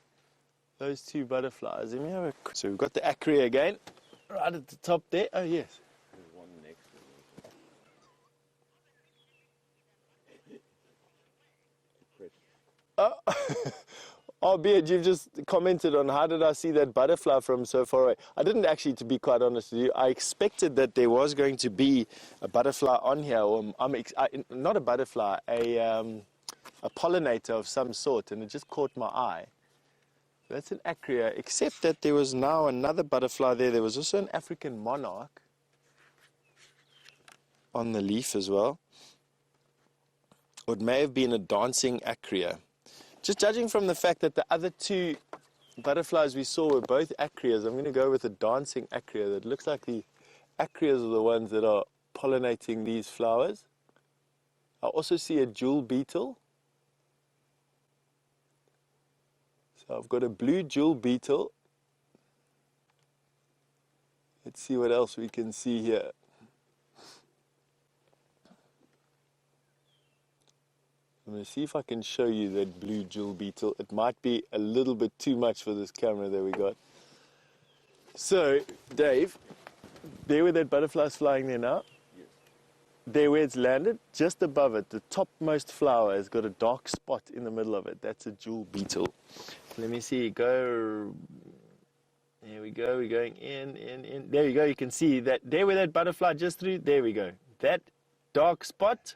those two butterflies. Let me have a... So we've got the acria again, right at the top there. Oh yes. There's one next to me. Albeit you've just commented on how did I see that butterfly from so far away. I didn't actually, to be quite honest with you. I expected that there was going to be a butterfly on here, or not a butterfly, a pollinator of some sort, and it just caught my eye. That's an acria, except that there was now another butterfly there. There was also an African monarch on the leaf as well. Or it may have been a dancing acria. Just judging from the fact that the other two butterflies we saw were both acrias, I'm going to go with a dancing acria. That looks like the acrias are the ones that are pollinating these flowers. I also see a jewel beetle. So I've got a blue jewel beetle. Let's see what else we can see here. I'm going to see if I can show you that blue jewel beetle. It might be a little bit too much for this camera that we got. So, Dave, there where that butterfly's flying there now, Yes. there where it's landed, just above it, the topmost flower has got a dark spot in the middle of it. That's a jewel beetle. Let me see, go, there we go, we're going in. There we go, you can see that there where that butterfly just threw, there we go. That dark spot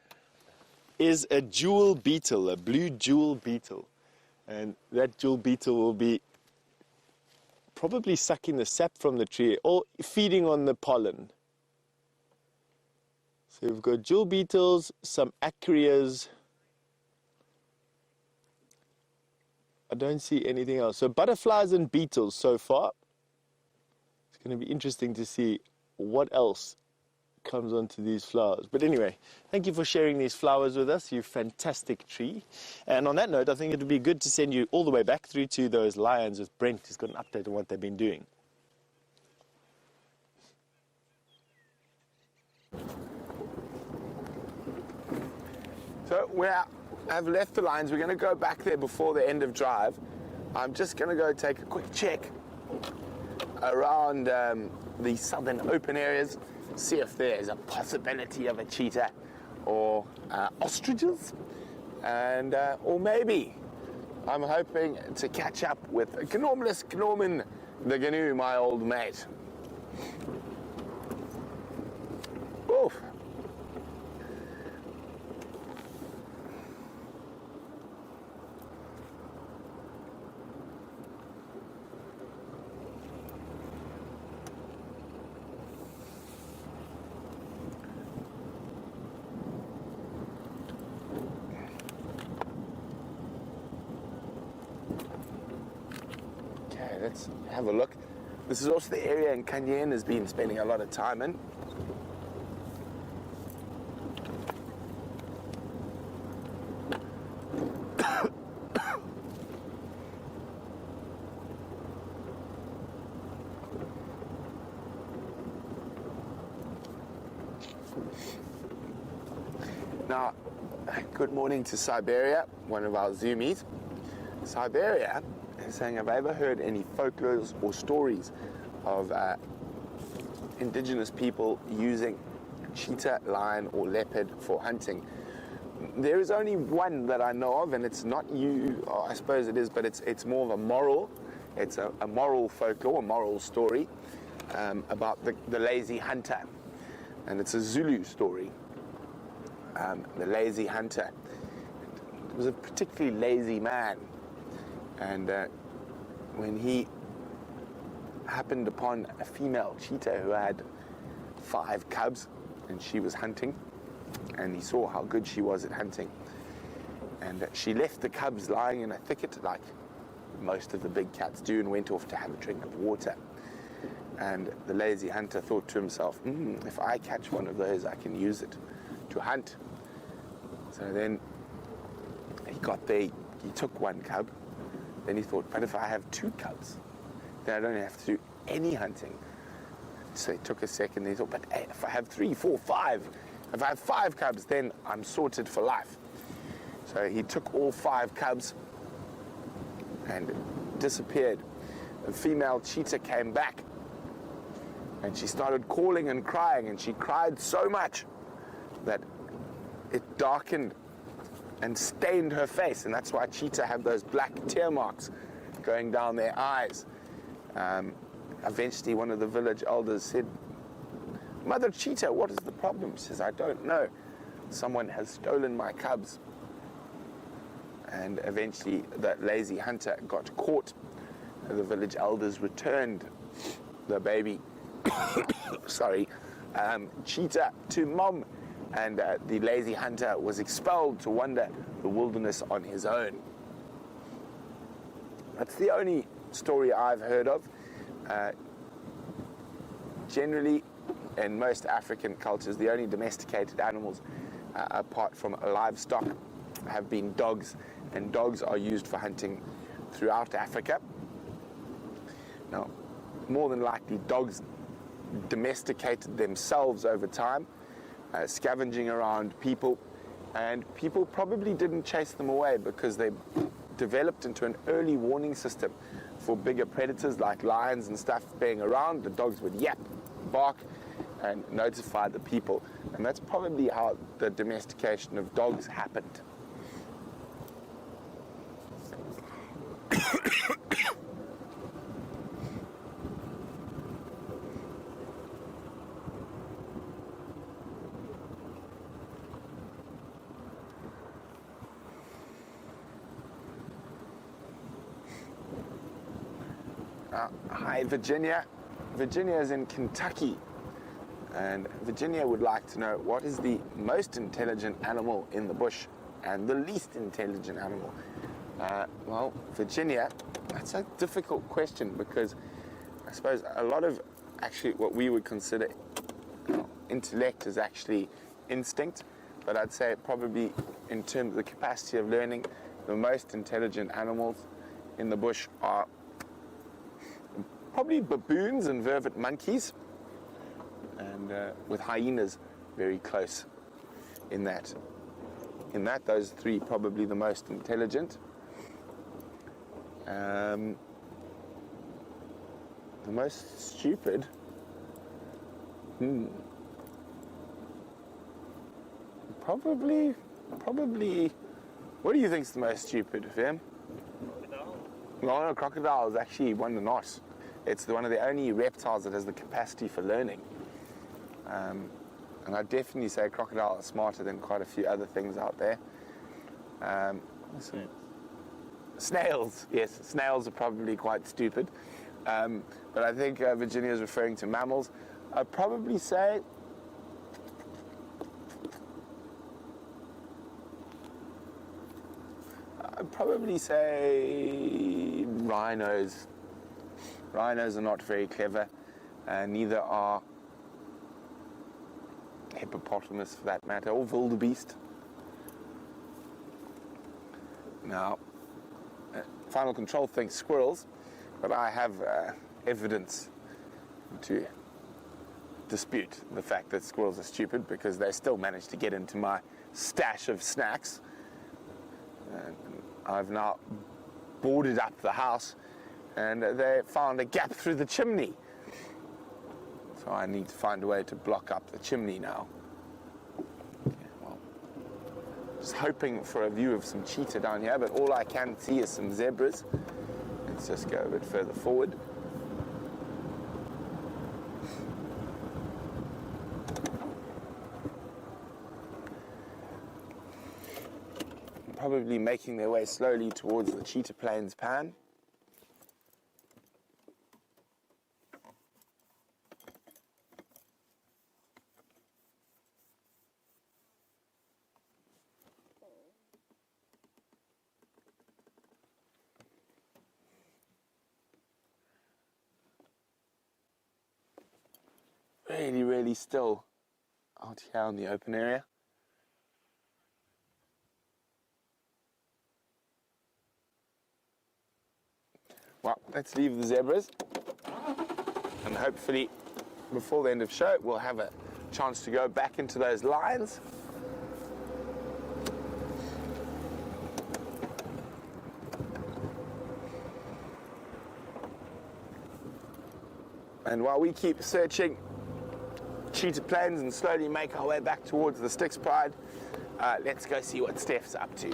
is a jewel beetle, a blue jewel beetle. And that jewel beetle will be probably sucking the sap from the tree or feeding on the pollen. So we've got jewel beetles, some acrias. I don't see anything else. So butterflies and beetles so far. It's going to be interesting to see what else comes onto these flowers. But anyway, thank you for sharing these flowers with us, you fantastic tree. And on that note, I think it would be good to send you all the way back through to those lions with Brent, who's got an update on what they've been doing. So I've left the lines. We're going to go back there before the end of drive. I'm just going to go take a quick check around the southern open areas, see if there's a possibility of a cheetah or ostriches, and or maybe I'm hoping to catch up with Gnormin the Gnu, my old mate. Oof. Let's have a look. This is also the area Nkuhuma has been spending a lot of time in. Now, good morning to Siberia, one of our Zoomies. Siberia is saying, have I ever heard any folklores or stories of indigenous people using cheetah, lion, or leopard for hunting? There is only one that I know of, and it's not you, or I suppose it is, but it's more of a moral. It's a moral folklore, a moral story about the lazy hunter, and it's a Zulu story. The lazy hunter. It was a particularly lazy man, and when he happened upon a female cheetah who had 5 cubs, and she was hunting, and he saw how good she was at hunting, and she left the cubs lying in a thicket like most of the big cats do, and went off to have a drink of water. And the lazy hunter thought to himself, if I catch one of those, I can use it to hunt. So then he got there, he took 1 cub, then he thought, but if I have 2 cubs, then I don't have to do any hunting. So he took a second, he thought, but hey, if I have 3, 4, 5, if I have 5 cubs, then I'm sorted for life. So he took all 5 cubs and disappeared. The female cheetah came back, and she started calling and crying, and she cried so much that it darkened and stained her face, and that's why cheetah have those black tear marks going down their eyes. Eventually one of the village elders said, Mother Cheetah, what is the problem? She says, I don't know. Someone has stolen my cubs. And eventually that lazy hunter got caught. The village elders returned the baby, cheetah to mom, and the lazy hunter was expelled to wander the wilderness on his own. That's the only story I've heard of. Generally, in most African cultures, the only domesticated animals, apart from livestock, have been dogs, and dogs are used for hunting throughout Africa. Now, more than likely, dogs domesticated themselves over time, scavenging around people, and people probably didn't chase them away because they developed into an early warning system for bigger predators like lions and stuff being around. The dogs would yap, bark, and notify the people, and that's probably how the domestication of dogs happened. Hi, Virginia. Virginia is in Kentucky, and Virginia would like to know what is the most intelligent animal in the bush and the least intelligent animal. Well, Virginia, that's a difficult question because I suppose a lot of actually what we would consider intellect is actually instinct, but I'd say probably in terms of the capacity of learning, the most intelligent animals in the bush are probably baboons and vervet monkeys, and with hyenas very close in that. Those 3 probably the most intelligent. The most stupid. Probably. What do you think's the most stupid, Fem? No, crocodile is actually one of the not. It's one of the only reptiles that has the capacity for learning. And I definitely say crocodile is smarter than quite a few other things out there. Snails, yes, snails are probably quite stupid. But I think Virginia is referring to mammals. I'd probably say rhinos. Rhinos are not very clever, neither are hippopotamus for that matter, or wildebeest. Now, Final Control thinks squirrels, but I have evidence to dispute the fact that squirrels are stupid because they still manage to get into my stash of snacks. I've now boarded up the house, and they found a gap through the chimney. So I need to find a way to block up the chimney now. Okay, well, just hoping for a view of some cheetah down here, but all I can see is some zebras. Let's just go a bit further forward. Probably making their way slowly towards the Cheetah Plains pan. Really, really still out here in the open area. Well, let's leave the zebras, and hopefully before the end of the show we'll have a chance to go back into those lines. And while we keep searching Cheetah Plains and slowly make our way back towards the Styx Pride, let's go see what Stef's up to.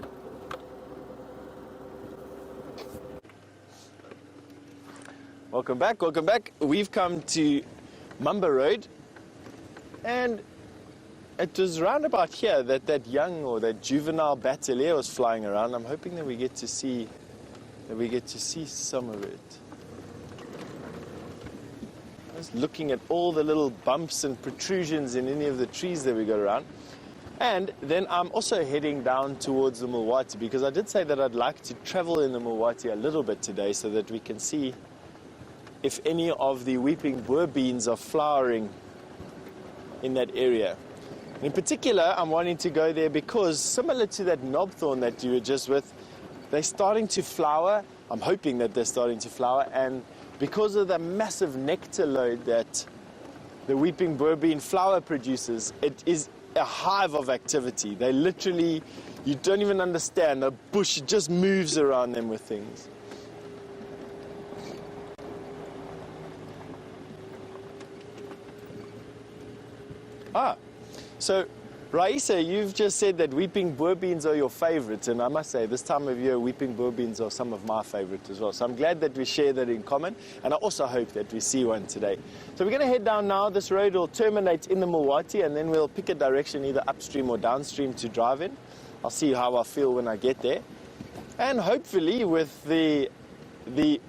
Welcome back, welcome back. We've come to Mumba Road, and it was round about here that young or that juvenile batelier was flying around. I'm hoping that we get to see some of it. I was looking at all the little bumps and protrusions in any of the trees that we got around. And then I'm also heading down towards the Mulwati, because I did say that I'd like to travel in the Mulwati a little bit today so that we can see if any of the weeping boer beans are flowering in that area. In particular, I'm wanting to go there because, similar to that knobthorn that you were just with, they're starting to flower. I'm hoping that they're starting to flower, and because of the massive nectar load that the weeping boer bean flower produces, it is a hive of activity. They literally, you don't even understand, the bush just moves around them with things. So Raisa, you've just said that weeping boer beans are your favorites, and I must say this time of year weeping boer beans are some of my favorites as well. So I'm glad that we share that in common, and I also hope that we see one today. So we're going to head down now. This road will terminate in the Mulwati, and then we'll pick a direction either upstream or downstream to drive in. I'll see how I feel when I get there, and hopefully with the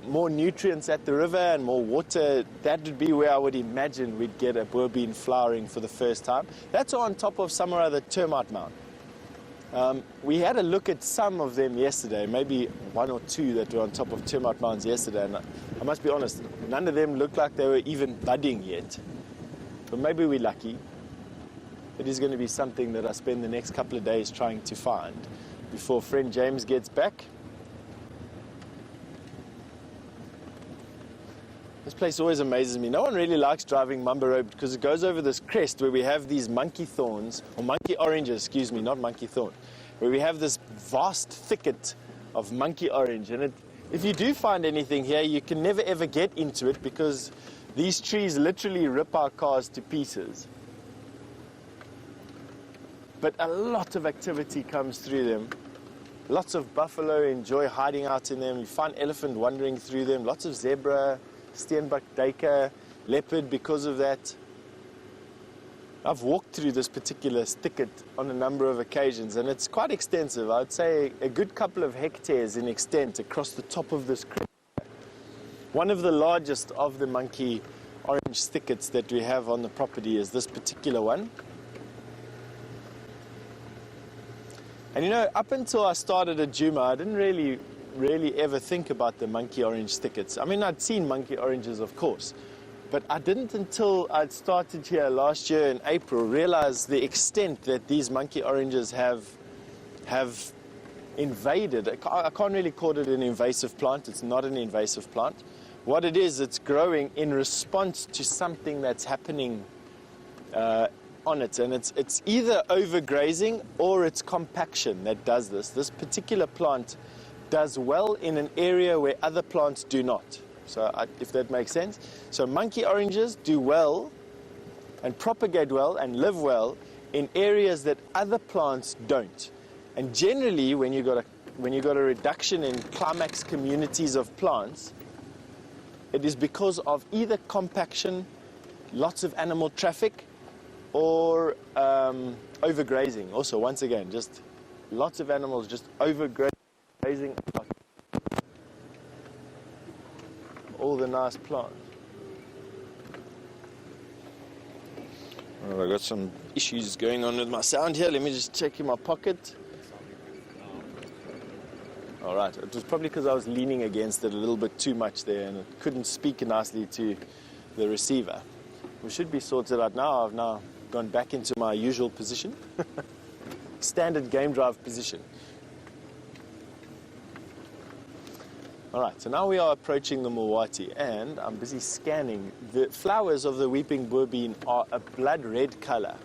more nutrients at the river and more water, that would be where I would imagine we'd get a boer bean flowering for the first time. That's on top of some or other termite mound. We had a look at some of them yesterday, maybe one or two that were on top of termite mounds yesterday, and I must be honest, none of them looked like they were even budding yet. But maybe we're lucky. It is going to be something that I spend the next couple of days trying to find before friend James gets back. This place always amazes me. No one really likes driving Mumba Road because it goes over this crest where we have these monkey thorns, or monkey oranges, excuse me, not monkey thorn, where we have this vast thicket of monkey orange. And if you do find anything here, you can never ever get into it because these trees literally rip our cars to pieces. But a lot of activity comes through them. Lots of buffalo enjoy hiding out in them. You find elephant wandering through them. Lots of zebra, steenbok duiker, leopard because of that. I've walked through this particular thicket on a number of occasions, and it's quite extensive. I'd say a good couple of hectares in extent across the top of this creek. One of the largest of the monkey orange thickets that we have on the property is this particular one. And you know, up until I started at Juma, I didn't really ever think about the monkey orange thickets. I mean, I'd seen monkey oranges, of course, but I didn't until I'd started here last year in April realize the extent that these monkey oranges have invaded. I can't really call it an invasive plant. It's not an invasive plant. What it is, it's growing in response to something that's happening on it, and it's either overgrazing or it's compaction that does this. This particular plant does well in an area where other plants do not. So if that makes sense. So monkey oranges do well and propagate well and live well in areas that other plants don't. And generally, when you got a reduction in climax communities of plants, it is because of either compaction, lots of animal traffic, or overgrazing. Also, once again, just lots of animals just overgrazing all the nice plants. Well, I got some issues going on with my sound here. Let me just check in my pocket. All right, it was probably because I was leaning against it a little bit too much there and it couldn't speak nicely to the receiver. We should be sorted out now. I've now gone back into my usual position. Standard game drive position. All right, so now we are approaching the Mulwati and I'm busy scanning. The flowers of the weeping boerbean are a blood red color.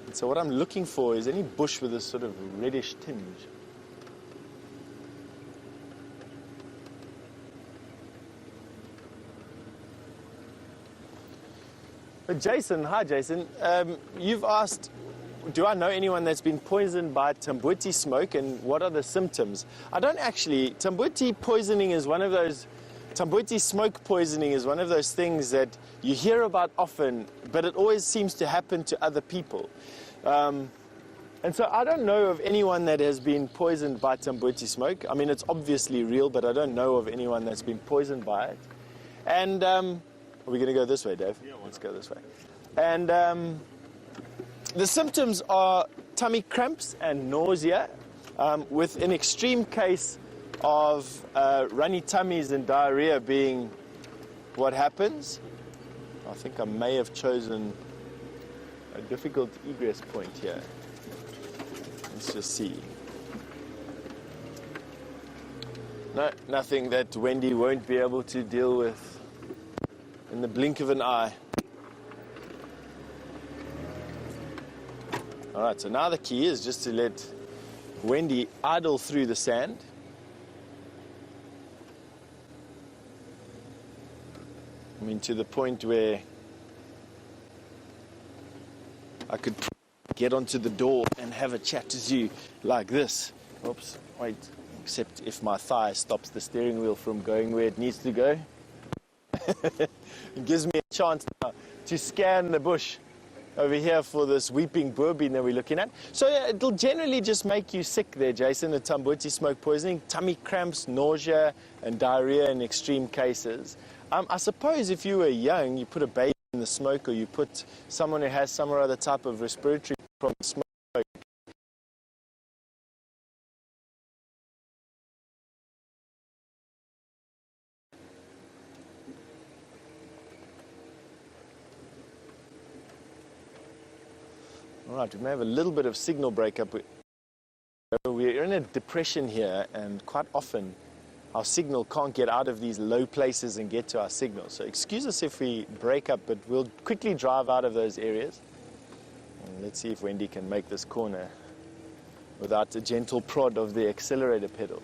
And so what I'm looking for is any bush with a sort of reddish tinge. But Jason, hi Jason, you've asked, do I know anyone that's been poisoned by Tamboti smoke and what are the symptoms? I don't actually. Tamboti poisoning is one of those, Tamboti smoke poisoning is one of those things that you hear about often, but it always seems to happen to other people. And so I don't know of anyone that has been poisoned by Tamboti smoke. I mean, it's obviously real, but I don't know of anyone that's been poisoned by it. And are we going to go this way, Dave? Yeah, let's go this way. And the symptoms are tummy cramps and nausea, with an extreme case of runny tummies and diarrhea being what happens. I think I may have chosen a difficult egress point here. Let's just see. No, nothing that Wendy won't be able to deal with in the blink of an eye. All right, so now the key is just to let Wendy idle through the sand. I mean, to the point where I could get onto the door and have a chat to you like this. Oops, wait, except if my thigh stops the steering wheel from going where it needs to go. It gives me a chance now to scan the bush over here for this weeping boerbean that we're looking at. So yeah, it'll generally just make you sick there, Jason, the Tamboti smoke poisoning, tummy cramps, nausea, and diarrhea in extreme cases. I suppose if you were young, you put a baby in the smoke, or you put someone who has some or other type of respiratory problem in smoke. All right, we may have a little bit of signal breakup. We're in a depression here, and quite often our signal can't get out of these low places and get to our signal. So excuse us if we break up, but we'll quickly drive out of those areas. And let's see if Wendy can make this corner without a gentle prod of the accelerator pedal.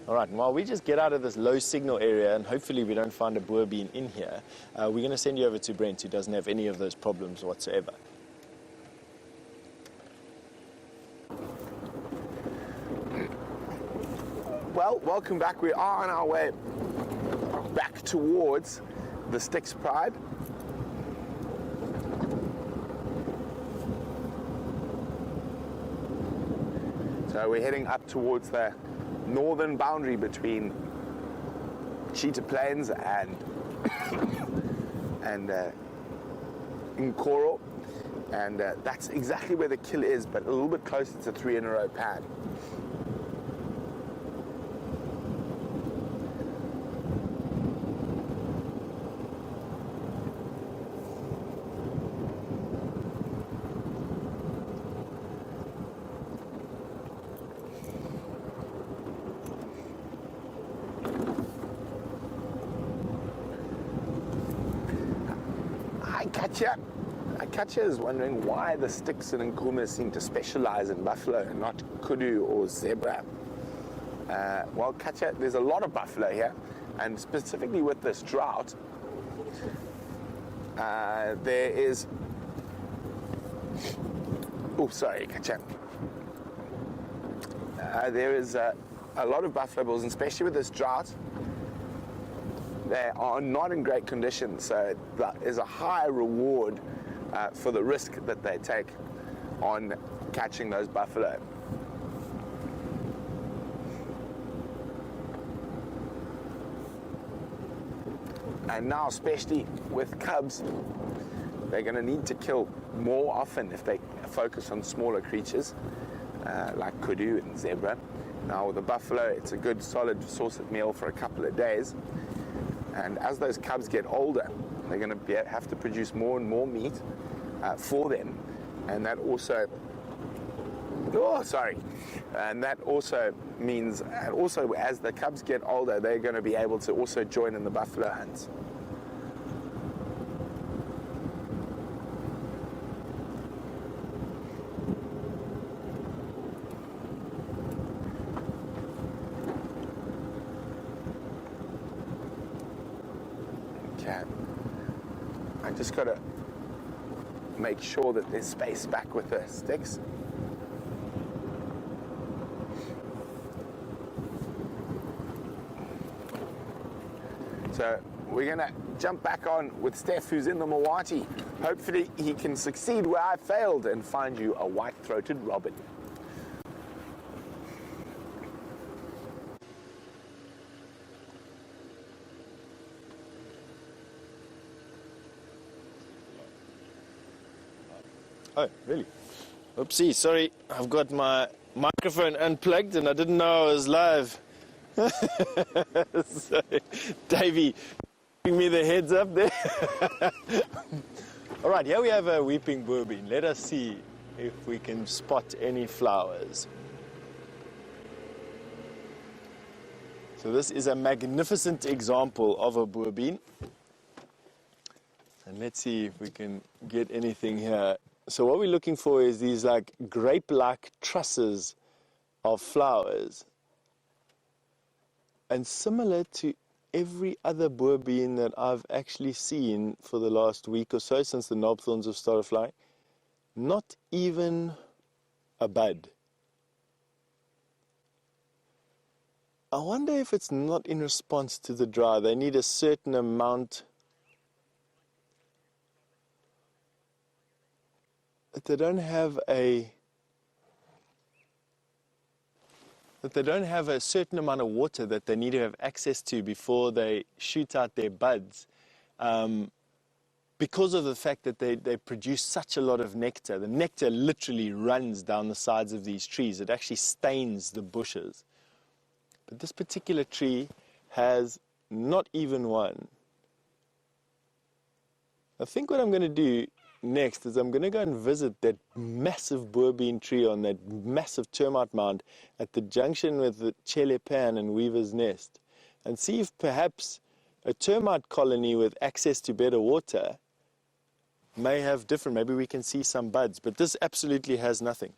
All right, and while we just get out of this low signal area, and hopefully we don't find a boerbean in here, we're going to send you over to Brent, who doesn't have any of those problems whatsoever. Well, welcome back. We are on our way back towards the Styx Pride. So we're heading up towards the northern boundary between Cheetah Plains and Nkoro, and that's exactly where the kill is, but a little bit closer to 3 in a row pad. Katja is wondering why the Styx and Nkuhuma seem to specialize in buffalo and not kudu or zebra. Well, Katja, there's a lot of buffalo here, and specifically with this drought, there is... Oh, sorry, Katja. There is a lot of buffalo bulls, and especially with this drought, they are not in great condition, so there's a high reward for the risk that they take on catching those buffalo. And now, especially with cubs, they're going to need to kill more often if they focus on smaller creatures like kudu and zebra. Now with the buffalo, it's a good solid source of meal for a couple of days. And as those cubs get older, they're going to have to produce more and more meat for them. And that also, and that also means, and also as the cubs get older, they're going to be able to also join in the buffalo hunts. I just got to make sure that there's space back with the Styx. So we're going to jump back on with Stef, who's in the Mawati. Hopefully he can succeed where I failed and find you a white-throated robin. Oh, really? Oopsie, sorry. I've got my microphone unplugged and I didn't know I was live. Sorry. Davey, giving me the heads up there. All right, here we have a weeping boerbean. Let us see if we can spot any flowers. So this is a magnificent example of a boerbean. And let's see if we can get anything here. So what we're looking for is these like grape-like trusses of flowers. And similar to every other boerbean that I've actually seen for the last week or so, since the knobthorns have started flying, not even a bud. I wonder if it's not in response to the dry. They need a certain amount. They don't have a certain amount of water that they need to have access to before they shoot out their buds, because of the fact that they produce such a lot of nectar. The nectar literally runs down the sides of these trees. It actually stains the bushes. But this particular tree has not even one. I think what I'm going to do next is I'm going to go and visit that massive boerbean tree on that massive termite mound at the junction with the Chelepan and Weaver's Nest, and see if perhaps a termite colony with access to better water may have different. Maybe we can see some buds, but this absolutely has nothing.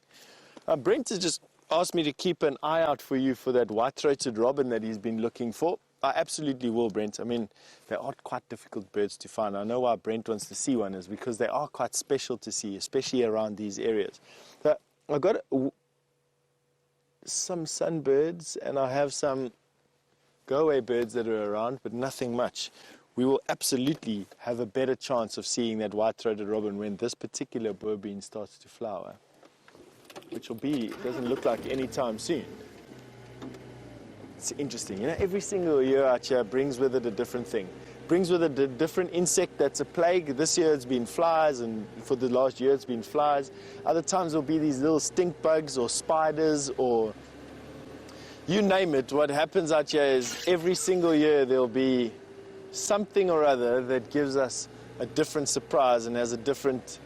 Brent has just asked me to keep an eye out for you for that white-throated robin that he's been looking for. I absolutely will, Brent. I mean, they are quite difficult birds to find. I know why Brent wants to see one is because they are quite special to see, especially around these areas. So I've got some sunbirds and I have some go-away birds that are around, but nothing much. We will absolutely have a better chance of seeing that white-throated robin when this particular boerbean starts to flower, which will be, it doesn't look like any time soon. It's interesting, you know, every single year out here brings with it a different thing. Brings with it a different insect that's a plague. This year it's been flies, and for the last year it's been flies. Other times there'll be these little stink bugs or spiders or you name it. What happens out here is every single year there'll be something or other that gives us a different surprise and has a different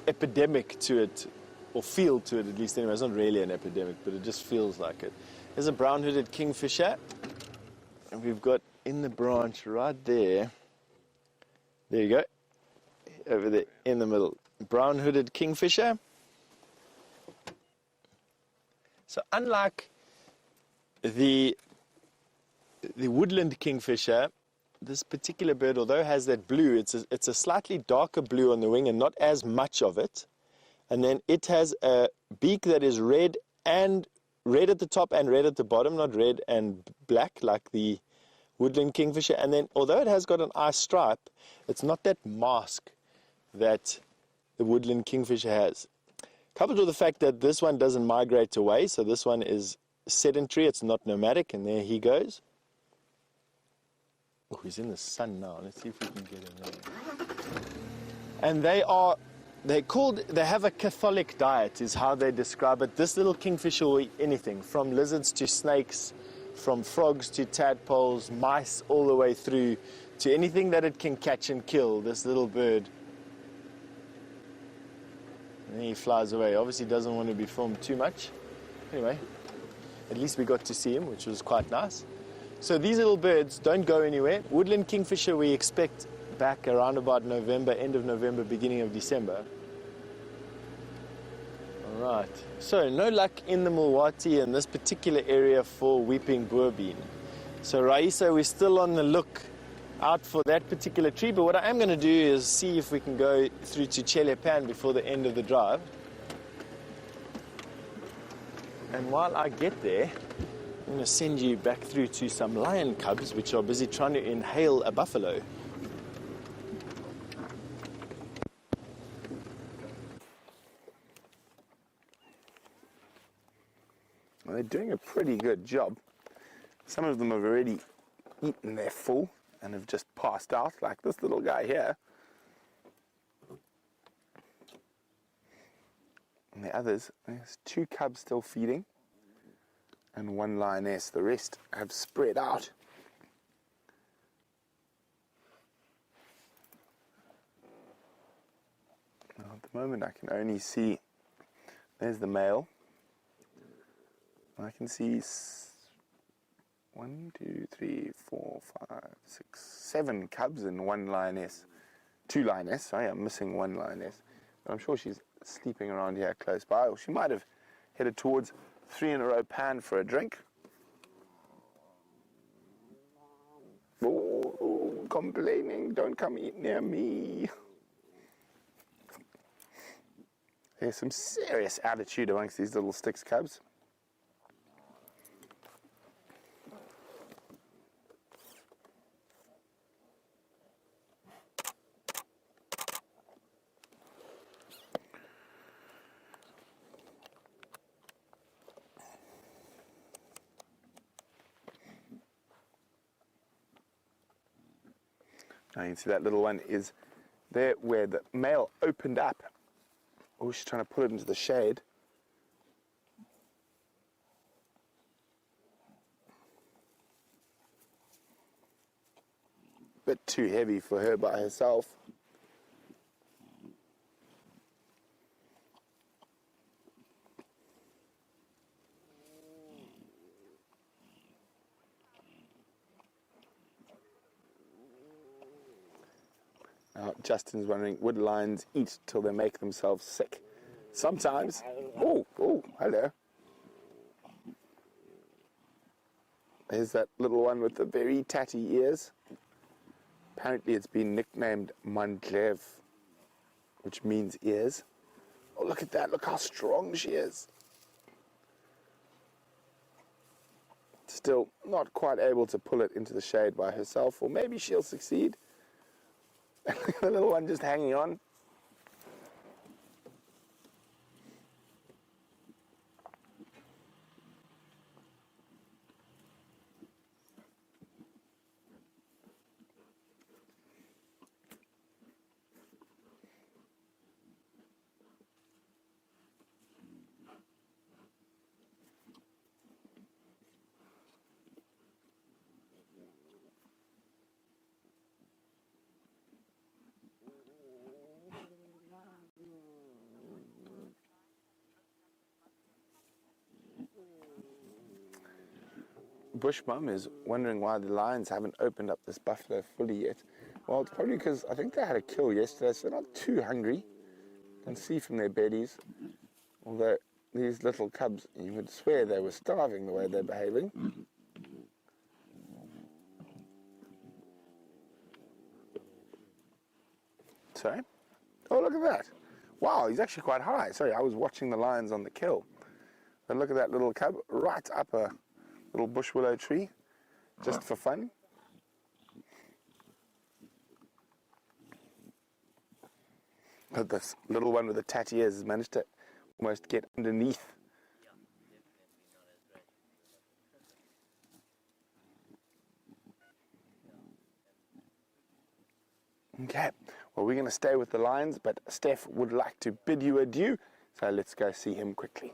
epidemic to it, or feel to it at least anyway. It's not really an epidemic, but it just feels like it. There's a brown-hooded kingfisher, and we've got in the branch right there, there you go, over there in the middle. Brown-hooded kingfisher. So unlike the woodland kingfisher, this particular bird, although it has that blue, it's a slightly darker blue on the wing and not as much of it. And then it has a beak that is red and red at the top and red at the bottom, not red and black like the woodland kingfisher. And then although it has got an eye stripe, it's not that mask that the woodland kingfisher has. Coupled with the fact that this one doesn't migrate away, so this one is sedentary, it's not nomadic, and there he goes. Oh, he's in the sun now. Let's see if we can get him there. And they have a Catholic diet, is how they describe it. This little kingfisher will eat anything, from lizards to snakes, from frogs to tadpoles, mice, all the way through to anything that it can catch and kill, this little bird. And then he flies away. Obviously doesn't want to be filmed too much. Anyway, at least we got to see him, which was quite nice. So these little birds don't go anywhere. Woodland kingfisher we expect back around about November, end of November, beginning of December. All right. So no luck in the Mulwati in this particular area for weeping boerbean. So Raisa, we're still on the look out for that particular tree, but what I am going to do is see if we can go through to Chelepan before the end of the drive. And while I get there, I'm going to send you back through to some lion cubs which are busy trying to inhale a buffalo. Well, they're doing a pretty good job. Some of them have already eaten their full and have just passed out, like this little guy here. And the others, there's 2 cubs still feeding and 1 lioness. The rest have spread out. Now, at the moment I can only see, there's the male. I can see 1, 2, 3, 4, 5, 6, 7 cubs and 1 lioness. 2 lioness, sorry, I'm missing 1 lioness. But I'm sure she's sleeping around here close by, or she might have headed towards 3 in a row pan for a drink. Oh, complaining, don't come eat near me. There's some serious attitude amongst these little Styx cubs. Now you can see that little one is there where the male opened up. Oh, she's trying to pull it into the shade. Bit too heavy for her by herself. Justin's wondering, would lions eat till they make themselves sick? Sometimes. Oh, hello. There's that little one with the very tatty ears. Apparently it's been nicknamed Mandlev, which means ears. Oh, look at that. Look how strong she is. Still not quite able to pull it into the shade by herself, or maybe she'll succeed. The little one just hanging on. Bush Mum is wondering why the lions haven't opened up this buffalo fully yet. Well, it's probably because I think they had a kill yesterday, so they're not too hungry. You can see from their bellies. Although these little cubs, you would swear they were starving the way they're behaving. Sorry? Oh, look at that. Wow, he's actually quite high. Sorry, I was watching the lions on the kill. But look at that little cub right up a little bush willow tree, just for fun. But this little one with the tatty ears has managed to almost get underneath. Okay, well, we're going to stay with the lions, but Stef would like to bid you adieu, so let's go see him quickly.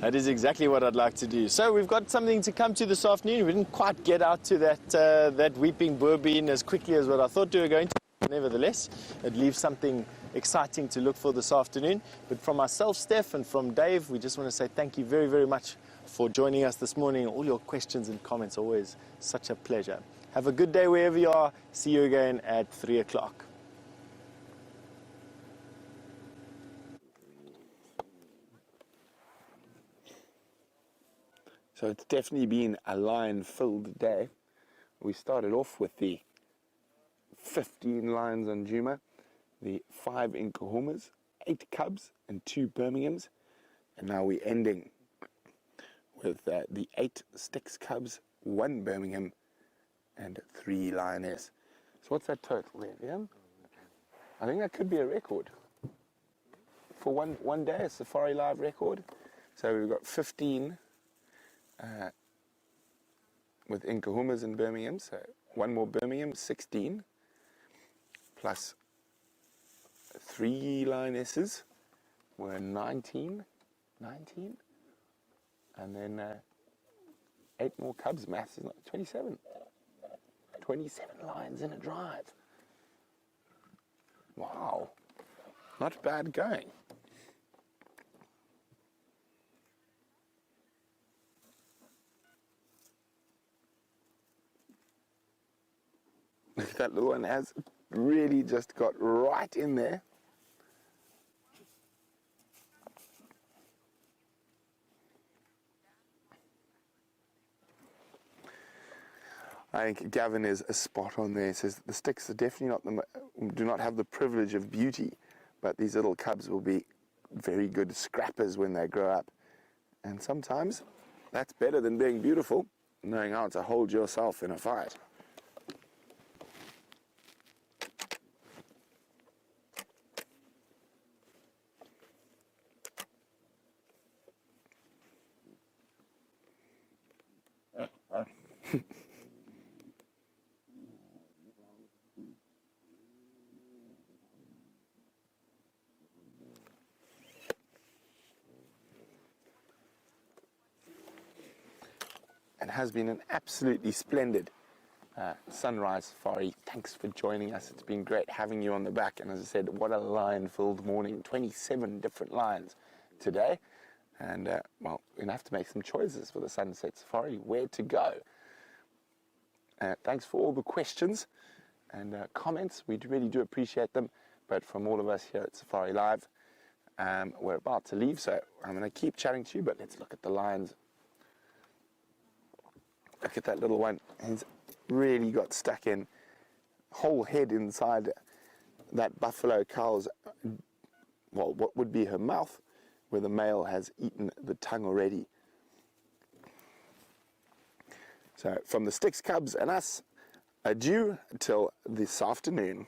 That is exactly what I'd like to do. So we've got something to come to this afternoon. We didn't quite get out to that weeping boer bean as quickly as what I thought we were going to. Nevertheless, it leaves something exciting to look for this afternoon. But from myself, Stef, and from Dave, we just want to say thank you very, very much for joining us this morning. All your questions and comments, always such a pleasure. Have a good day wherever you are. See you again at 3 o'clock. So it's definitely been a lion-filled day. We started off with the 15 lions on Juma, the 5 Nkuhumas, 8 cubs and 2 Birminghams, and now we're ending with the 8 Styx cubs, 1 Birmingham and 3 lioness. So what's that total there, yeah? I think that could be a record for one day, a Safari Live record. So we've got 15 with Nkuhumas and Birmingham, so 1 more Birmingham, 16, plus 3 lionesses were 19, and then 8 more cubs. Maths is not 27. 27 lions in a drive. Wow, not bad going. Look at that little one, has really just got right in there. I think Gavin is a spot on there. He says the Styx are definitely do not have the privilege of beauty, but these little cubs will be very good scrappers when they grow up. And sometimes that's better than being beautiful, knowing how to hold yourself in a fight. It has been an absolutely splendid sunrise safari. Thanks for joining us. It's been great having you on the back. And as I said, what a lion-filled morning. 27 different lions today. And, well, we're going to have to make some choices for the Sunset Safari, where to go. Thanks for all the questions and comments. We really do appreciate them. But from all of us here at Safari Live, we're about to leave. So I'm going to keep chatting to you, but let's look at the lions. Look at that little one. He's really got stuck in, whole head inside that buffalo cow's, well, what would be her mouth, where the male has eaten the tongue already. So from the Styx cubs and us, adieu till this afternoon.